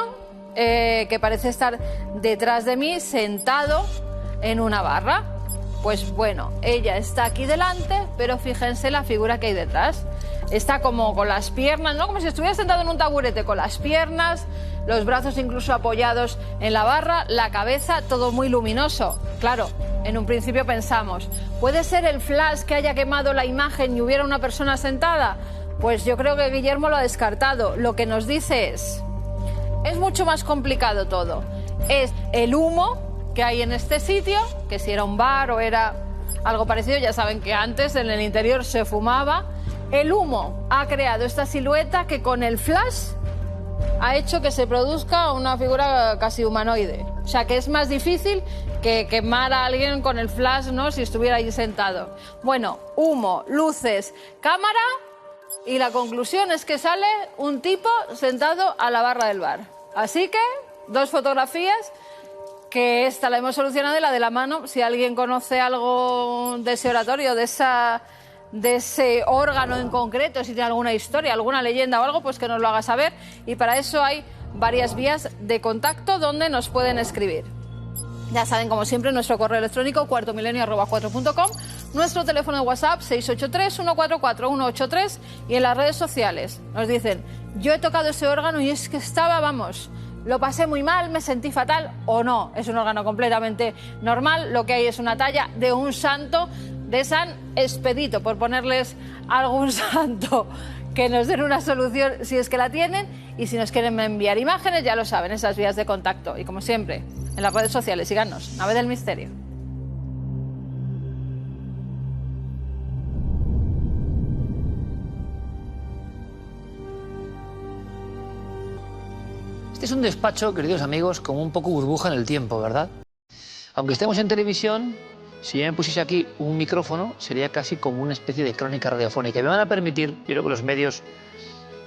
que parece estar detrás de mí, sentado en una barra. Pues bueno, ella está aquí delante, pero fíjense la figura que hay detrás. Está como con las piernas, ¿no? Como si estuviera sentado en un taburete, con las piernas, los brazos incluso apoyados en la barra, la cabeza, todo muy luminoso. Claro, en un principio pensamos, ¿puede ser el flash que haya quemado la imagen y hubiera una persona sentada? Pues yo creo que Guillermo lo ha descartado. Lo que nos dice es mucho más complicado todo. Es el humo que hay en este sitio, que si era un bar o era algo parecido, ya saben que antes en el interior se fumaba. El humo ha creado esta silueta que con el flash ha hecho que se produzca una figura casi humanoide. O sea, que es más difícil que quemar a alguien con el flash, ¿no?, si estuviera ahí sentado. Bueno, humo, luces, cámara, y la conclusión es que sale un tipo sentado a la barra del bar. Así que, 2 fotografías, que esta la hemos solucionado, y la de la mano, si alguien conoce algo de ese oratorio, de ese órgano en concreto, si tiene alguna historia, alguna leyenda o algo, pues que nos lo haga saber. Y para eso hay varias vías de contacto donde nos pueden escribir. Ya saben, como siempre, nuestro correo electrónico cuartomilenio@4.com, nuestro teléfono de WhatsApp 683-144-183, y en las redes sociales nos dicen: yo he tocado ese órgano y es que estaba, vamos, lo pasé muy mal, me sentí fatal. O no, es un órgano completamente normal, lo que hay es una talla de un santo, de San Expedito, por ponerles algún santo, que nos den una solución si es que la tienen. Y si nos quieren enviar imágenes, ya lo saben, esas vías de contacto. Y como siempre, en las redes sociales, síganos, Nave del Misterio. Este es un despacho, queridos amigos, como un poco burbuja en el tiempo, ¿verdad? Aunque estemos en televisión, si yo me pusiese aquí un micrófono, sería casi como una especie de crónica radiofónica. Y me van a permitir, yo creo que los medios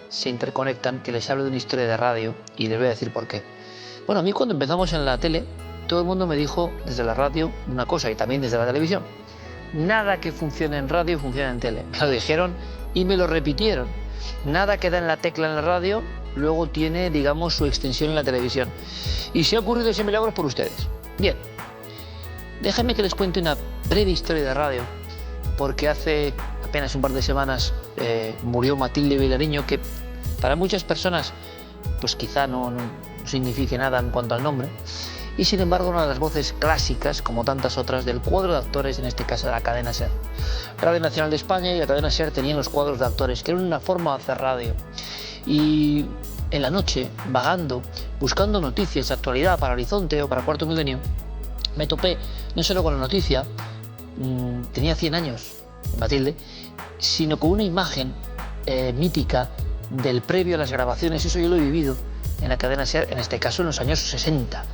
se interconectan, que les hable de una historia de radio, y les voy a decir por qué. Bueno, a mí cuando empezamos en la tele, todo el mundo me dijo desde la radio una cosa, y también desde la televisión. Nada que funcione en radio funciona en tele. Me lo dijeron y me lo repitieron. Nada que da en la tecla en la radio, luego tiene, digamos, su extensión en la televisión. Y se ha ocurrido ese milagro por ustedes. Bien, déjenme que les cuente una breve historia de radio, porque hace apenas un par de semanas murió Matilde Vilariño, que para muchas personas pues quizá no signifique nada en cuanto al nombre, y sin embargo una de las voces clásicas, como tantas otras, del cuadro de actores, en este caso de la cadena SER. Radio Nacional de España y la cadena SER tenían los cuadros de actores, que eran una forma de hacer radio. Y en la noche, vagando, buscando noticias de actualidad para Horizonte o para Cuarto Milenio, me topé no solo con la noticia, tenía 100 años, Matilde, sino con una imagen mítica del previo a las grabaciones. Eso yo lo he vivido en la cadena SER, en este caso en los años 60.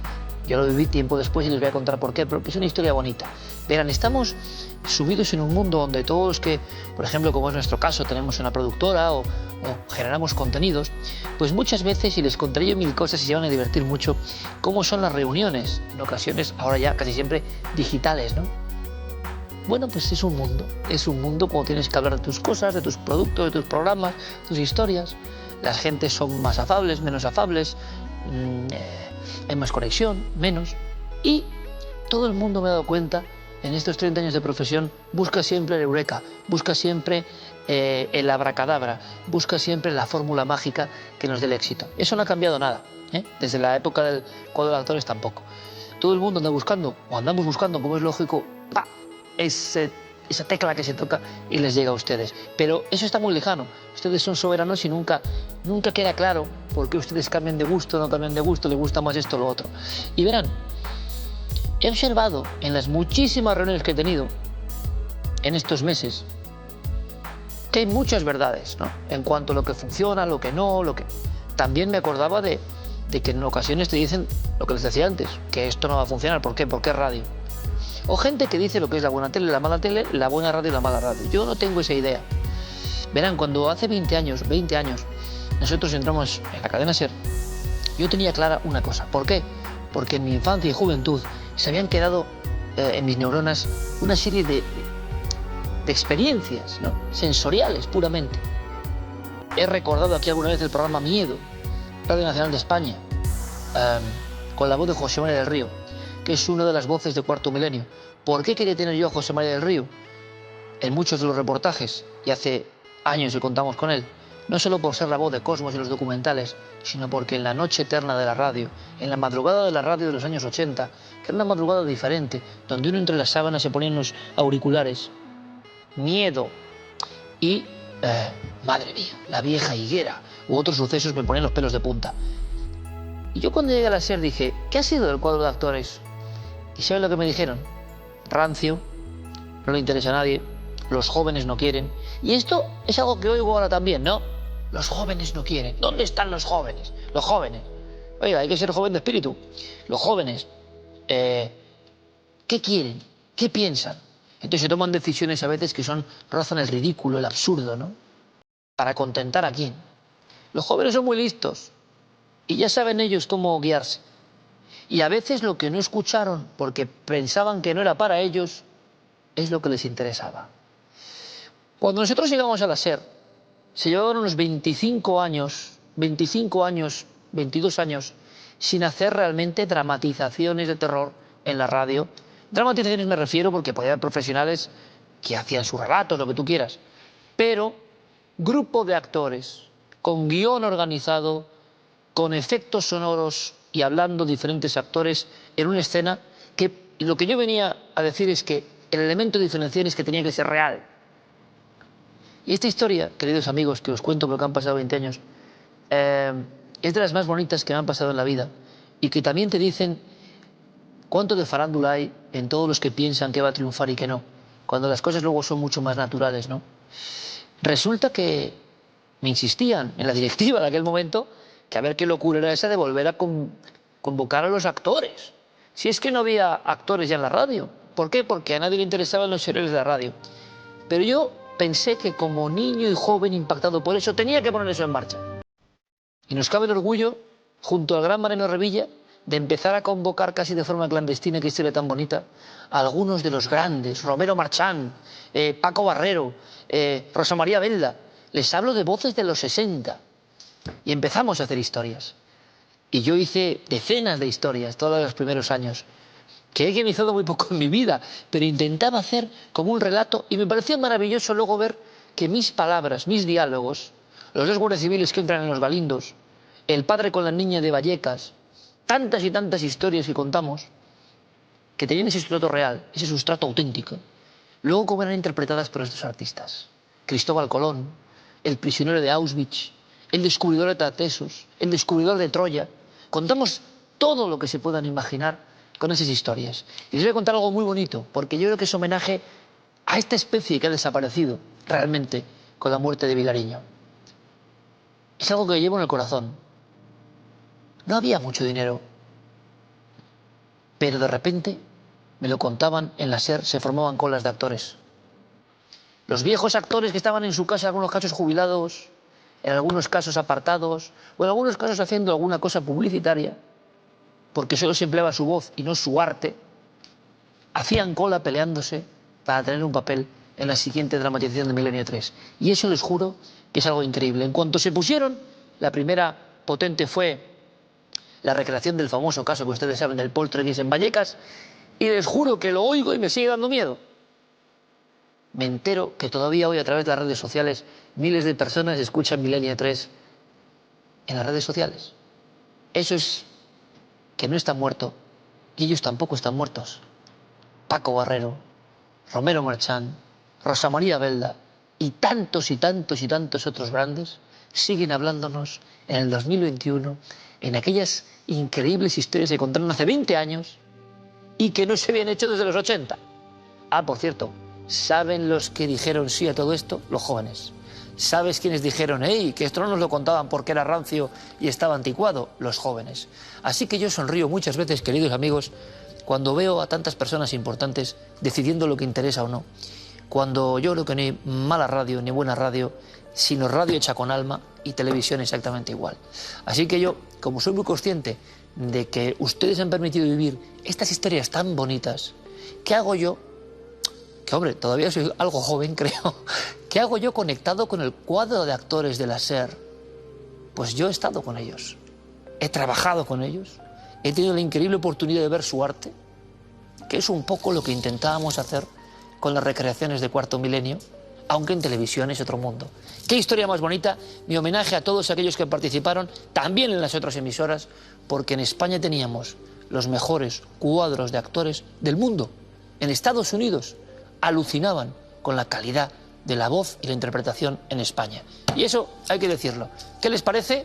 Yo lo viví tiempo después y les voy a contar por qué, pero es una historia bonita. Verán, estamos subidos en un mundo donde todos los que, por ejemplo, como es nuestro caso, tenemos una productora o generamos contenidos, pues muchas veces, y les contaré yo 1000 cosas y se van a divertir mucho, cómo son las reuniones, en ocasiones, ahora ya casi siempre digitales, ¿no? Bueno, pues es un mundo como tienes que hablar de tus cosas, de tus productos, de tus programas, tus historias. Las gentes son más afables, menos afables, hay más conexión, menos. Y todo el mundo, me he dado cuenta, en estos 30 años de profesión, busca siempre el eureka, busca siempre el abracadabra, busca siempre la fórmula mágica que nos dé el éxito. Eso no ha cambiado nada, desde la época del cuadro de actores tampoco. Todo el mundo anda buscando, o andamos buscando, como es lógico, esa tecla que se toca y les llega a ustedes. Pero eso está muy lejano. Ustedes son soberanos y nunca queda claro por qué ustedes cambian de gusto, no cambian de gusto, les gusta más esto o lo otro. Y verán, he observado en las muchísimas reuniones que he tenido en estos meses que hay muchas verdades, ¿no? En cuanto a lo que funciona, lo que no, lo que... También me acordaba de que en ocasiones te dicen lo que les decía antes, que esto no va a funcionar. ¿Por qué? Porque es radio. O gente que dice lo que es la buena tele, la mala tele, la buena radio y la mala radio. Yo no tengo esa idea. Verán, cuando hace 20 años, nosotros entramos en la cadena SER, yo tenía clara una cosa. ¿Por qué? Porque en mi infancia y juventud se habían quedado en mis neuronas una serie de experiencias, ¿no? Sensoriales puramente. He recordado aquí alguna vez el programa Miedo, Radio Nacional de España, con la voz de José María del Río, que es una de las voces de Cuarto Milenio. ¿Por qué quería tener yo a José María del Río en muchos de los reportajes? Y hace años que contamos con él. No solo por ser la voz de Cosmos y los documentales, sino porque en la noche eterna de la radio, en la madrugada de la radio de los años 80, que era una madrugada diferente, donde uno entre las sábanas se ponía unos auriculares, Miedo y, madre mía, La vieja higuera, u otros sucesos me ponían los pelos de punta. Y yo cuando llegué a la SER dije, ¿qué ha sido del cuadro de actores? ¿Y saben lo que me dijeron? Rancio, no le interesa a nadie, los jóvenes no quieren. Y esto es algo que oigo ahora también, ¿no? Los jóvenes no quieren. ¿Dónde están los jóvenes? Los jóvenes. Oiga, hay que ser joven de espíritu. Los jóvenes, ¿qué quieren? ¿Qué piensan? Entonces se toman decisiones a veces que rozan el ridículo, el absurdo, ¿no? ¿Para contentar a quién? Los jóvenes son muy listos y ya saben ellos cómo guiarse. Y a veces lo que no escucharon porque pensaban que no era para ellos es lo que les interesaba. Cuando nosotros llegamos a la SER, se llevaban unos 25 años, 22 años, sin hacer realmente dramatizaciones de terror en la radio. Dramatizaciones me refiero porque podía haber profesionales que hacían sus relatos, lo que tú quieras. Pero grupo de actores, con guión organizado, con efectos sonoros y hablando diferentes actores en una escena que lo que yo venía a decir es que el elemento de diferenciación es que tenía que ser real. Y esta historia, queridos amigos, que os cuento porque han pasado 20 años, es de las más bonitas que me han pasado en la vida y que también te dicen cuánto de farándula hay en todos los que piensan que va a triunfar y que no, cuando las cosas luego son mucho más naturales, ¿no? Resulta que me insistían en la directiva de aquel momento que a ver qué locura era esa de volver a convocar a los actores. Si es que no había actores ya en la radio. ¿Por qué? Porque a nadie le interesaban los seriales de la radio. Pero yo pensé que como niño y joven impactado por eso, tenía que poner eso en marcha. Y nos cabe el orgullo, junto al gran Mariano Revilla, de empezar a convocar casi de forma clandestina, que historia tan bonita, a algunos de los grandes, Romero Marchán, Paco Barrero, Rosa María Belda. Les hablo de voces de los 60. Y empezamos a hacer historias. Y yo hice decenas de historias todos los primeros años, que he guionizado muy poco en mi vida, pero intentaba hacer como un relato, y me parecía maravilloso luego ver que mis palabras, mis diálogos, los dos guardias civiles que entran en los Galindos, el padre con la niña de Vallecas, tantas y tantas historias que contamos, que tenían ese sustrato real, ese sustrato auténtico, luego como eran interpretadas por estos artistas. Cristóbal Colón, el prisionero de Auschwitz, el descubridor de Tartessos, el descubridor de Troya. Contamos todo lo que se puedan imaginar con esas historias. Y les voy a contar algo muy bonito, porque yo creo que es homenaje a esta especie que ha desaparecido realmente con la muerte de Vilariño. Es algo que llevo en el corazón. No había mucho dinero, pero de repente, me lo contaban, en la SER se formaban colas de actores. Los viejos actores que estaban en su casa, en algunos casos jubilados, en algunos casos apartados, o en algunos casos haciendo alguna cosa publicitaria, porque solo se empleaba su voz y no su arte, hacían cola peleándose para tener un papel en la siguiente dramatización de Milenio 3. Y eso les juro que es algo increíble. En cuanto se pusieron, la primera potente fue la recreación del famoso caso que ustedes saben del poltergeist en Vallecas, y les juro que lo oigo y me sigue dando miedo. Me entero que todavía hoy, a través de las redes sociales, miles de personas escuchan Milenio 3 en las redes sociales. Eso es que no está muerto, y ellos tampoco están muertos. Paco Barrero, Romero Marchán, Rosa María Belda y tantos y tantos y tantos otros grandes siguen hablándonos en el 2021, en aquellas increíbles historias que contaron hace 20 años y que no se habían hecho desde los 80. Ah, por cierto, ¿saben los que dijeron sí a todo esto? Los jóvenes. ¿Sabes quiénes dijeron, hey, que esto no nos lo contaban porque era rancio y estaba anticuado? Los jóvenes. Así que yo sonrío muchas veces, queridos amigos, cuando veo a tantas personas importantes decidiendo lo que interesa o no. Cuando yo creo que no hay mala radio ni buena radio, sino radio hecha con alma y televisión exactamente igual. Así que yo, como soy muy consciente de que ustedes han permitido vivir estas historias tan bonitas, ¿qué hago yo? Que hombre, todavía soy algo joven, creo. ¿Qué hago yo conectado con el cuadro de actores de la SER? Pues yo he estado con ellos, he trabajado con ellos, he tenido la increíble oportunidad de ver su arte, que es un poco lo que intentábamos hacer con las recreaciones de Cuarto Milenio, aunque en televisión es otro mundo. Qué historia más bonita, mi homenaje a todos aquellos que participaron, también en las otras emisoras, porque en España teníamos los mejores cuadros de actores del mundo. En Estados Unidos alucinaban con la calidad de la voz y la interpretación en España. Y eso hay que decirlo. ¿Qué les parece